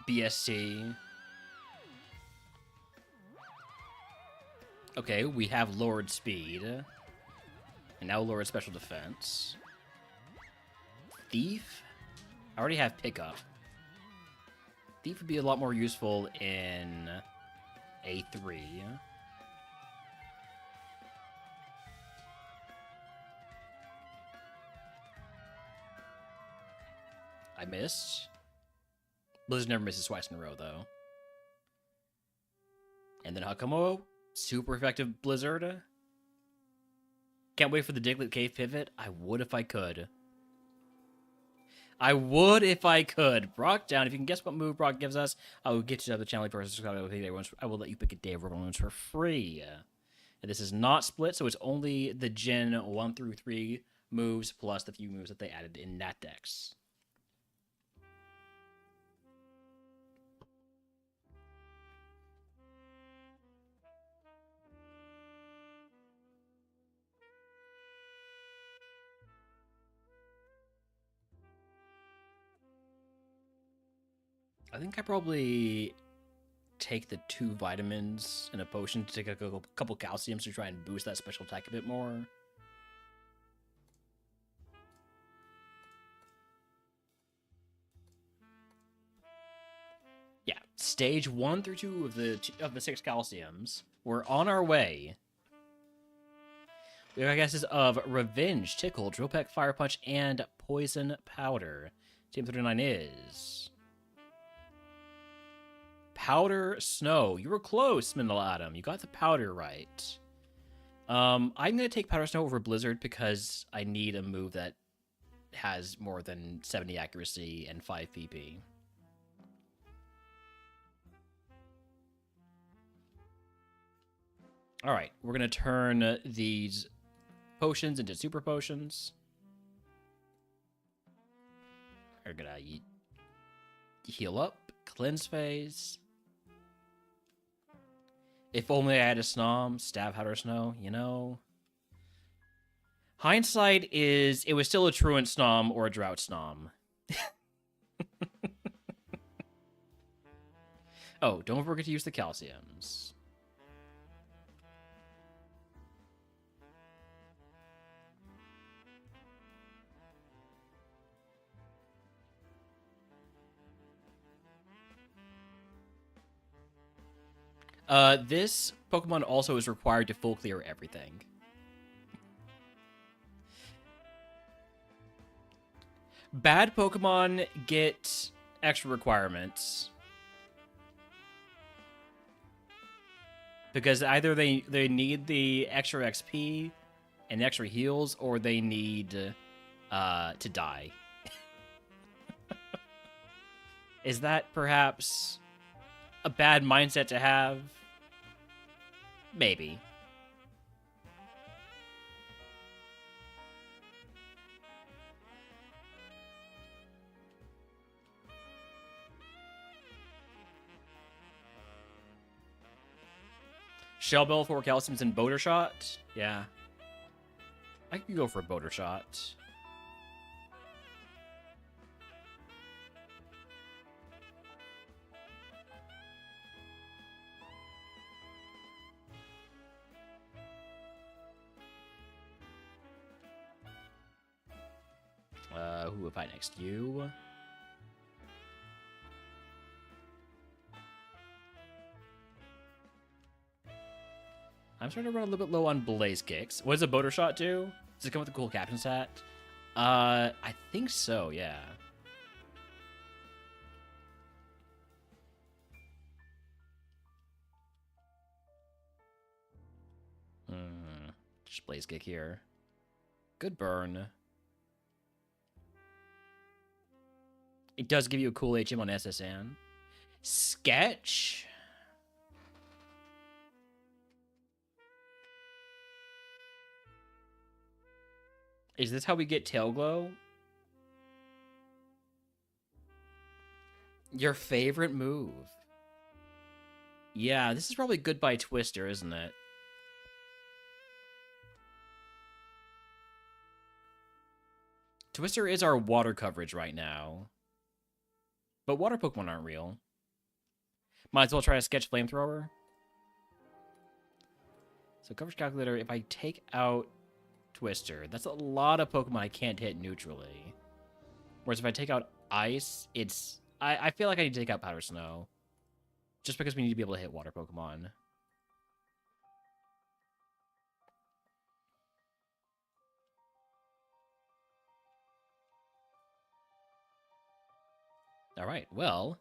BSC. Okay, we have lowered speed. And now lowered special defense. Thief? I already have pickup. Thief would be a lot more useful in A3. I missed. Blizzard never misses twice in a row, though. And then Hakumo, super effective Blizzard. Can't wait for the Diglett Cave pivot. I would if I could. I would if I could. Brock down. If you can guess what move Brock gives us, I will get you to the channel first. I will let you pick a day of Rogue's for free. And this is not split, so it's only the Gen 1 through 3 moves plus the few moves that they added in Nat Dex. I think I probably take the 2 vitamins and a potion to take a couple calciums to try and boost that special attack a bit more. Yeah, stage 1 through 2 of the 6 calciums. We're on our way. We have guesses of Revenge, Tickle, Drill Peck, Fire Punch, and Poison Powder. Team 39 is Powder Snow. You were close, Mindle Adam. You got the powder right. I'm going to take Powder Snow over Blizzard because I need a move that has more than 70 accuracy and 5 PP. Alright, we're going to turn these potions into super potions. We're going to heal up, cleanse phase. If only I had a Snom, Stab Powder Snow, you know. Hindsight is, it was still a Truant Snom or a Drought Snom.
Oh, don't forget to use the calciums. This Pokemon also is required to full clear everything. Bad Pokemon get extra requirements. Because either they need the extra XP and extra heals, or they need to die. Is that perhaps a bad mindset to have? Maybe. Shell Bell for calciums and Boulder Shot? Yeah. I can go for a Boulder Shot. Who would fight next? You? I'm starting to run a little bit low on Blaze Kicks. What does a Boulder Shot do? Does it come with a cool Captain Stat? I think so, yeah. Just Blaze Kick here. Good burn. It does give you a cool HM on SSN. Sketch? Is this how we get Tail Glow? Your favorite move. Yeah, this is probably Goodbye Twister, isn't it? Twister is our water coverage right now. But water Pokemon aren't real. Might as well try a Sketch Flamethrower. So coverage calculator, if I take out Twister, that's a lot of Pokemon I can't hit neutrally. Whereas if I take out Ice, it's... I feel like I need to take out Powder Snow. Just because we need to be able to hit water Pokemon. Alright, well...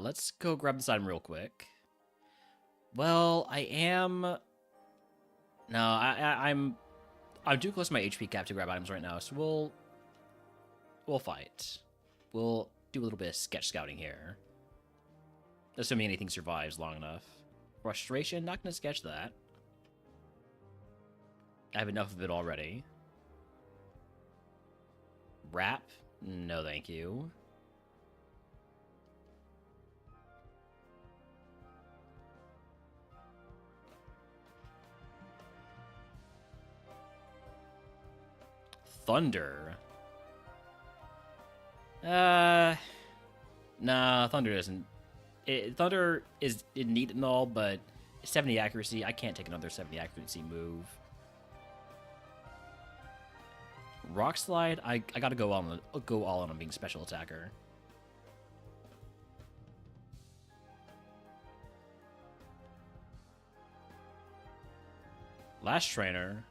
let's go grab this item real quick. Well, I am... No, I'm too close to my HP cap to grab items right now, so we'll fight. We'll do a little bit of sketch scouting here. Assuming anything survives long enough. Frustration, not gonna sketch that. I have enough of it already. Wrap? No, thank you. Thunder. Nah, Thunder doesn't. Thunder is neat and all, but 70 accuracy. I can't take another 70 accuracy move. Rock Slide. I gotta go all in on being special attacker. Last Trainer.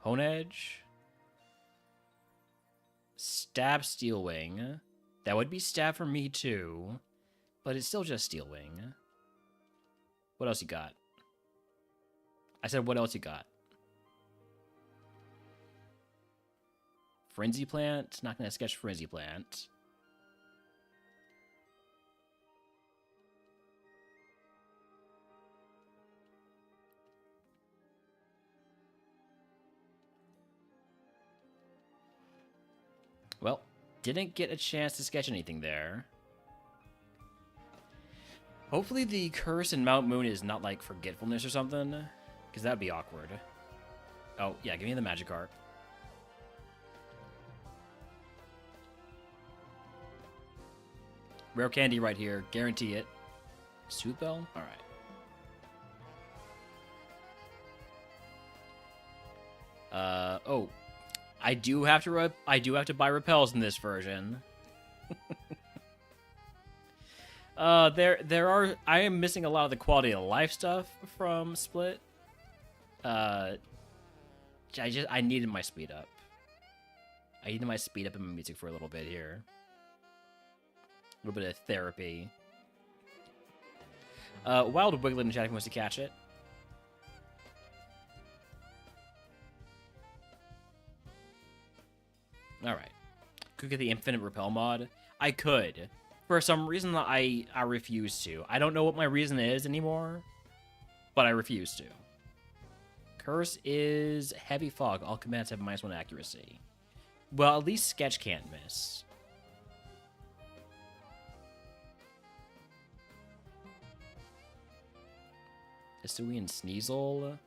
Honedge. Stab Steel Wing. That would be stab for me too, but it's still just Steel Wing. What else you got? I said, what else you got? Frenzy Plant? Not gonna sketch Frenzy Plant. Well, didn't get a chance to sketch anything there. Hopefully the curse in Mount Moon is not like forgetfulness or something, because that would be awkward. Oh, yeah, give me the Magikarp.
Rare candy right here. Guarantee it. Sooth Bell? Alright. Oh. I do have to buy repels in this version. I am missing a lot of the quality of life stuff from Split. I needed my speed up. I needed my speed up in my music for a little bit here. A little bit of therapy. Wild Wiggler in the chat if he wants to catch it. Alright. Could get the Infinite Repel mod. I could. For some reason, I refuse to. I don't know what my reason is anymore, but I refuse to. Curse is Heavy Fog. All commands have -1 accuracy. Well, at least Sketch can't miss. Hisui and Sneasel.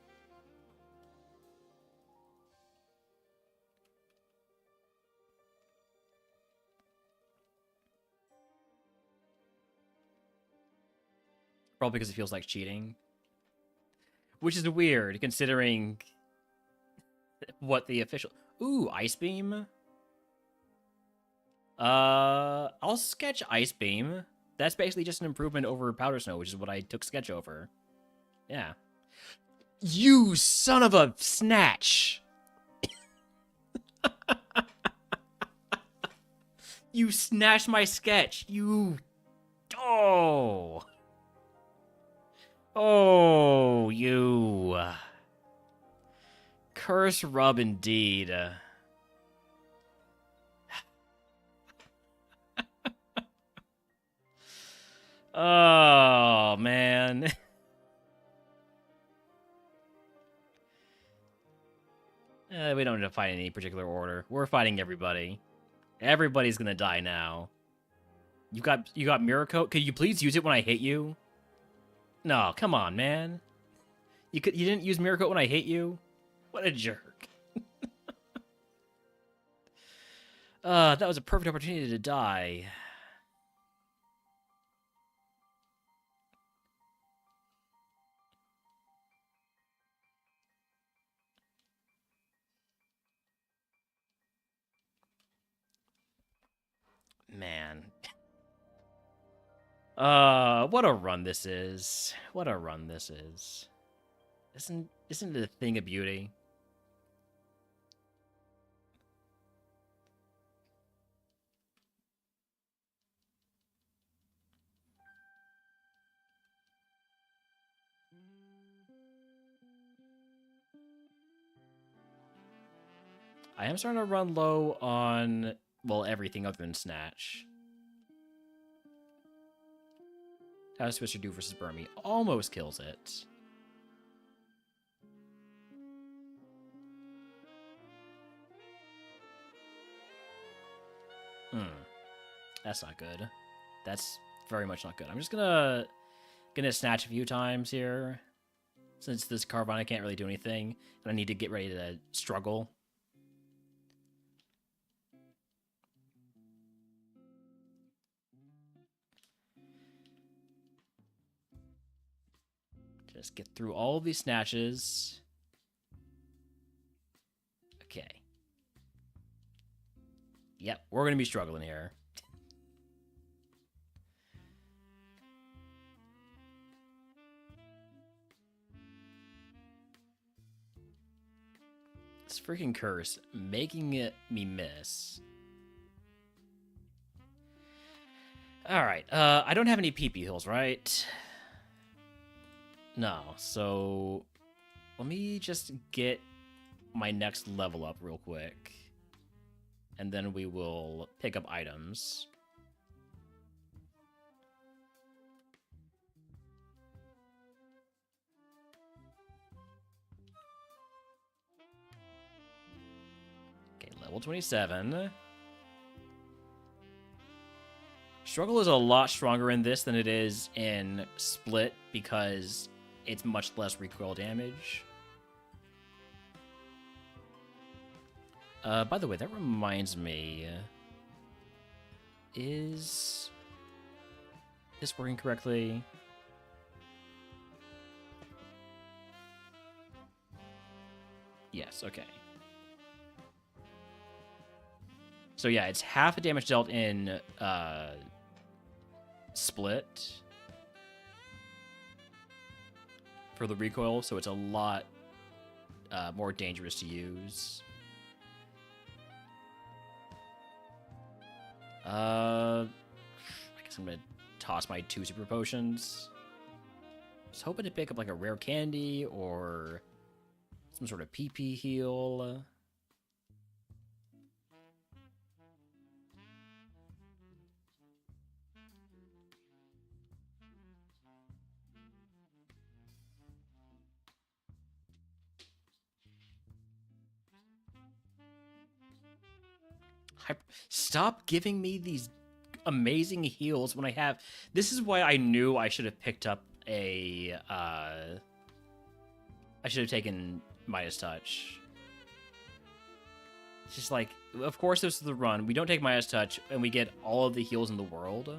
Probably because it feels like cheating. Which is weird, considering what the official... Ooh, Ice Beam? I'll Sketch Ice Beam. That's basically just an improvement over Powder Snow, which is what I took Sketch over. Yeah. You son of a snatch! You snatched my Sketch! You... Oh! Oh, you... Curse rub indeed. Oh, man. We don't need to fight in any particular order. We're fighting everybody. Everybody's gonna die now. You got Mirror Coat? Could you please use it when I hit you? No, come on, man. You didn't use Mirror Coat when I hit you? What a jerk. That was a perfect opportunity to die. Man. What a run this is. What a run this is. Isn't it a thing of beauty? I am starting to run low on, well, everything other than Snatch. How does Twister do versus Burmy? Almost kills it. That's not good. That's very much not good. I'm just gonna Snatch a few times here. Since this Carvana can't really do anything, and I need to get ready to struggle. Just get through all of these snatches. Okay. Yep, we're going to be struggling here. This freaking curse, making me miss. Alright, I don't have any PP heals, right? No, so let me just get my next level up real quick. And then we will pick up items. Okay, level 27. Struggle is a lot stronger in this than it is in Split because it's much less recoil damage. By the way, that reminds me, is
this working correctly? Yes, okay. So yeah, it's half the damage dealt in Split for the recoil, so it's a lot more dangerous to use. I guess I'm gonna toss my 2 super potions. I was hoping to pick up like a rare candy or some sort of PP heal. Stop giving me these amazing heals when I have... This is why I knew I should have picked up a... I should have taken Midas Touch. It's just like, of course this is the run. We don't take Midas Touch, and we get all of the heals in the world.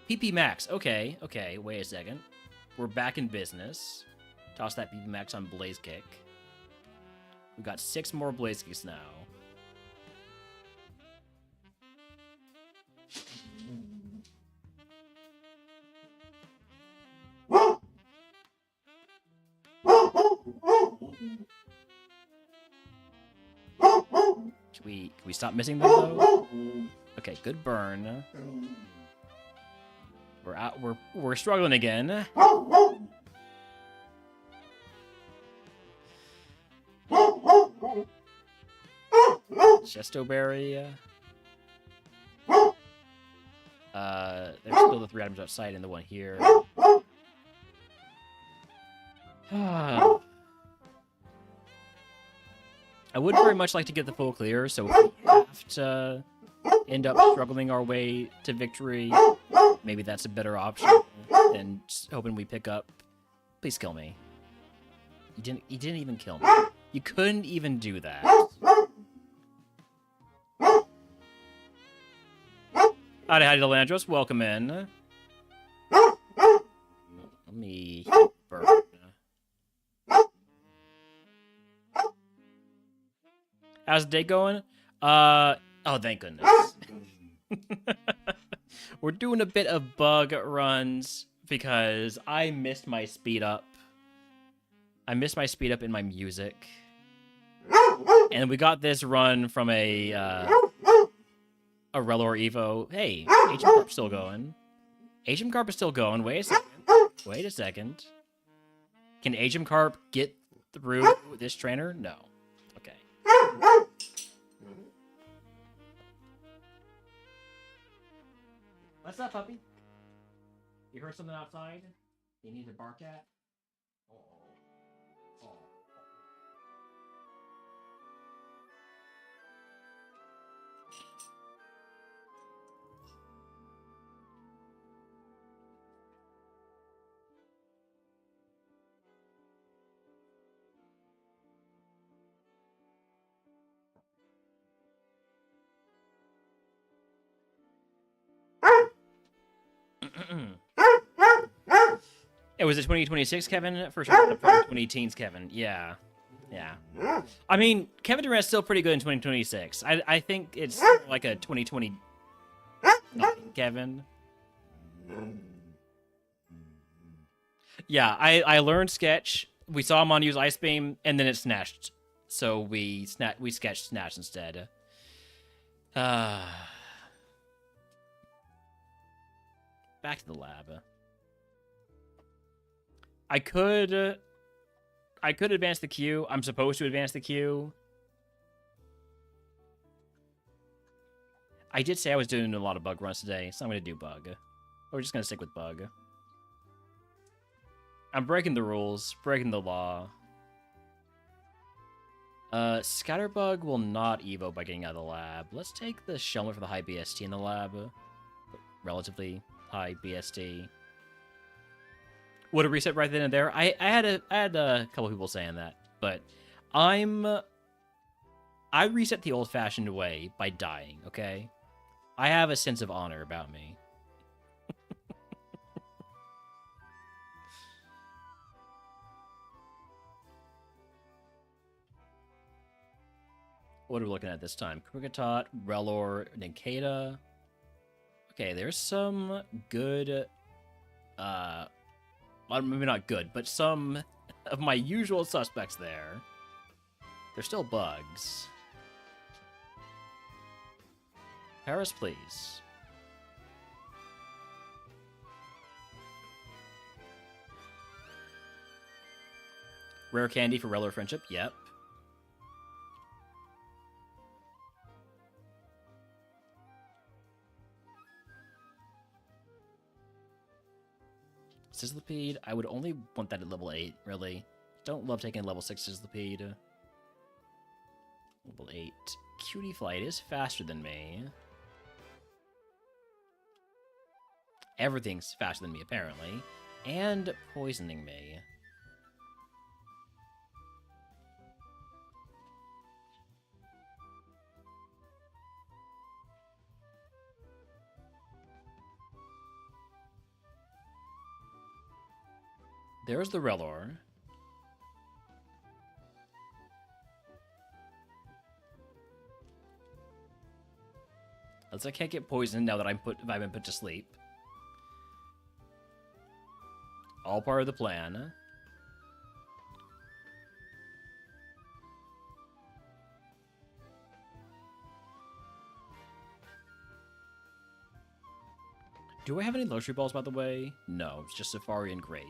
PP Max. Okay, okay, wait a second. We're back in business. Toss that PP Max on Blaze Kick. We've got 6 more Blaze Kicks now. Can we stop missing them though? Okay, good burn. We're out. We're struggling again. Chestoberry. There's still the 3 items outside and the one here. I would very much like to get the full clear, so if we have to end up struggling our way to victory, maybe that's a better option than just hoping we pick up. Please kill me. You didn't even kill me. You couldn't even do that. Howdy, Delandros. Welcome in. Let me burn. How's the day going? Oh, thank goodness. We're doing a bit of bug runs because I missed my speed up. I missed my speed up in my music. And we got this run from a Relor Evo. Hey, Agent Carp's still going. Agent Carp is still going. Wait a second. Wait a second. Can Agent Carp get through this trainer? No. Okay. What's up, puppy? You heard something outside? You need to bark at? It was it 2026, Kevin? First one, 20 Kevin. Yeah. Yeah. I mean, Kevin Durant's still pretty good in 2026. I think it's like a 2020 Kevin. Yeah, I learned Sketch. We saw him on use Ice Beam, and then it snatched. So we sketched Snatch instead. Back to the lab. I could advance the queue. I'm supposed to advance the queue. I did say I was doing a lot of bug runs today, so I'm going to do bug. We're just going to stick with bug. I'm breaking the rules, breaking the law. Scatterbug will not evo by getting out of the lab. Let's take the Shelmet for the high BST in the lab. Relatively high BST. Would have reset right then and there. I had a couple people saying that, but I reset the old-fashioned way by dying. Okay, I have a sense of honor about me.
What are we looking at this time? Krikatot, Relor, Ninkata. Okay, there's some good, well, maybe not good, but some of my usual suspects there. They're still bugs. Paris, please. Rare candy for Relor Friendship, yep. Sizzlipede, I would only want that at level 8, really. Don't love taking a level 6 Sizzlipede. Level 8. Cutie Flight is faster than me. Everything's faster than me, apparently. And poisoning me. There's the Relor. Unless I can't get poisoned now that I've been put to sleep. All part of the plan. Do I have any luxury balls, by the way? No, it's just Safari and Great.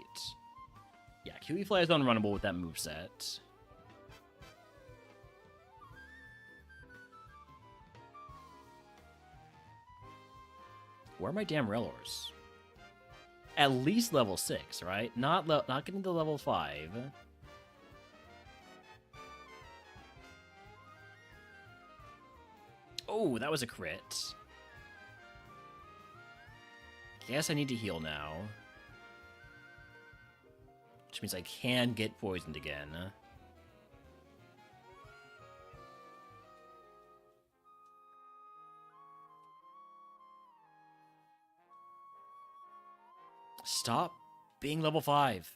Yeah, Cutie Fly is unrunnable with that moveset. Where are my damn Relors? At least level 6, right? Not getting to level 5. Oh, that was a crit. Guess I need to heal now. Which means I can get poisoned again. Stop being level 5.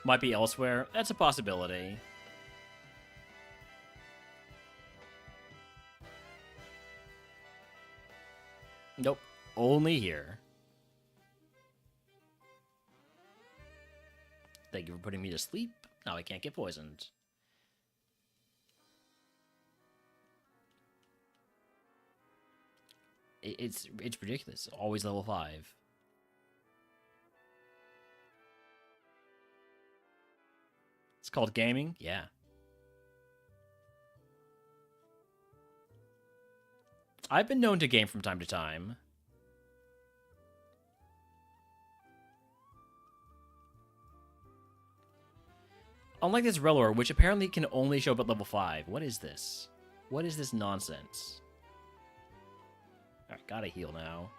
Might be elsewhere. That's a possibility. Nope. Only here. Thank you for putting me to sleep. Now I can't get poisoned. It's ridiculous. Always level 5. It's called gaming? Yeah. I've been known to game from time to time. Unlike this Relor, which apparently can only show up at level 5. What is this? What is this nonsense? Alright, gotta heal now.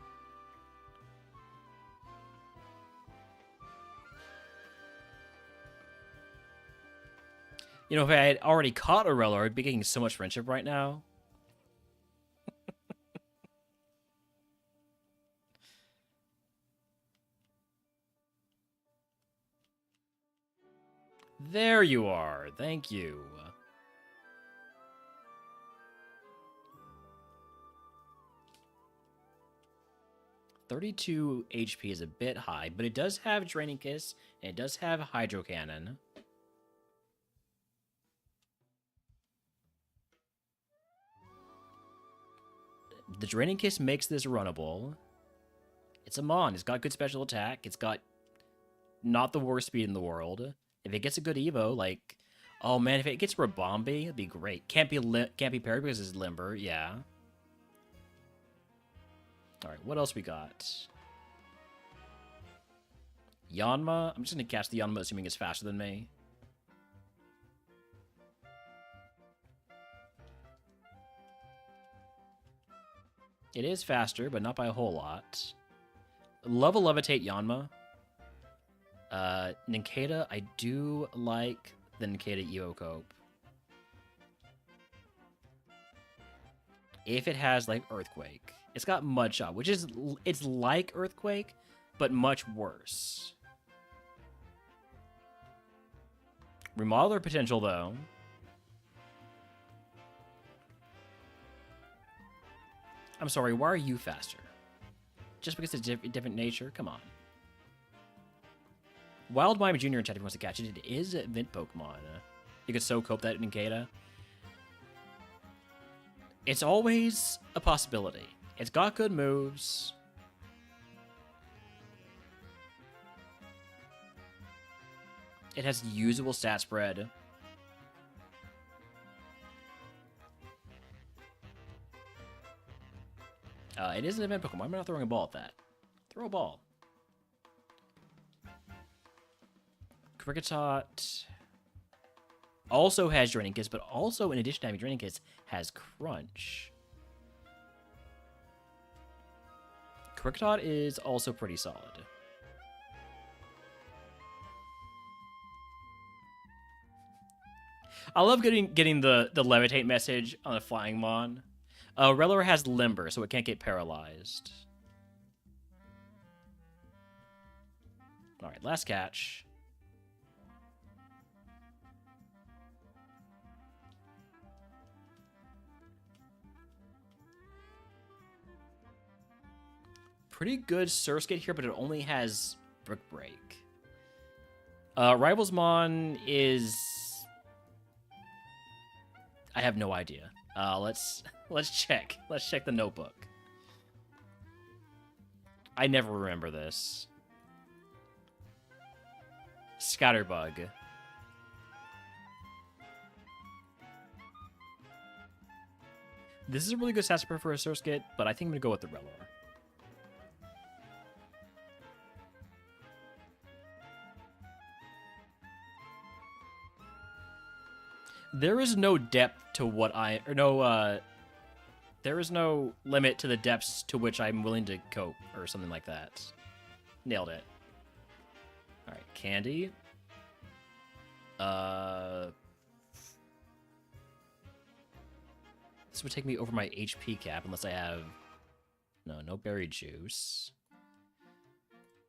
You know, if I had already caught a Relor, I'd be getting so much friendship right now. There you are. Thank you. $32 HP is a bit high, but it does have Draining Kiss, and it does have Hydro Cannon. The Draining Kiss makes this runnable. It's a Mon. It's got good special attack. It's got not the worst speed in the world. If it gets a good Evo, like... Oh man, if it gets Rabombi, it'd be great. Can't be parried because it's Limber, yeah. Alright, what else we got? Yanma. I'm just gonna cast the Yanma assuming it's faster than me. It is faster, but not by a whole lot. Love a Levitate Yanma. Ninkata, I do like the Ninkata Eocope. If it has, like, Earthquake. It's got Mud Shot, which is, it's like Earthquake, but much worse.
Remodeler potential, though. I'm sorry, why are you faster? Just because it's a different nature? Come on. Wild Mime Jr. in chat if he wants to catch it. It is a Vint Pokemon. You could so cope that in Ninkata. It's always a possibility. It's got good moves. It has usable stat spread. It is an event Pokemon. I'm not throwing a ball at that. Throw a ball. Kricketot also has Draining Kiss, but also in addition to having Draining Kiss, has Crunch. Kricketot is also pretty solid. I love getting the Levitate message on the Flying Mon. Rellor has Limber, so it can't get paralyzed. Alright, last catch. Pretty good Surskit here, but it only has Brick Break. Rivalsmon is... I have no idea. Let's check. Let's check the notebook. I never remember this. Scatterbug. This is a really good stat spread for a Surskit, but I think I'm gonna go with the Rellor. There is no depth to what there is no limit to the depths to which I'm willing to cope, or something like that. Nailed it. Alright, Candy. This would take me over my HP cap, unless I have... No berry juice.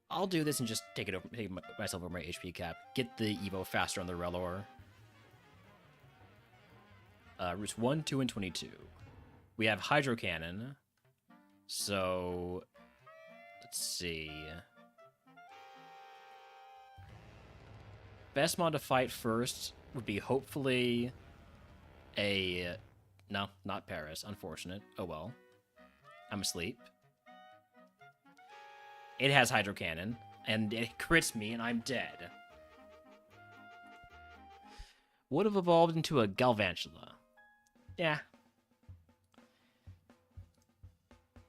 I'll do this and just take myself over my HP cap. Get the Evo faster on the Rellor. Routes 1, 2, and 22. We have Hydro Cannon. So, let's see. Best mod to fight first would be hopefully a... No, not Paris. Unfortunate. Oh well. I'm asleep. It has Hydro Cannon, and it crits me, and I'm dead. Would have evolved into a Galvantula. Yeah.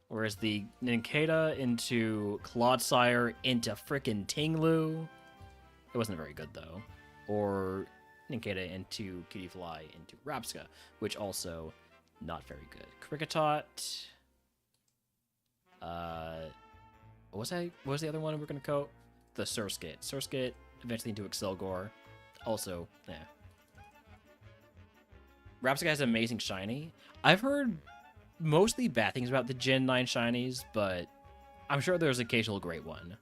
Whereas the Ninkata into Clodsire into frickin' Tinglu. It wasn't very good, though. Or Ninkata into Kittyfly into Rapska, which also not very good. Kricketot. What was the other one we're gonna coat? The Surskit. Surskit eventually into Excelgor. Also, yeah. Rapska has amazing shiny. I've heard mostly bad things about the Gen 9 shinies, but I'm sure there's an occasional great one.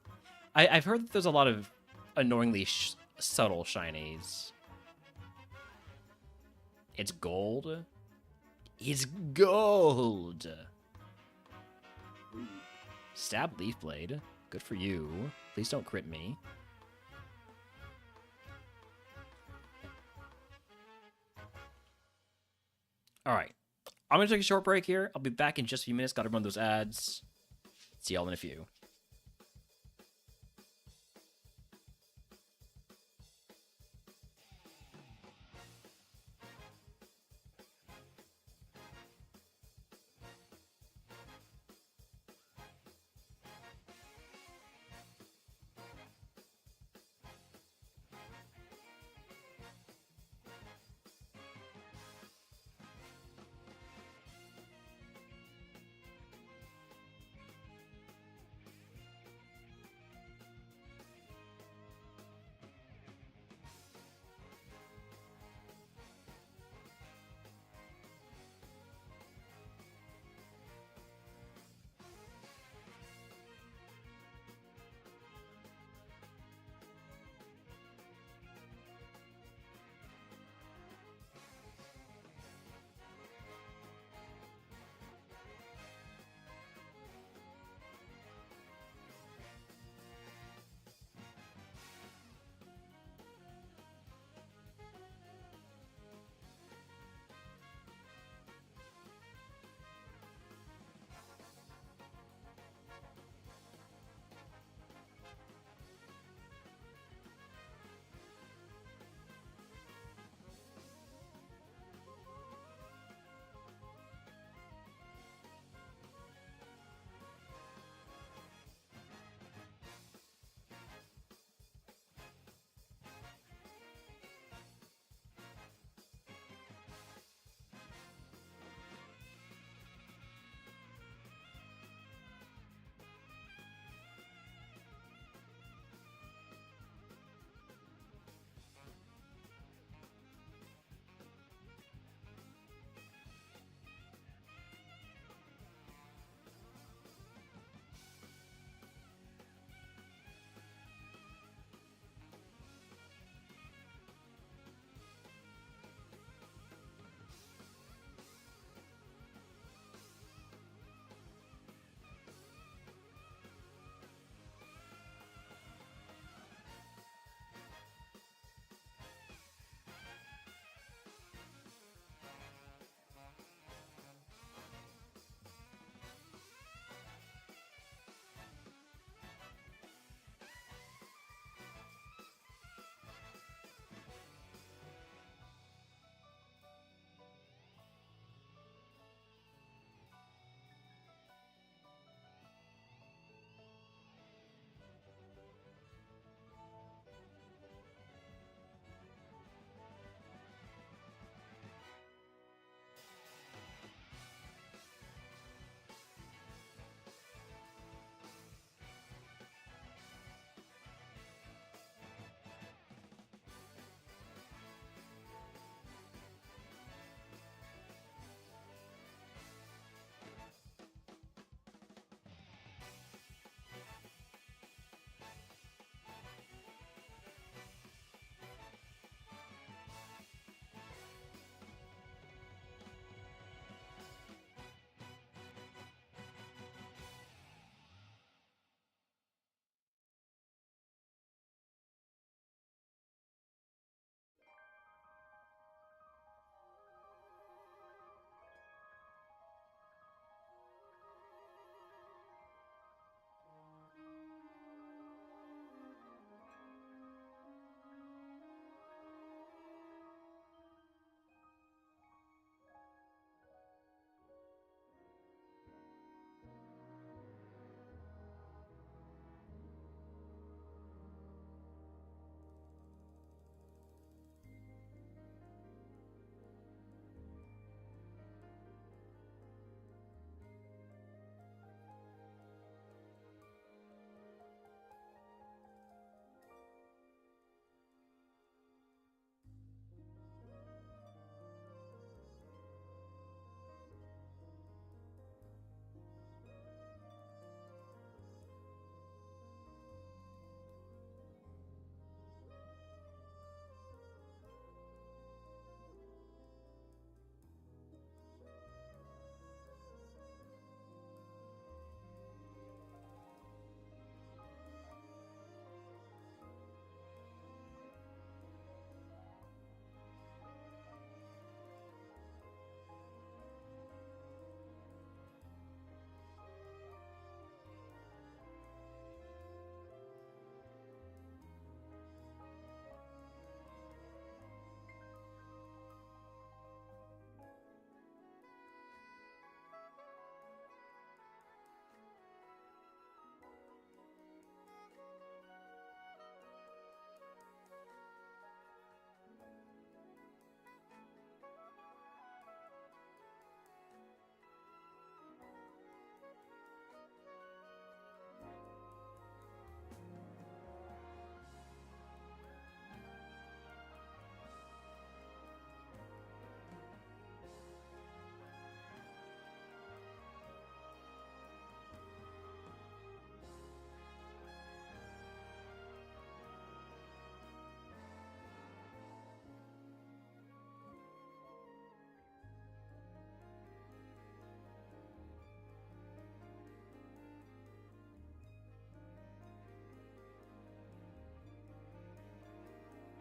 I've heard that there's a lot of annoyingly subtle shinies. It's gold? It's gold! Stab Leaf Blade. Good for you. Please don't crit me. Alright. I'm going to take a short break here. I'll be back in just a few minutes. Got to run those ads. See y'all in a few.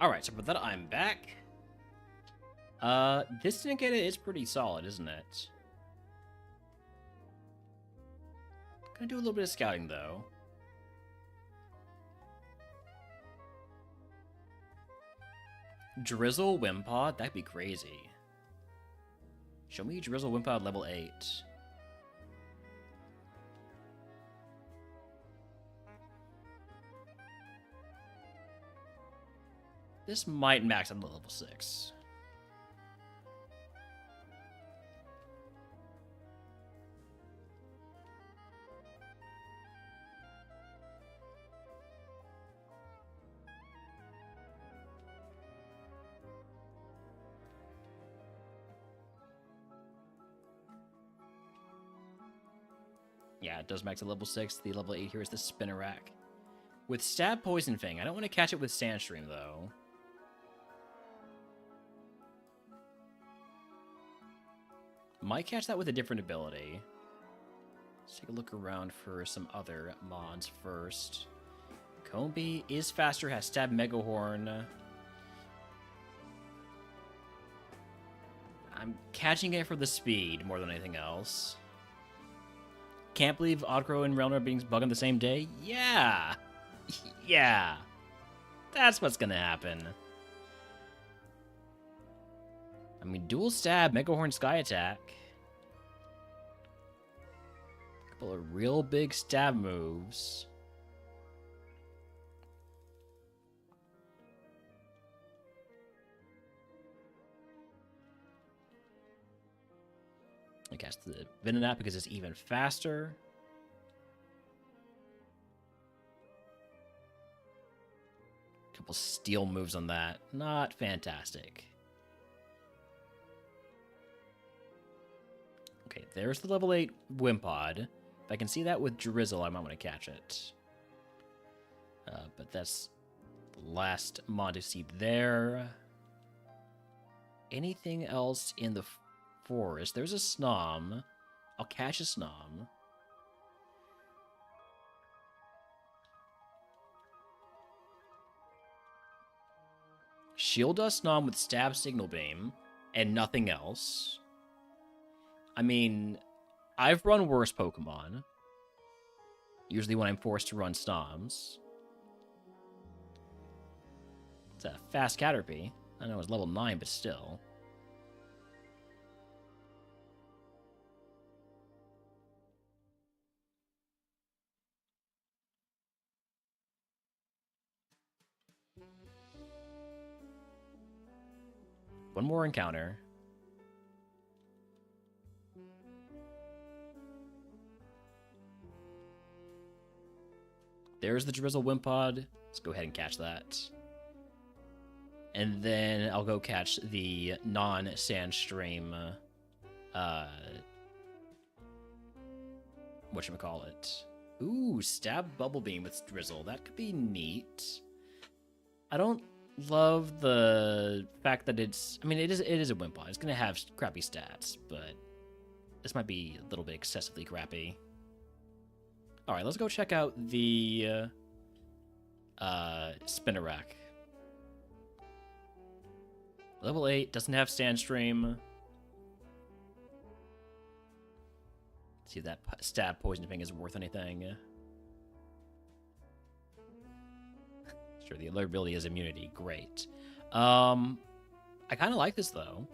Alright, so with that, I'm back. This Ninkata is pretty solid, isn't it? Gonna do a little bit of scouting, though. Drizzle Wimpod? That'd be crazy. Show me Drizzle Wimpod level 8. This might max on level 6. Yeah, it does max at level 6. The level 8 here is the Spinnerack. With Stab Poison Fang. I don't want to catch it with Sandstream, though. Might catch that with a different ability. Let's take a look around for some other mods first. Combi is faster, has Stab Megahorn. I'm catching it for the speed more than anything else. Can't believe Oddcrow and Realm are being bugged on the same day? Yeah! Yeah! That's what's gonna happen. I mean, dual stab, Megahorn Sky Attack. A couple of real big stab moves. I cast the Venonat because it's even faster. Couple steel moves on that. Not fantastic. Okay, there's the level 8 Wimpod. If I can see that with Drizzle, I might want to catch it. But that's the last mod to see there. Anything else in the forest? There's a Snom. I'll catch a Snom. Shield Dust Snom with Stab Signal Beam and nothing else. I mean, I've run worse Pokemon. Usually when I'm forced to run Snoms. It's a fast Caterpie. I know it's level 9, but still. One more encounter. There's the Drizzle Wimpod. Let's go ahead and catch that. And then I'll go catch the non-Sandstream, whatchamacallit. Ooh, Stab Bubble Beam with Drizzle. That could be neat. I don't love the fact that it's... I mean, it is a Wimpod. It's going to have crappy stats, but this might be a little bit excessively crappy. Alright, let's go check out the Spinnerack. Level 8, doesn't have Sandstream. See if that Stab Poison Fang is worth anything. Sure, the alert ability is immunity. Great. I kind of like this, though.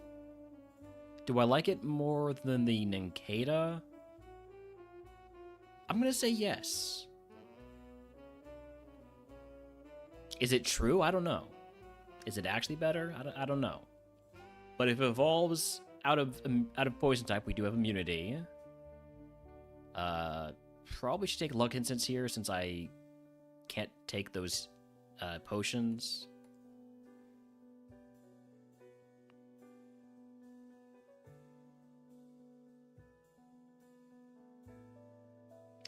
Do I like it more than the Ninkata? I'm going to say yes. Is it true? I don't know. Is it actually better? I don't know. But if it evolves out of Poison type, we do have immunity. Probably should take Luck Incense here since I can't take those potions.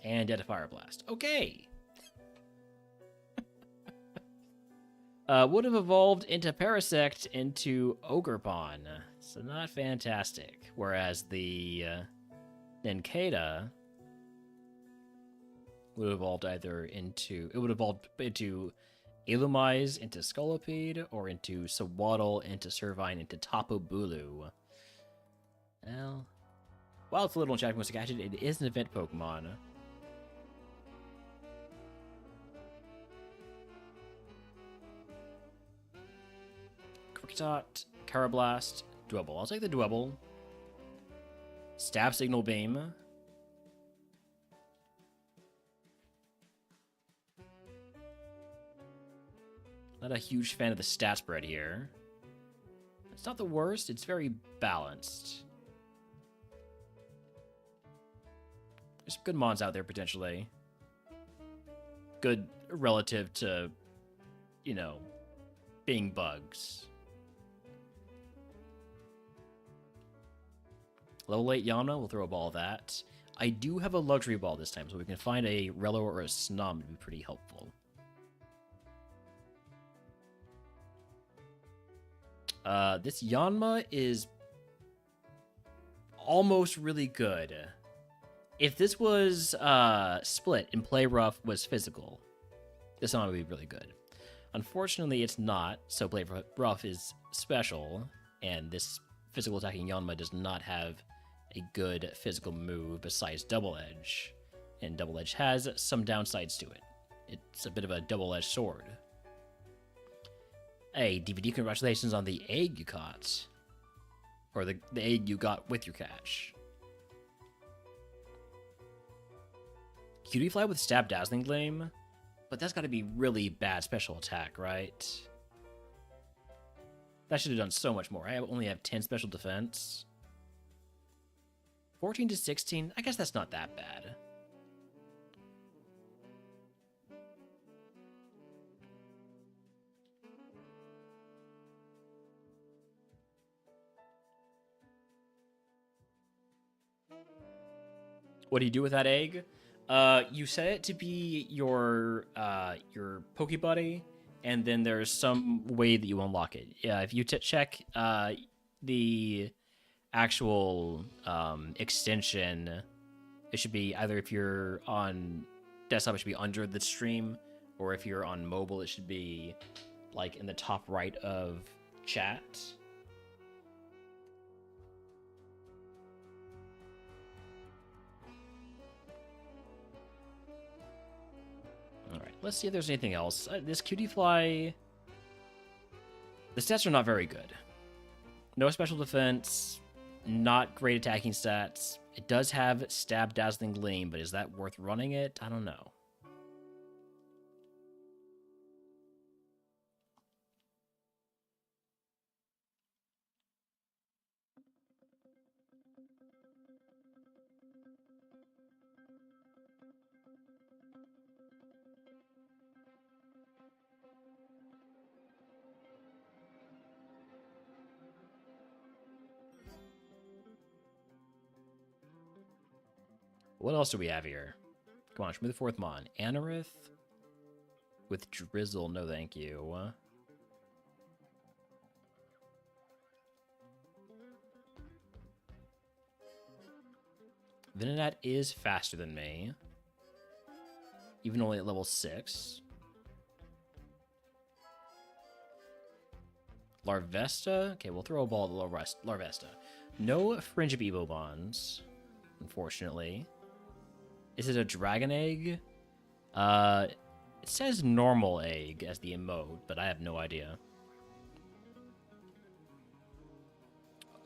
And Dead Fire Blast. Okay. Would have evolved into Parasect into Ogerpon. So not fantastic. Whereas the Ninkata would have evolved either into... It would have evolved into
Illumise into Scolipede, or into Sawaddle, into Servine, into Tapu Bulu. Well, while it's a little enchanted gadget, it is an event Pokemon. Kricketot, Carablast, Dwebble. I'll take the Dwebble. Stab Signal Beam. Not a huge fan of the stat spread here. It's not the worst, it's very balanced. There's good mons out there, potentially. Good relative to, you know, being bugs. Level 8 Yana, we'll throw a ball of that. I do have a luxury ball this time, so we can find a Relo or a Snom to be pretty helpful. This Yanma is almost really good. If this was split and play rough was physical, this one would be really good. Unfortunately, it's not, so play rough is special, and this physical attacking Yanma does not have a good physical move besides Double Edge, and Double Edge has some downsides to it. It's a bit of a double-edged sword. Hey, DVD, congratulations on the egg you caught. Or the egg you got with your cash. Cutie Fly with Stab Dazzling Gleam? But that's gotta be really bad special attack, right? That should have done so much more. I only have 10 special defense. 14 to 16? I guess that's not that bad. What do you do with that egg? You set it to be your Pokebuddy, and then there's some way that you unlock it. Yeah, if you check the actual extension, it should be either if you're on desktop, it should be under the stream, or if you're on mobile, it should be like in the top right of chat. Alright, let's see if there's anything else. This Cutie Fly... The stats are not very good. No special defense, not great attacking stats. It does have Stab Dazzling Gleam, but is that worth running it? I don't know. What else do we have here? Come on, show me the fourth mon. Anorith with Drizzle. No, thank you. Venonat is faster than me. Even only at level 6. Larvesta? Okay, we'll throw a ball at Larvesta. No Fringe Evo bonds, unfortunately. Is it a dragon egg? It says normal egg as the emote, but I have no idea.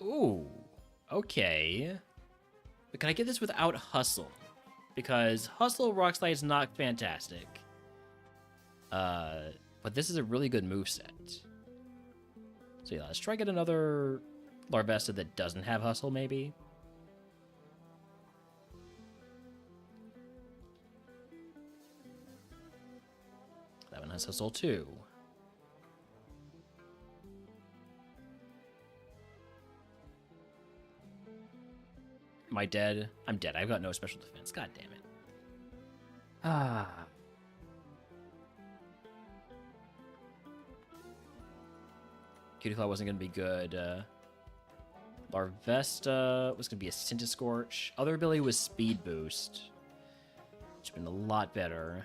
Ooh, okay. But can I get this without Hustle? Because Hustle Rock Slide is not fantastic. But this is a really good moveset. So yeah, let's try get another Larvesta that doesn't have Hustle, maybe. That one has Hustle too. Am I dead? I'm dead. I've got no special defense. God damn it. Ah. Cutiefly wasn't going to be good. Larvesta was going to be a Scorch. Other ability was Speed Boost, which would have been a lot better.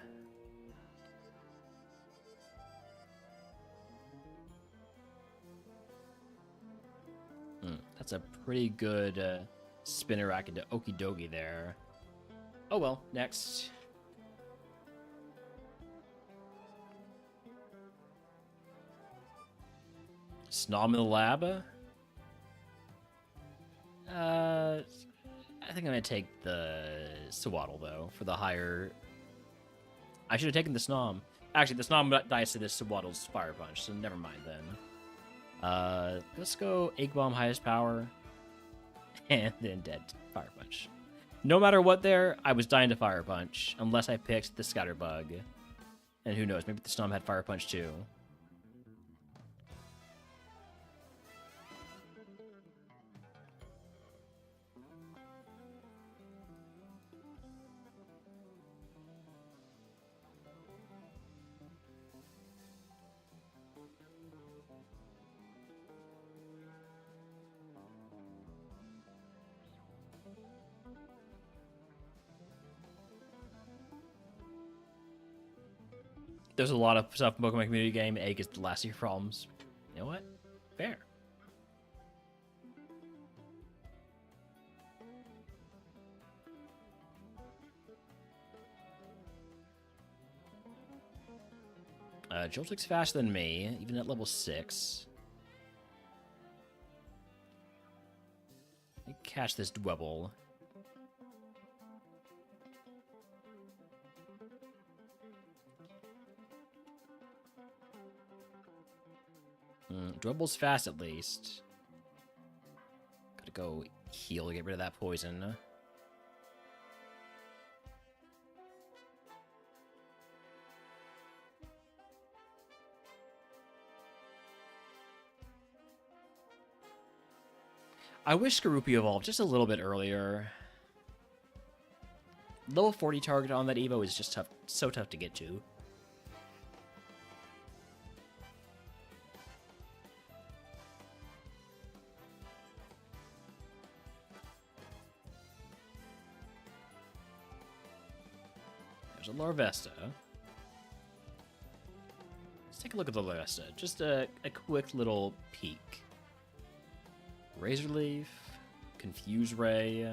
That's a pretty good spinner rack into Okie dokie there. Oh well, next. Snom in the lab? I think I'm gonna take the Swaddle though for the higher. I should have taken the Snom. Actually, the Snom dies to this Swaddle's Fire Punch, so never mind then. Let's go Egg Bomb highest power, and then dead Fire Punch. No matter what there, I was dying to Fire Punch, unless I picked the Scatterbug. And who knows, maybe the Snom had Fire Punch too. There's a lot of stuff in Pokemon community game. Egg is the last of your problems. You know what? Fair. Joltik's faster than me, even at level 6. Let me catch this Dwebble. Dwebble's fast at least. Gotta go heal to get rid of that poison. I wish Skorupi evolved just a little bit earlier. Level 40 target on that Evo is just tough, so tough to get to. There's a Larvesta. Let's take a look at the Larvesta. Just a quick little peek. Razor Leaf, Confuse Ray.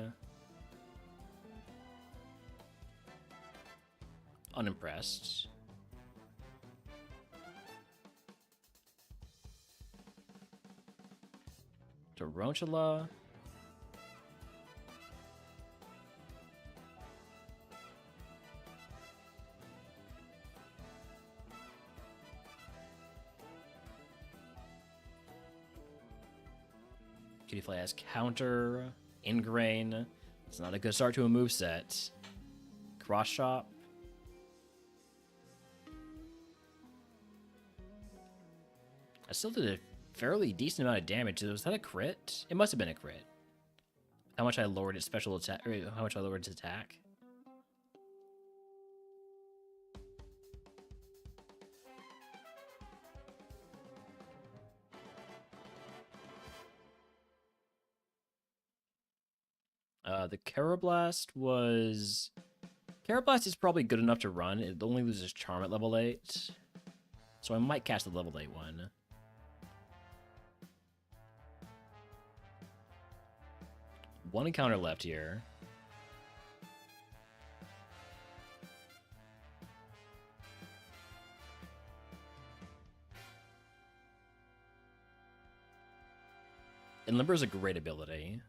Unimpressed. Tarantula. Cutifly has Counter, Ingrain. It's not a good start to a moveset. Cross Chop. I still did a fairly decent amount of damage. Was that a crit? It must have been a crit. How much I lowered its special attack, or how much I lowered its attack. The Carablast was... Carablast is probably good enough to run. It only loses Charm at level 8. So I might cast the level 8 one. One encounter left here. And Limber is a great ability.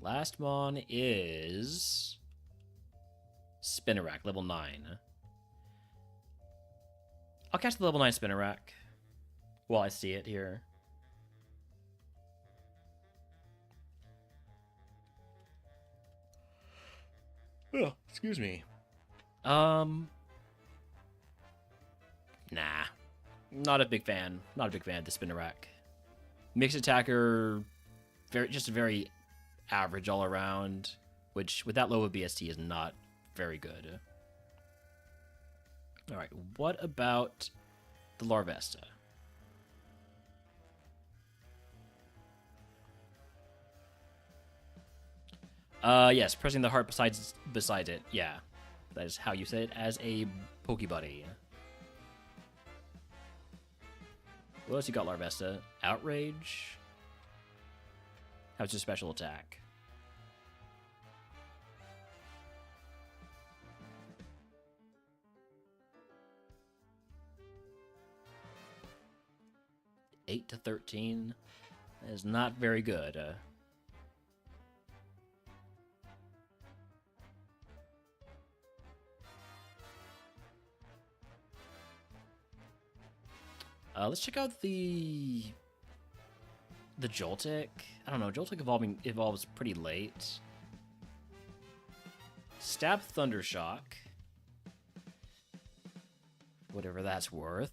Last mon is Spinnerack, level 9. I'll catch the level 9 Spinnerack while I see it here. Oh, excuse me. Nah. Not a big fan. Not a big fan of the Spinnerack. Mixed attacker, just very average all around, which with that low of BST is not very good. All right, what about the Larvesta? Yes, pressing the heart beside it. Yeah.
That is how you say it as a Pokebuddy. What else you got, Larvesta? Outrage? How's your special attack? Eight to 13. That is not very good. Let's check out the Joltik. I don't know. Joltik evolves pretty late. Stab Thundershock. Whatever that's worth.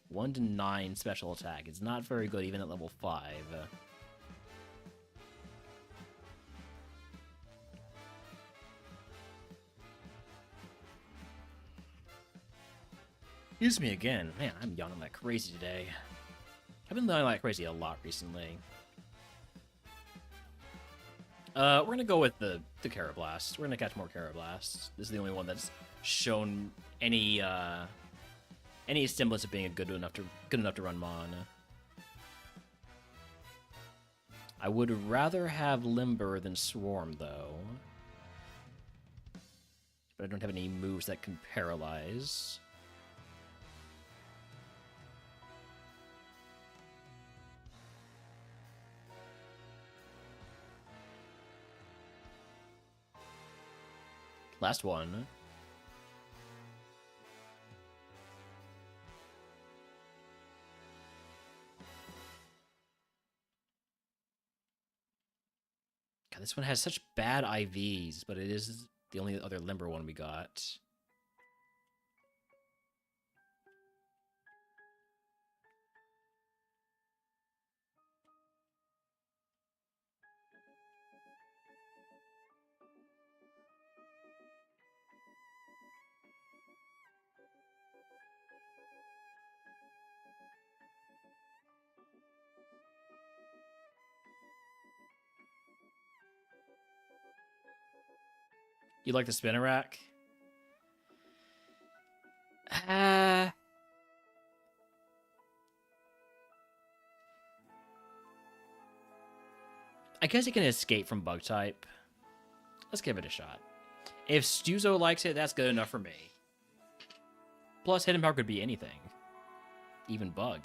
1 to 9 special attack. It's not very good even at level 5. Excuse me again. Man, I'm yawning like crazy today. I've been yawning like crazy a lot recently. We're gonna go with the Carablast. We're gonna catch more Carablast. This is the only one that's shown any semblance of being good enough to run Mon. I would rather have Limber than Swarm though. But I don't have any moves that can paralyze. Last one. God, this one has such bad IVs, but it is the only other Limber one we got. You like the Spinnerack? I guess it can escape from Bug type. Let's give it a shot. If Stuzo likes it, that's good enough for me. Plus, Hidden Power could be anything. Even Bug.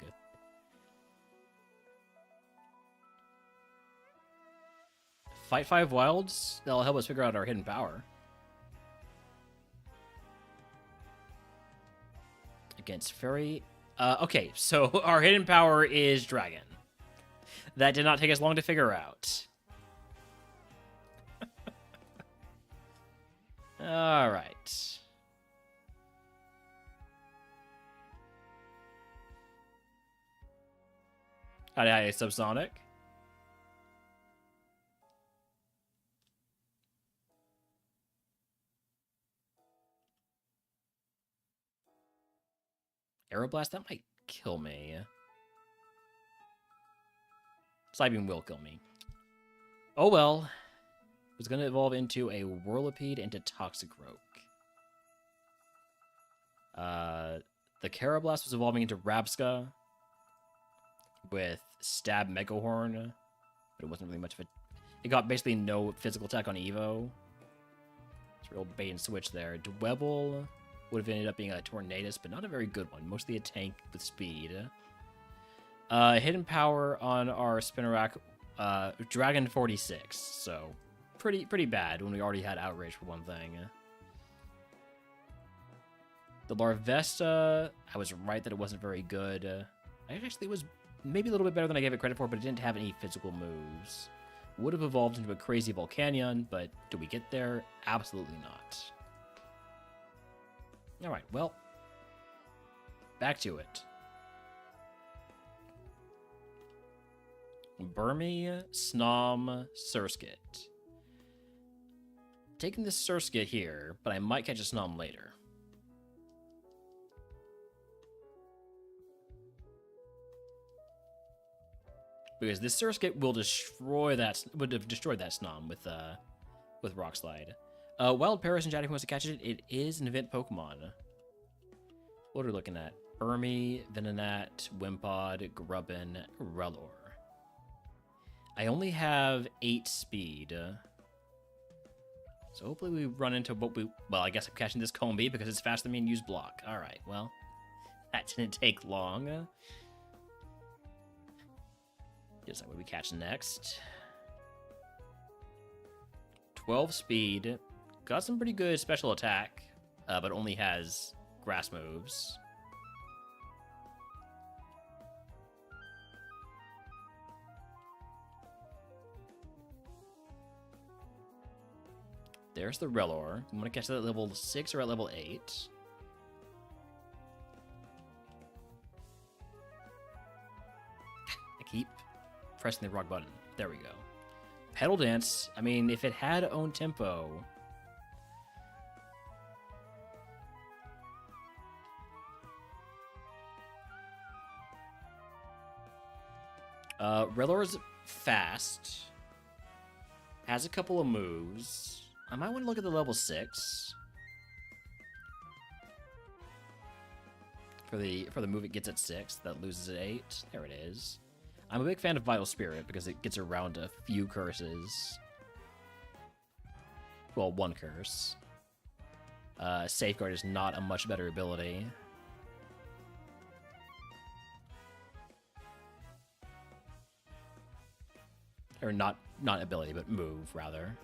Fight 5 Wilds? That'll help us figure out our Hidden Power. Against Fairy. Okay, so our Hidden Power is Dragon. That did not take us long to figure out. Alright. Hi, Subsonic. Aeroblast, that might kill me. Psybeam will kill me. Oh well. It was going to evolve into a Whirlipede into Toxicroak. The Carablast was evolving into Rabsca with Stab Megahorn, but it wasn't really much of a... It got basically no physical attack on Evo. It's a real bait and switch there. Dwebble would have ended up being a Tornadus, but not a very good one. Mostly a tank with speed. Hidden Power on our Spinnerack, Dragon 46, so pretty bad when we already had Outrage for one thing. The Larvesta, I was right that it wasn't very good. I actually was maybe a little bit better than I gave it credit for, but it didn't have any physical moves. Would have evolved into a crazy Volcanion, but do we get there? Absolutely not. Alright, well, back to it. Burmy, Snom, Surskit. Taking this Surskit here, but I might catch a Snom later. Because this Surskit will destroy that, would have destroyed that Snom with Rock Slide. Wild Paris and Jaddy wants to catch it. It is an event Pokemon. What are we looking at? Burmy, Venonat, Wimpod, Grubbin, Rellor. I only have 8 speed. So hopefully we run into what we... Well, I guess I'm catching this Combi because it's faster than me and use block. Alright, well, that didn't take long. Just like what we catch next. 12 speed. Got some pretty good special attack, but only has grass moves. There's the Rellor. I'm going to catch that at level 6 or at level 8. I keep pressing the wrong button. There we go. Pedal Dance. I mean, if it had own tempo... Rellor's fast. Has a couple of moves. I might want to look at the level 6. For the move it gets at 6, that loses at 8. There it is. I'm a big fan of Vital Spirit because it gets around a few curses. Well, one curse. Safeguard is not a much better ability. Or not ability, but move, rather.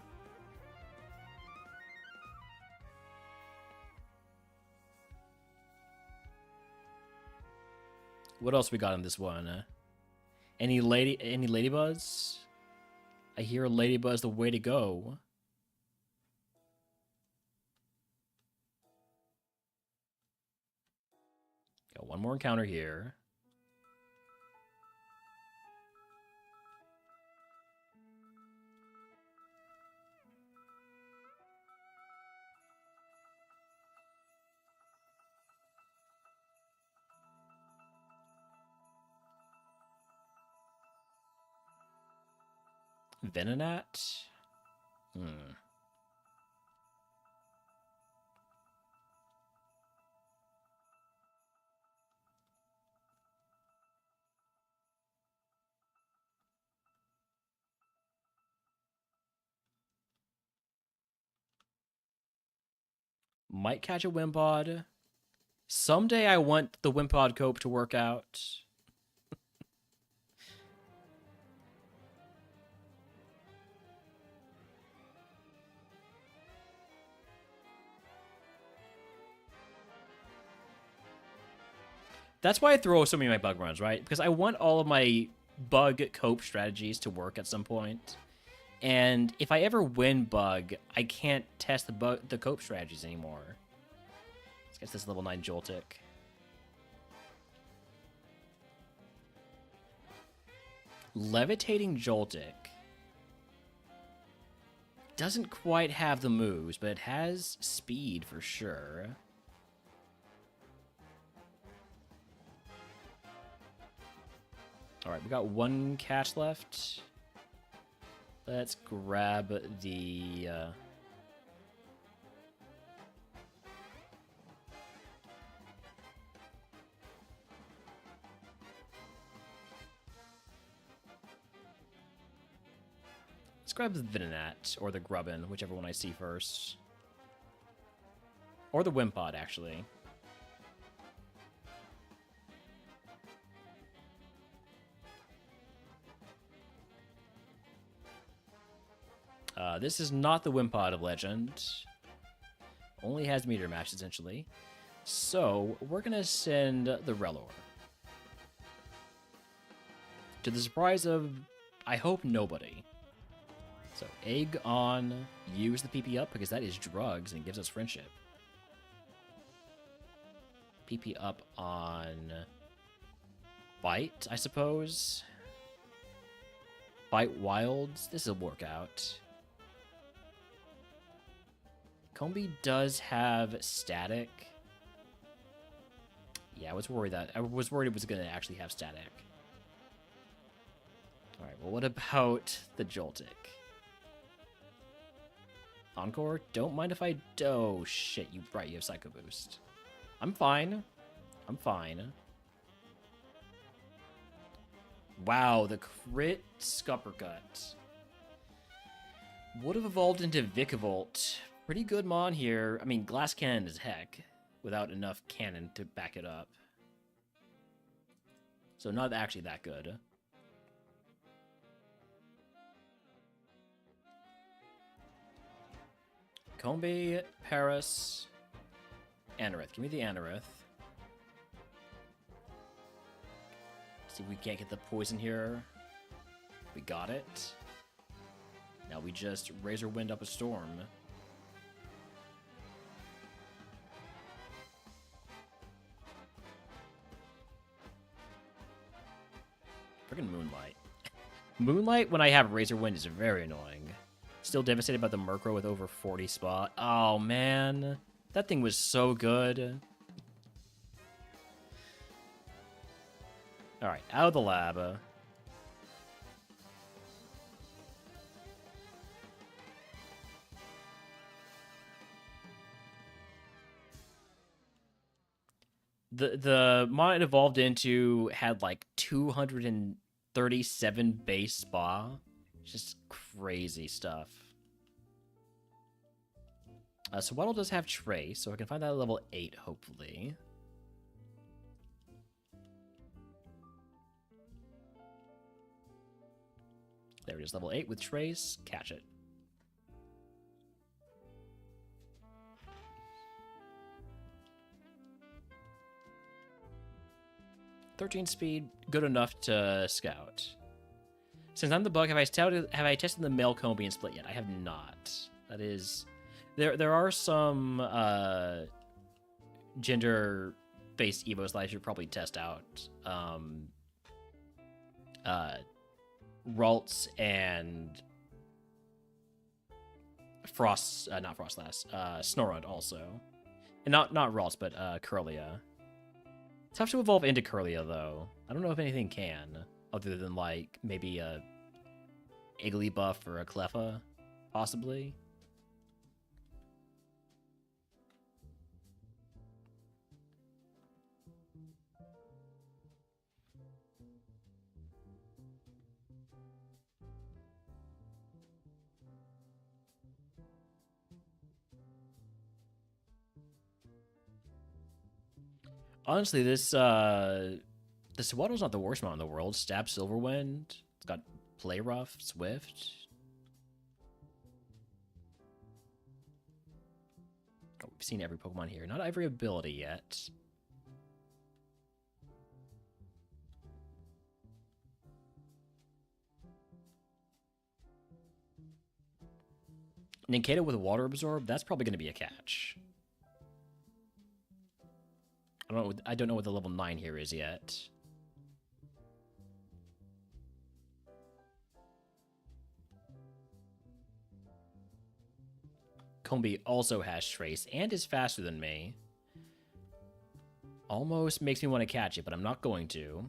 What else we got in this one? Any Ladybuzz? I hear Ladybuzz the way to go. Got one more encounter here. Venonat? Might catch a Wimpod. Someday I want the Wimpod cope to work out. That's why I throw so many of my bug runs, right? Because I want all of my bug cope strategies to work at some point. And if I ever win bug, I can't test the cope strategies anymore. Let's get this level 9 Joltik. Levitating Joltik doesn't quite have the moves, but it has speed for sure. Alright, we got one catch left. Let's grab the... Let's grab the Venonat, or the Grubbin, whichever one I see first. Or the Wimpod, actually. This is not the Wimpod of Legend. Only has meter match, essentially. So, we're going to send the Rellor. To the surprise of, I hope, nobody. So, egg on, use the PP up, because that is drugs and gives us friendship. PP up on Bite, I suppose. Bite Wilds, this will work out. Combi does have static. Yeah, I was worried it was going to actually have static. Alright, well, what about the Joltik? Encore? Don't mind if I... Oh, shit, you have Psycho Boost. I'm fine. I'm fine. Wow, the crit Scuppercut. Would have evolved into Vikavolt. Pretty good mon here. I mean, Glass Cannon is heck, without enough cannon to back it up. So not actually that good. Combi, Paris, Anorith. Give me the Anorith. See if we can't get the poison here. We got it. Now we just Razor Wind up a storm. Friggin' Moonlight. Moonlight, when I have Razor Wind, is very annoying. Still devastated about the Murkrow with over 40 spot. Oh, man. That thing was so good. Alright, out of the lab. The mod it evolved into had like 237 base spa. Just crazy stuff. So Waddle does have Trace, so I can find that at level 8, hopefully. There it is, level 8 with Trace. Catch it. .13 speed, good enough to scout. Since I'm the bug, have I tested the male Combi and Split yet? I have not. That is, there are some gender-based evos that I should probably test out. Ralts and not Frostlass, Snorunt also, and not Ralts, but Curlia. Tough to evolve into Curlia though. I don't know if anything can, other than like maybe a Igglybuff or a Cleffa, possibly. Honestly, this Sewaddle's not the worst mon in the world. Stab Silverwind. It's got Play Rough, Swift. Oh, we've seen every Pokemon here. Not every ability yet. Nincada with Water Absorb, that's probably going to be a catch. I don't know what the level 9 here is yet. Combi also has Trace and is faster than me. Almost makes me want to catch it, but I'm not going to.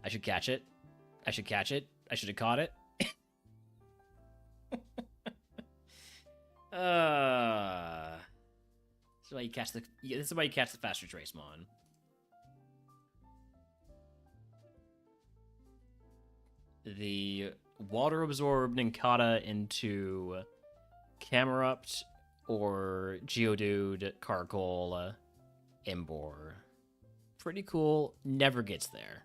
I should catch it. I should catch it. I should have caught it. This is why you catch the. This is why you catch the faster Trace mon. The Water Absorb Nincada into Camerupt or Geodude, Carkol, Embor. Pretty cool. Never gets there.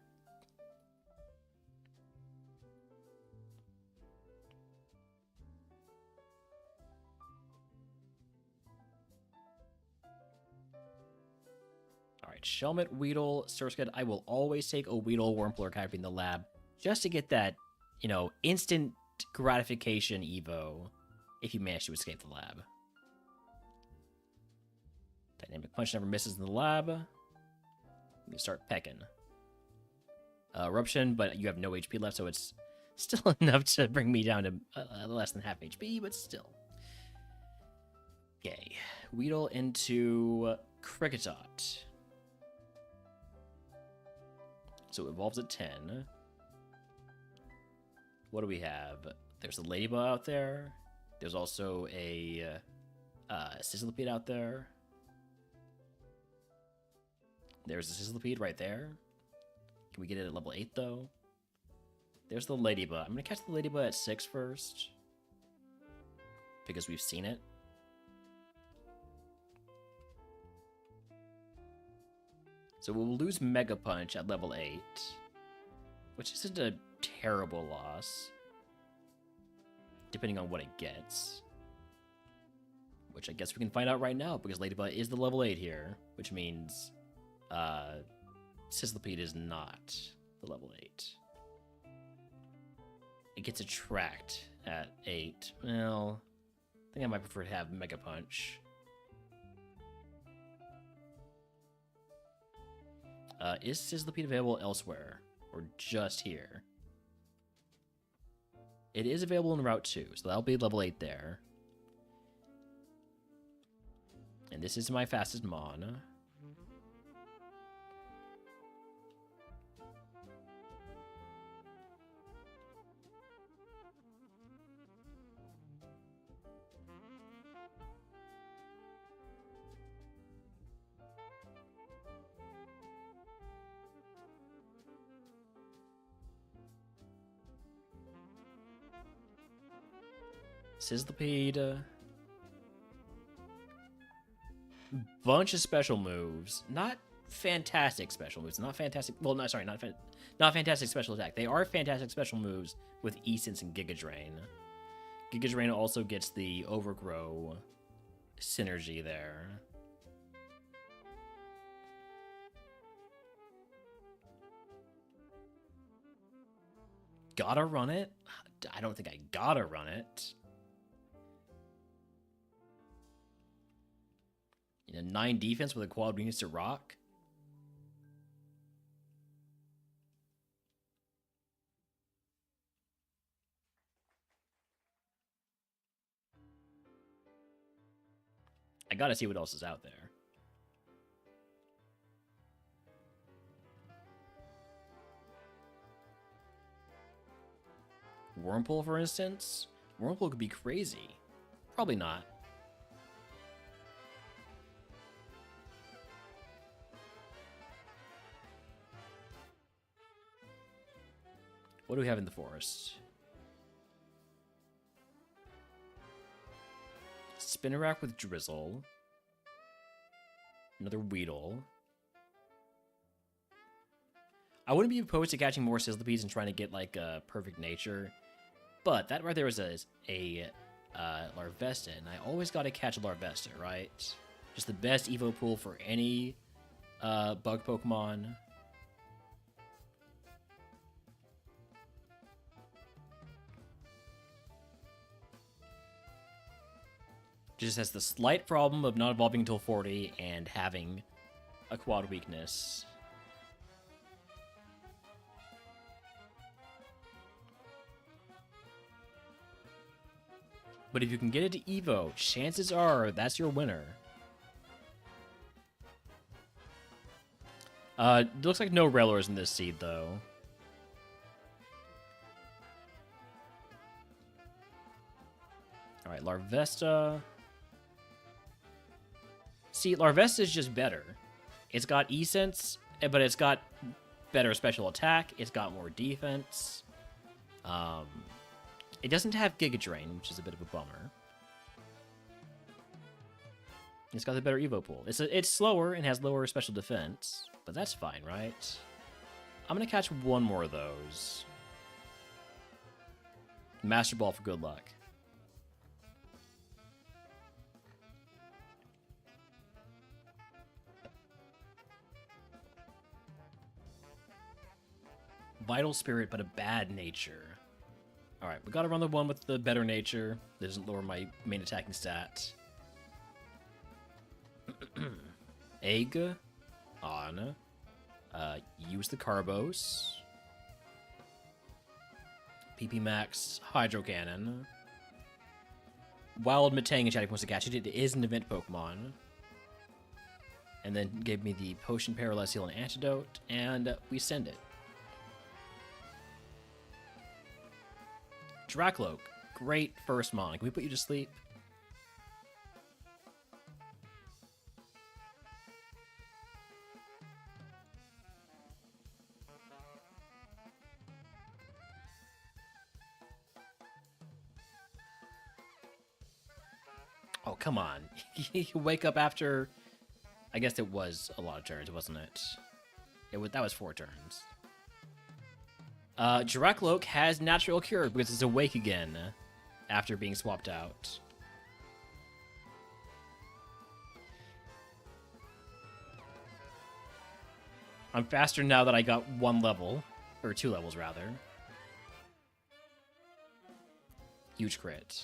Shelmet, Weedle, Surskit. I will always take a Weedle, Wurmple, or Caterpie in the lab just to get that, you know, instant gratification Evo if you manage to escape the lab. Dynamic Punch never misses in the lab. You start pecking. Eruption, but you have no HP left, so it's Still enough to bring me down to less than half HP, but still. Okay, Weedle into Cricketot. So it evolves at 10. What do we have? There's a Ladybug out there. There's also a Sizzlipede out there. There's a Sizzlipede right there. Can we get it at level 8, though? There's the Ladybug. I'm going to catch the Ladybug at 6 first. Because we've seen it. So we'll lose Mega Punch at level 8. Which isn't a terrible loss. Depending on what it gets. Which I guess we can find out right now, because Ladybug is the level 8 here. Which means Sizzlipede is not the level 8. It gets attract at 8. Well, I think I might prefer to have Mega Punch. Is Sizzlipede available elsewhere? Or just here? It is available in Route 2, so that'll be level 8 there. And this is my fastest Mon. Sizzlipede. Bunch of special moves. Not fantastic special moves. Not fantastic. Well, no, sorry, not fantastic special attack. They are fantastic special moves with E-Sense and Giga Drain. Giga Drain also gets the Overgrow synergy there. Gotta run it? I don't think I gotta run it. 9 defense with a quad weakness to rock. I gotta see what else is out there. Wurmple, for instance? Wurmple could be crazy. Probably not. What do we have in the forest? Spinnerack with Drizzle. Another Weedle. I wouldn't be opposed to catching more Sizzlipedes and trying to get like a perfect nature. But that right there was a Larvesta, and I always gotta catch a Larvesta, right? Just the best Evo pool for any bug Pokemon. Just has the slight problem of not evolving until 40 and having a quad weakness. But if you can get it to Evo, chances are that's your winner. Looks like no Railers in this seed, though. Alright, Larvesta. See, Larvesta is just better. It's got E-Sense, but it's got better special attack. It's got more defense. It doesn't have Giga Drain, which is a bit of a bummer. It's got the better Evo pool. It's slower and has lower special defense, but that's fine, right? I'm gonna catch one more of those. Master Ball for good luck. Vital Spirit, but a bad nature. Alright, we gotta run the one with the better nature. That doesn't lower my main attacking stat. Egg on. Use the Carbos.
PP Max Hydro Cannon. Wild Metang and Chatty wants to catch it. It is an event Pokemon. And then gave me the Potion, Paralyze Heal, and Antidote, and we send it. Dracloak, great first mon. Can we put you to sleep? Oh, come on. You wake up after... I guess it was a lot of turns, wasn't it? That was 4 turns. Dracloak has Natural Cure because it's awake again after being swapped out. I'm faster now that I got 1 level. Or 2 levels, rather. Huge crit.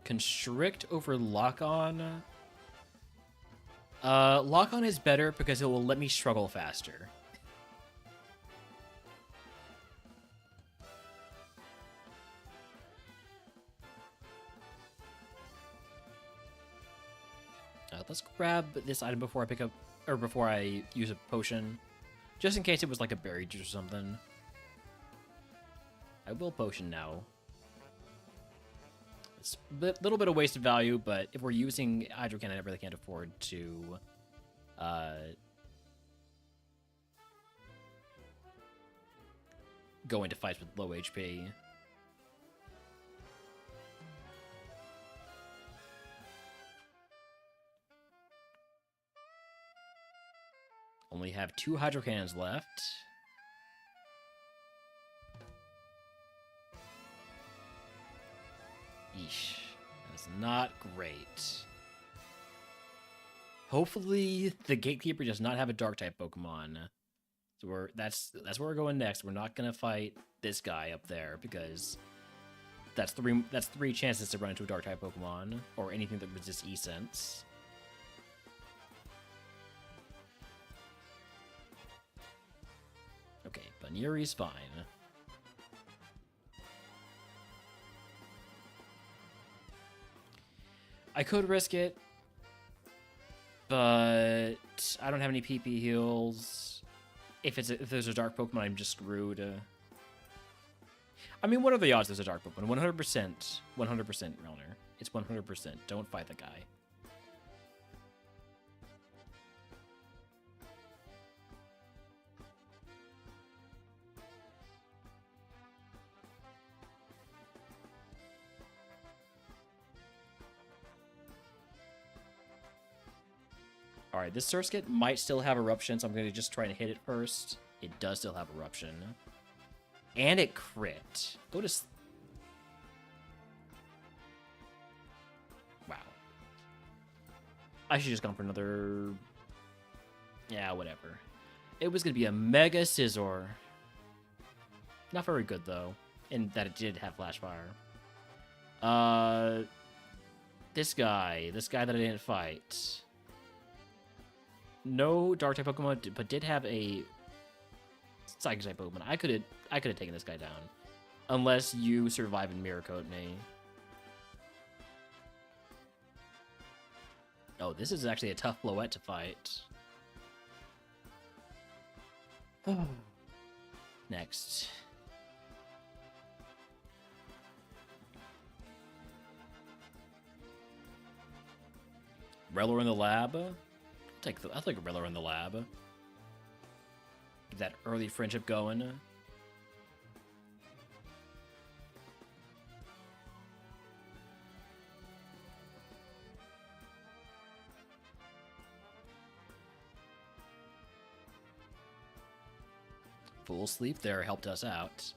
Constrict over Lock-On. Lock-On is better because it will let me struggle faster. Let's grab this item before I pick up, or before I use a potion, just in case it was like a berry juice or something. I will potion now. It's a little bit of wasted value, but if we're using Hydro Cannon, I really can't afford to go into fights with low HP. Only have 2 Hydro Cannons left. Eesh. That's not great. Hopefully, the Gatekeeper does not have a Dark-type Pokemon. So that's where we're going next. We're not gonna fight this guy up there because that's 3 chances to run into a Dark-type Pokemon or anything that resists E-Sense. Okay, Bunuri's fine. I could risk it, but I don't have any PP heals. If there's a dark Pokemon, I'm just screwed. I mean, what are the odds there's a dark Pokemon? 100%. 100%, Realner. It's 100%. Don't fight the guy. Alright, this Surskit might still have Eruption, so I'm going to just try and hit it first. It does still have Eruption. And it crit. Go to... Wow. I should just gone for another... Yeah, whatever. It was going to be a Mega Scizor. Not very good, though. In that it did have Flash Fire. This guy that I didn't fight... No Dark-type Pokemon, but did have a Psychic-type Pokemon. I could have taken this guy down. Unless you survive and Mirror Coat me. Oh, this is actually a tough Floette to fight. Next. Rellor in the lab. I'll take a Rellor in the lab. Get that early friendship going. Full sleep there helped us out.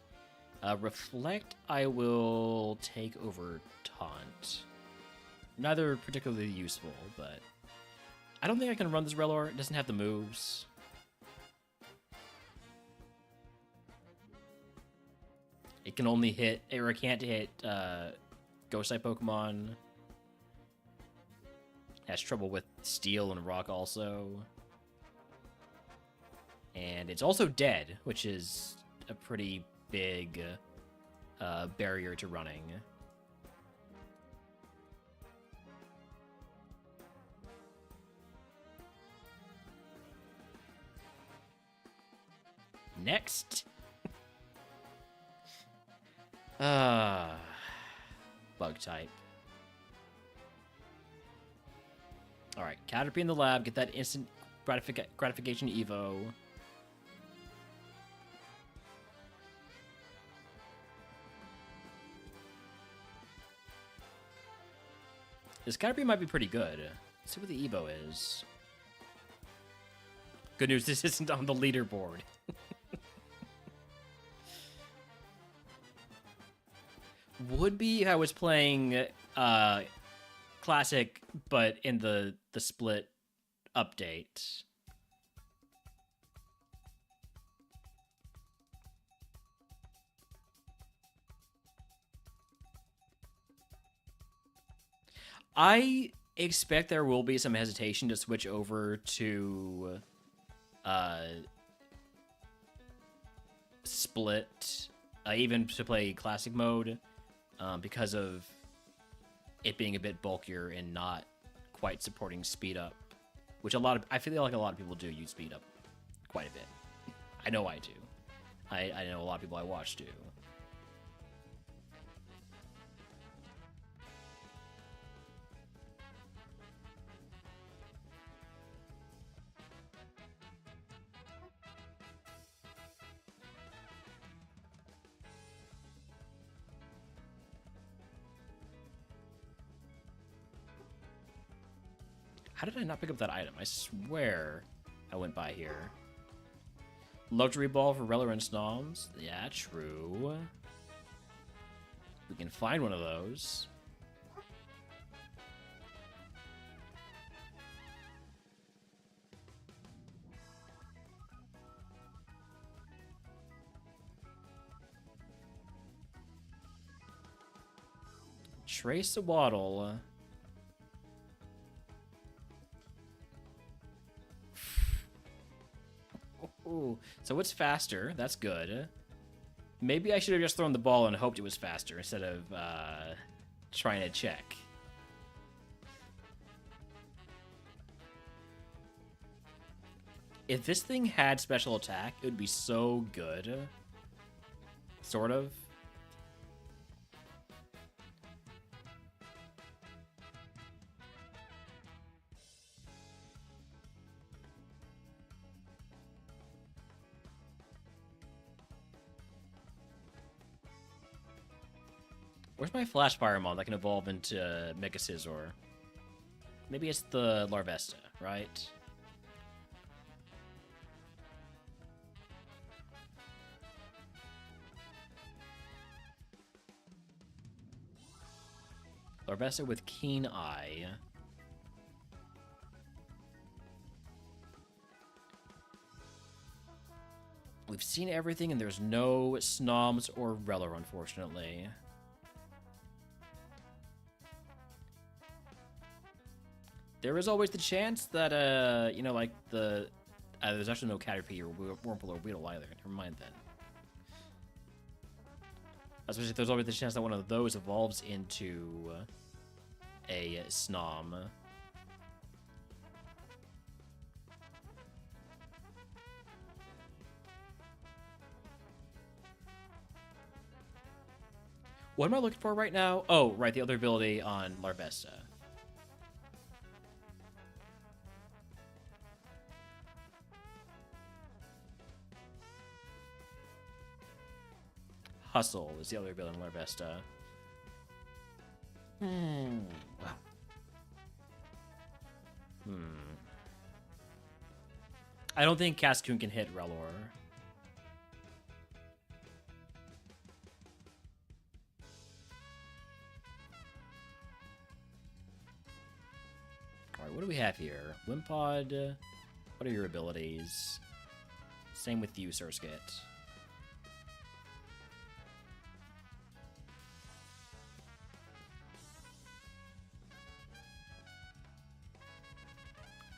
Reflect, I will take over Taunt. Neither particularly useful, but... I don't think I can run this Rellor. It doesn't have the moves. It can only hit, or it can't hit
Ghost-type Pokemon. Has trouble with Steel and Rock also. And it's also dead, which is a pretty big barrier to running. Next. Bug type. Alright, Caterpie in the lab, get that instant gratification Evo. This Caterpie might be pretty good. Let's see what the Evo is. Good news, this isn't on the leaderboard. Would be if I was playing Classic, but in the Split update. I expect there will be some hesitation to switch over to Split, even to play Classic mode, because of it being a bit bulkier and not quite supporting speed up, which I feel like a lot of people do use speed up quite a bit. I know I do. I know a lot of people I watch do. How did I not pick up that item? I swear I went by here. Luxury ball for Reller and Snoms? Yeah, true. We can find one of those. Trace a Waddle. Ooh, so it's faster. That's good. Maybe I should have just thrown the ball and hoped it was faster instead of trying to check. If this thing had special attack, it would be so good. Sort of. Where's my Flash Fireball that can evolve into Mega Scizor? Maybe it's the Larvesta, right? Larvesta with Keen Eye. We've seen everything, and there's no Snoms or Reller, unfortunately. There is always the chance that, you know, like there's actually no Caterpie or Wurmple or Weedle either. Never mind then. Especially if there's always the chance that one of those evolves into a Snom. What am I looking for right now? Oh, right, the other ability on Larvesta. Hustle is the other ability in Larvesta. I don't think Cascoon can hit Relor. Alright, what do we have here? Wimpod, what are your abilities? Same with you, Surskit.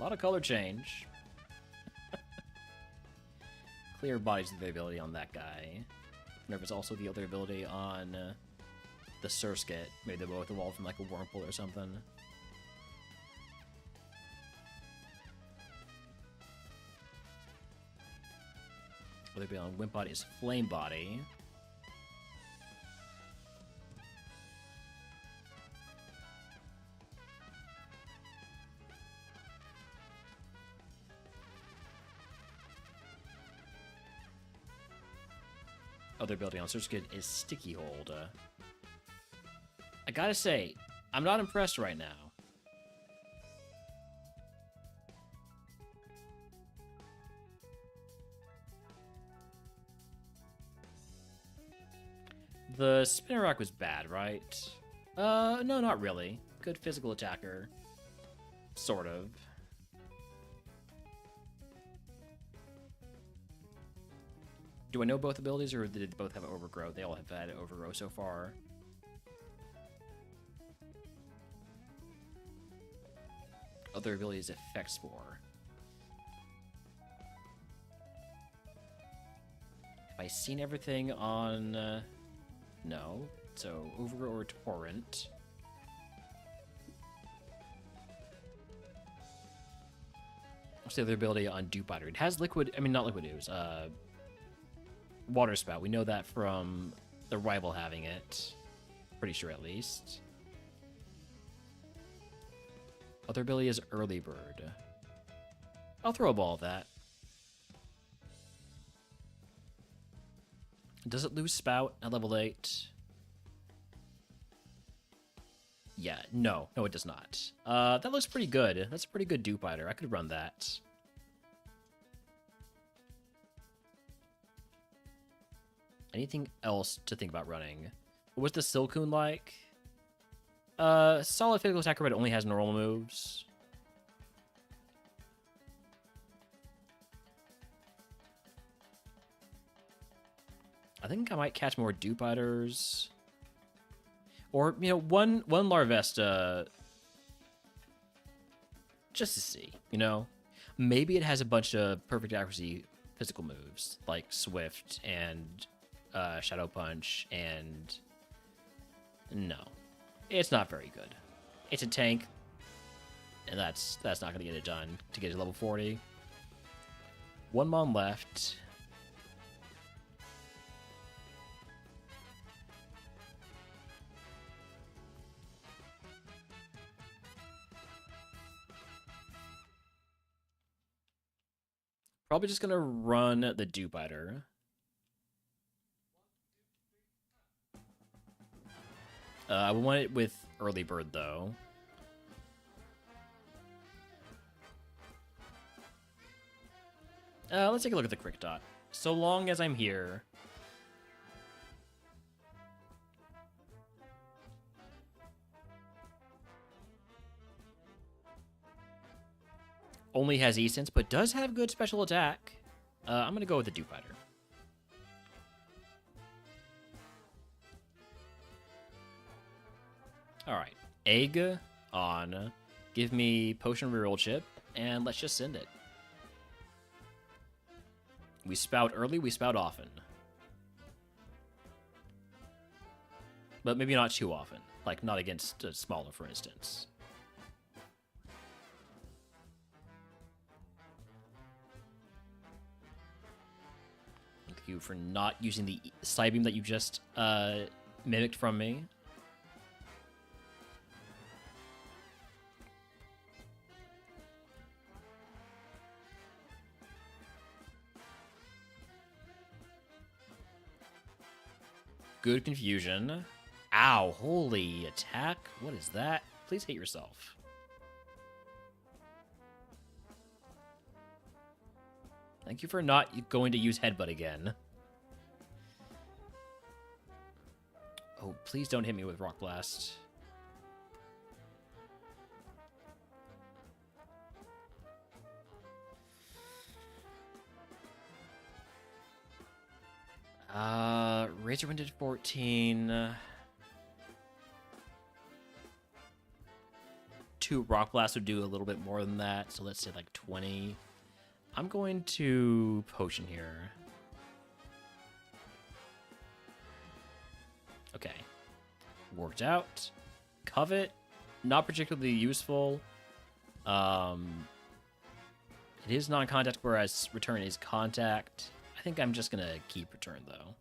A lot of color change. Clear body's the ability on that guy. I wonder if it's also the other ability on the Surskit. Maybe they both evolved from like a Wurmple or something. Other ability on Wimp Body is Flame Body. Other ability on Surskit is Sticky Hold. I gotta say, I'm not impressed right now. The Spinner Rock was bad, right? No, not really. Good physical attacker. Sort of. Do I know both abilities, or did they both have Overgrowth? They all have had Overgrowth so far. Other abilities Effect Spore. Have I seen everything on... no. So, Overgrowth or Torrent. What's the other ability on Dupe Biter? It has Liquid... I mean, not Liquid Ooze. Water Spout. We know that from the rival having it. Pretty sure, at least. Other ability is Early Bird. I'll throw a ball at that. Does it lose Spout at level 8? Yeah, no. No, it does not. That looks pretty good. That's a pretty good Dupe Biter. I could run that. Anything else to think about running? What's the Silcoon like? Solid physical attacker, but it only has normal moves. I think I might catch more Dupe Biters. Or, you know, one Larvesta. Just to see, you know? Maybe it has a bunch of perfect accuracy physical moves, like Swift and Shadow Punch, and no, it's not very good. It's a tank, and that's not gonna get it done to get to level 40. One Mon left. Probably just gonna run the Dupe Biter. I want it with Early Bird, though. Let's take a look at the Quick Dot. So long as I'm here. Only has E-Sense, but does have good special attack. I'm gonna go with the Dupe Biter. Alright, Egg on, give me Potion Reroll Chip, and let's just send it. We spout early, we spout often. But maybe not too often, like not against a smaller, for instance. Thank you for not using the Psybeam that you just mimicked from me. Good confusion. Ow, holy attack. What is that? Please hate yourself. Thank you for not going to use Headbutt again. Oh, please don't hit me with Rock Blast. Razor Wind did 14. 2 2 Rock Blast would do a little bit more than that, so let's say like 20. I'm going to Potion here. Okay. Worked out. Covet, not particularly useful. It is non-contact, whereas Return is contact. I think I'm just going to keep Return, though.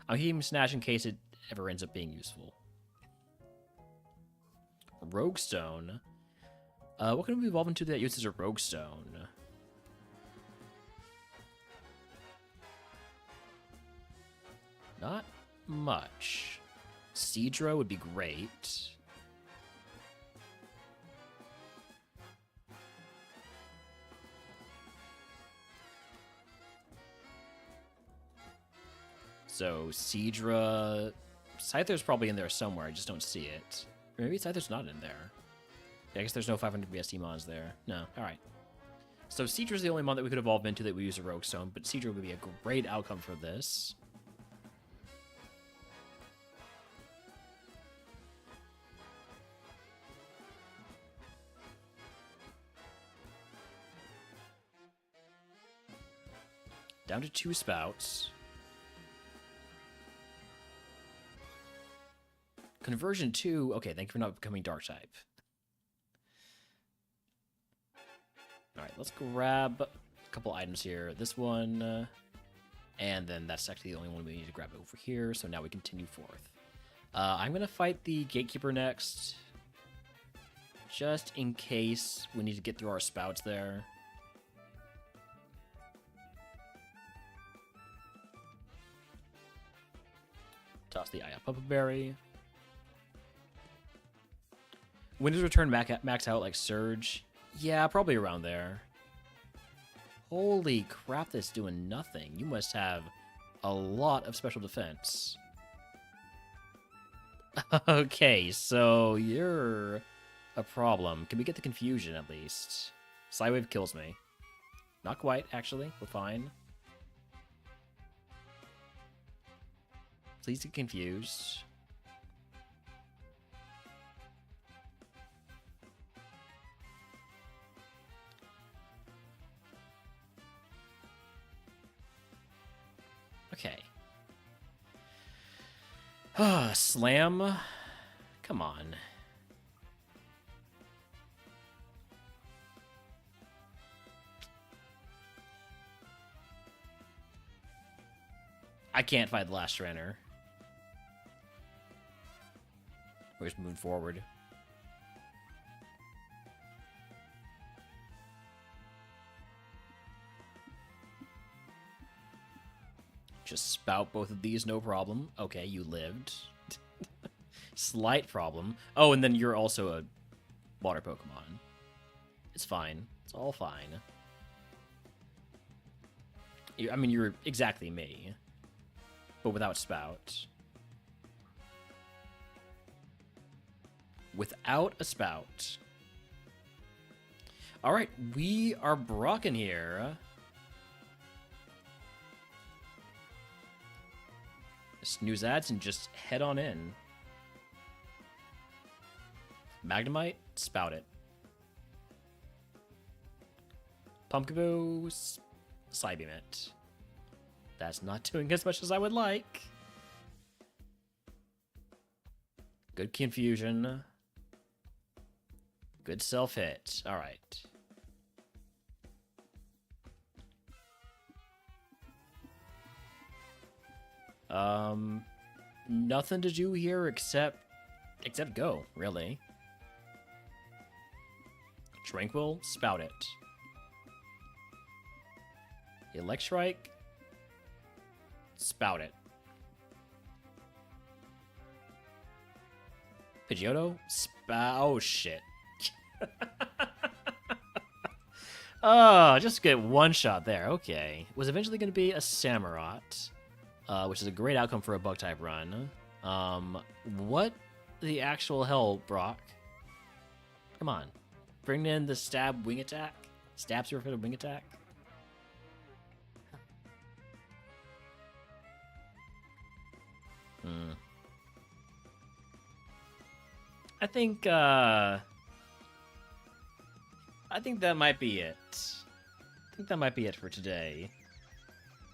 I'm keeping Snatch in case it ever ends up being useful. Rogue Stone. What can we evolve into that uses a Rogue Stone? Not much. Seadra would be great. So, Seadra... Scyther's probably in there somewhere, I just don't see it. Or maybe Scyther's not in there. Yeah, I guess there's no 500 BST mons there. No, alright. So, Seadra's the only mon that we could evolve into that we use a Rogue Stone, but Seadra would be a great outcome for this. Down to 2 spouts. Conversion 2. Okay, thank you for not becoming Dark type. Alright, let's grab a couple items here. This one. And then that's actually the only one we need to grab over here. So now we continue forth. I'm going to fight the Gatekeeper next. Just in case we need to get through our spouts there. Toss the Papa Berry. When does Return max out like Surge? Yeah, probably around there. Holy crap, that's doing nothing. You must have a lot of special defense. Okay, so you're a problem. Can we get the confusion at least? Psywave kills me. Not quite, actually. We're fine. Please get confused. Okay. Slam. Come on. I can't fight the last Trainer. We're just moving forward. Just spout both of these, no problem. Okay, you lived. Slight problem. Oh, and then you're also a water Pokemon. It's fine. It's all fine. I mean, you're exactly me. But without spout. Without a spout. Alright, we are Brocken here. Snooze ads and just head on in. Magnemite, spout it. Pumpkaboo, Psybeam it. That's not doing as much as I would like. Good confusion. Good self-hit. Alright. Nothing to do here except go, really. Tranquil, spout it. Electrike, spout it. Pidgeotto, oh shit. Oh, just get one shot there. Okay. It was eventually going to be a Samurott, which is a great outcome for a Bug-type run. What the actual hell, Brock? Come on. Bring in the stab wing attack. Stab surfer to wing attack. I think, I think that might be it. I think that might be it for today.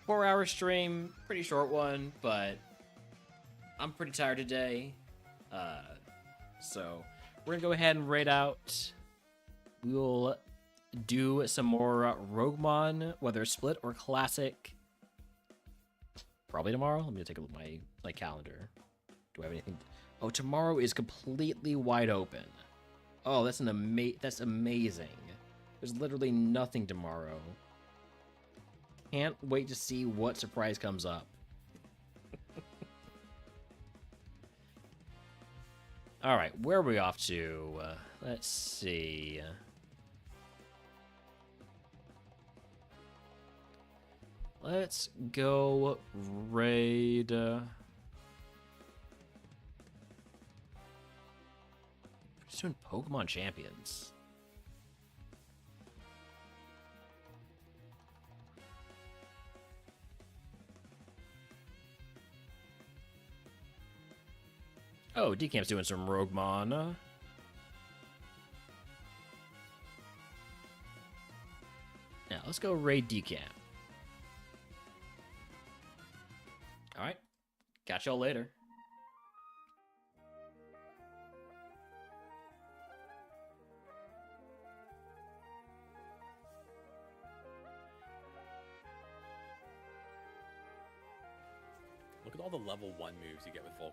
4-hour stream, pretty short one, but I'm pretty tired today. So we're gonna go ahead and raid out. We'll do some more RogueMon, whether split or classic. Probably tomorrow. Let me take a look at my calendar. Do I have anything? Oh, tomorrow is completely wide open. Oh, that's that's amazing. There's literally nothing tomorrow. Can't wait to see what surprise comes up. All right, where are we off to? Let's see. Let's go raid. Just doing Pokemon Champions. Oh, Decamp's doing some RogueMon. Now, let's go raid Decamp. Alright. Catch y'all later.
Look at all the level 1 moves you get with Volcom.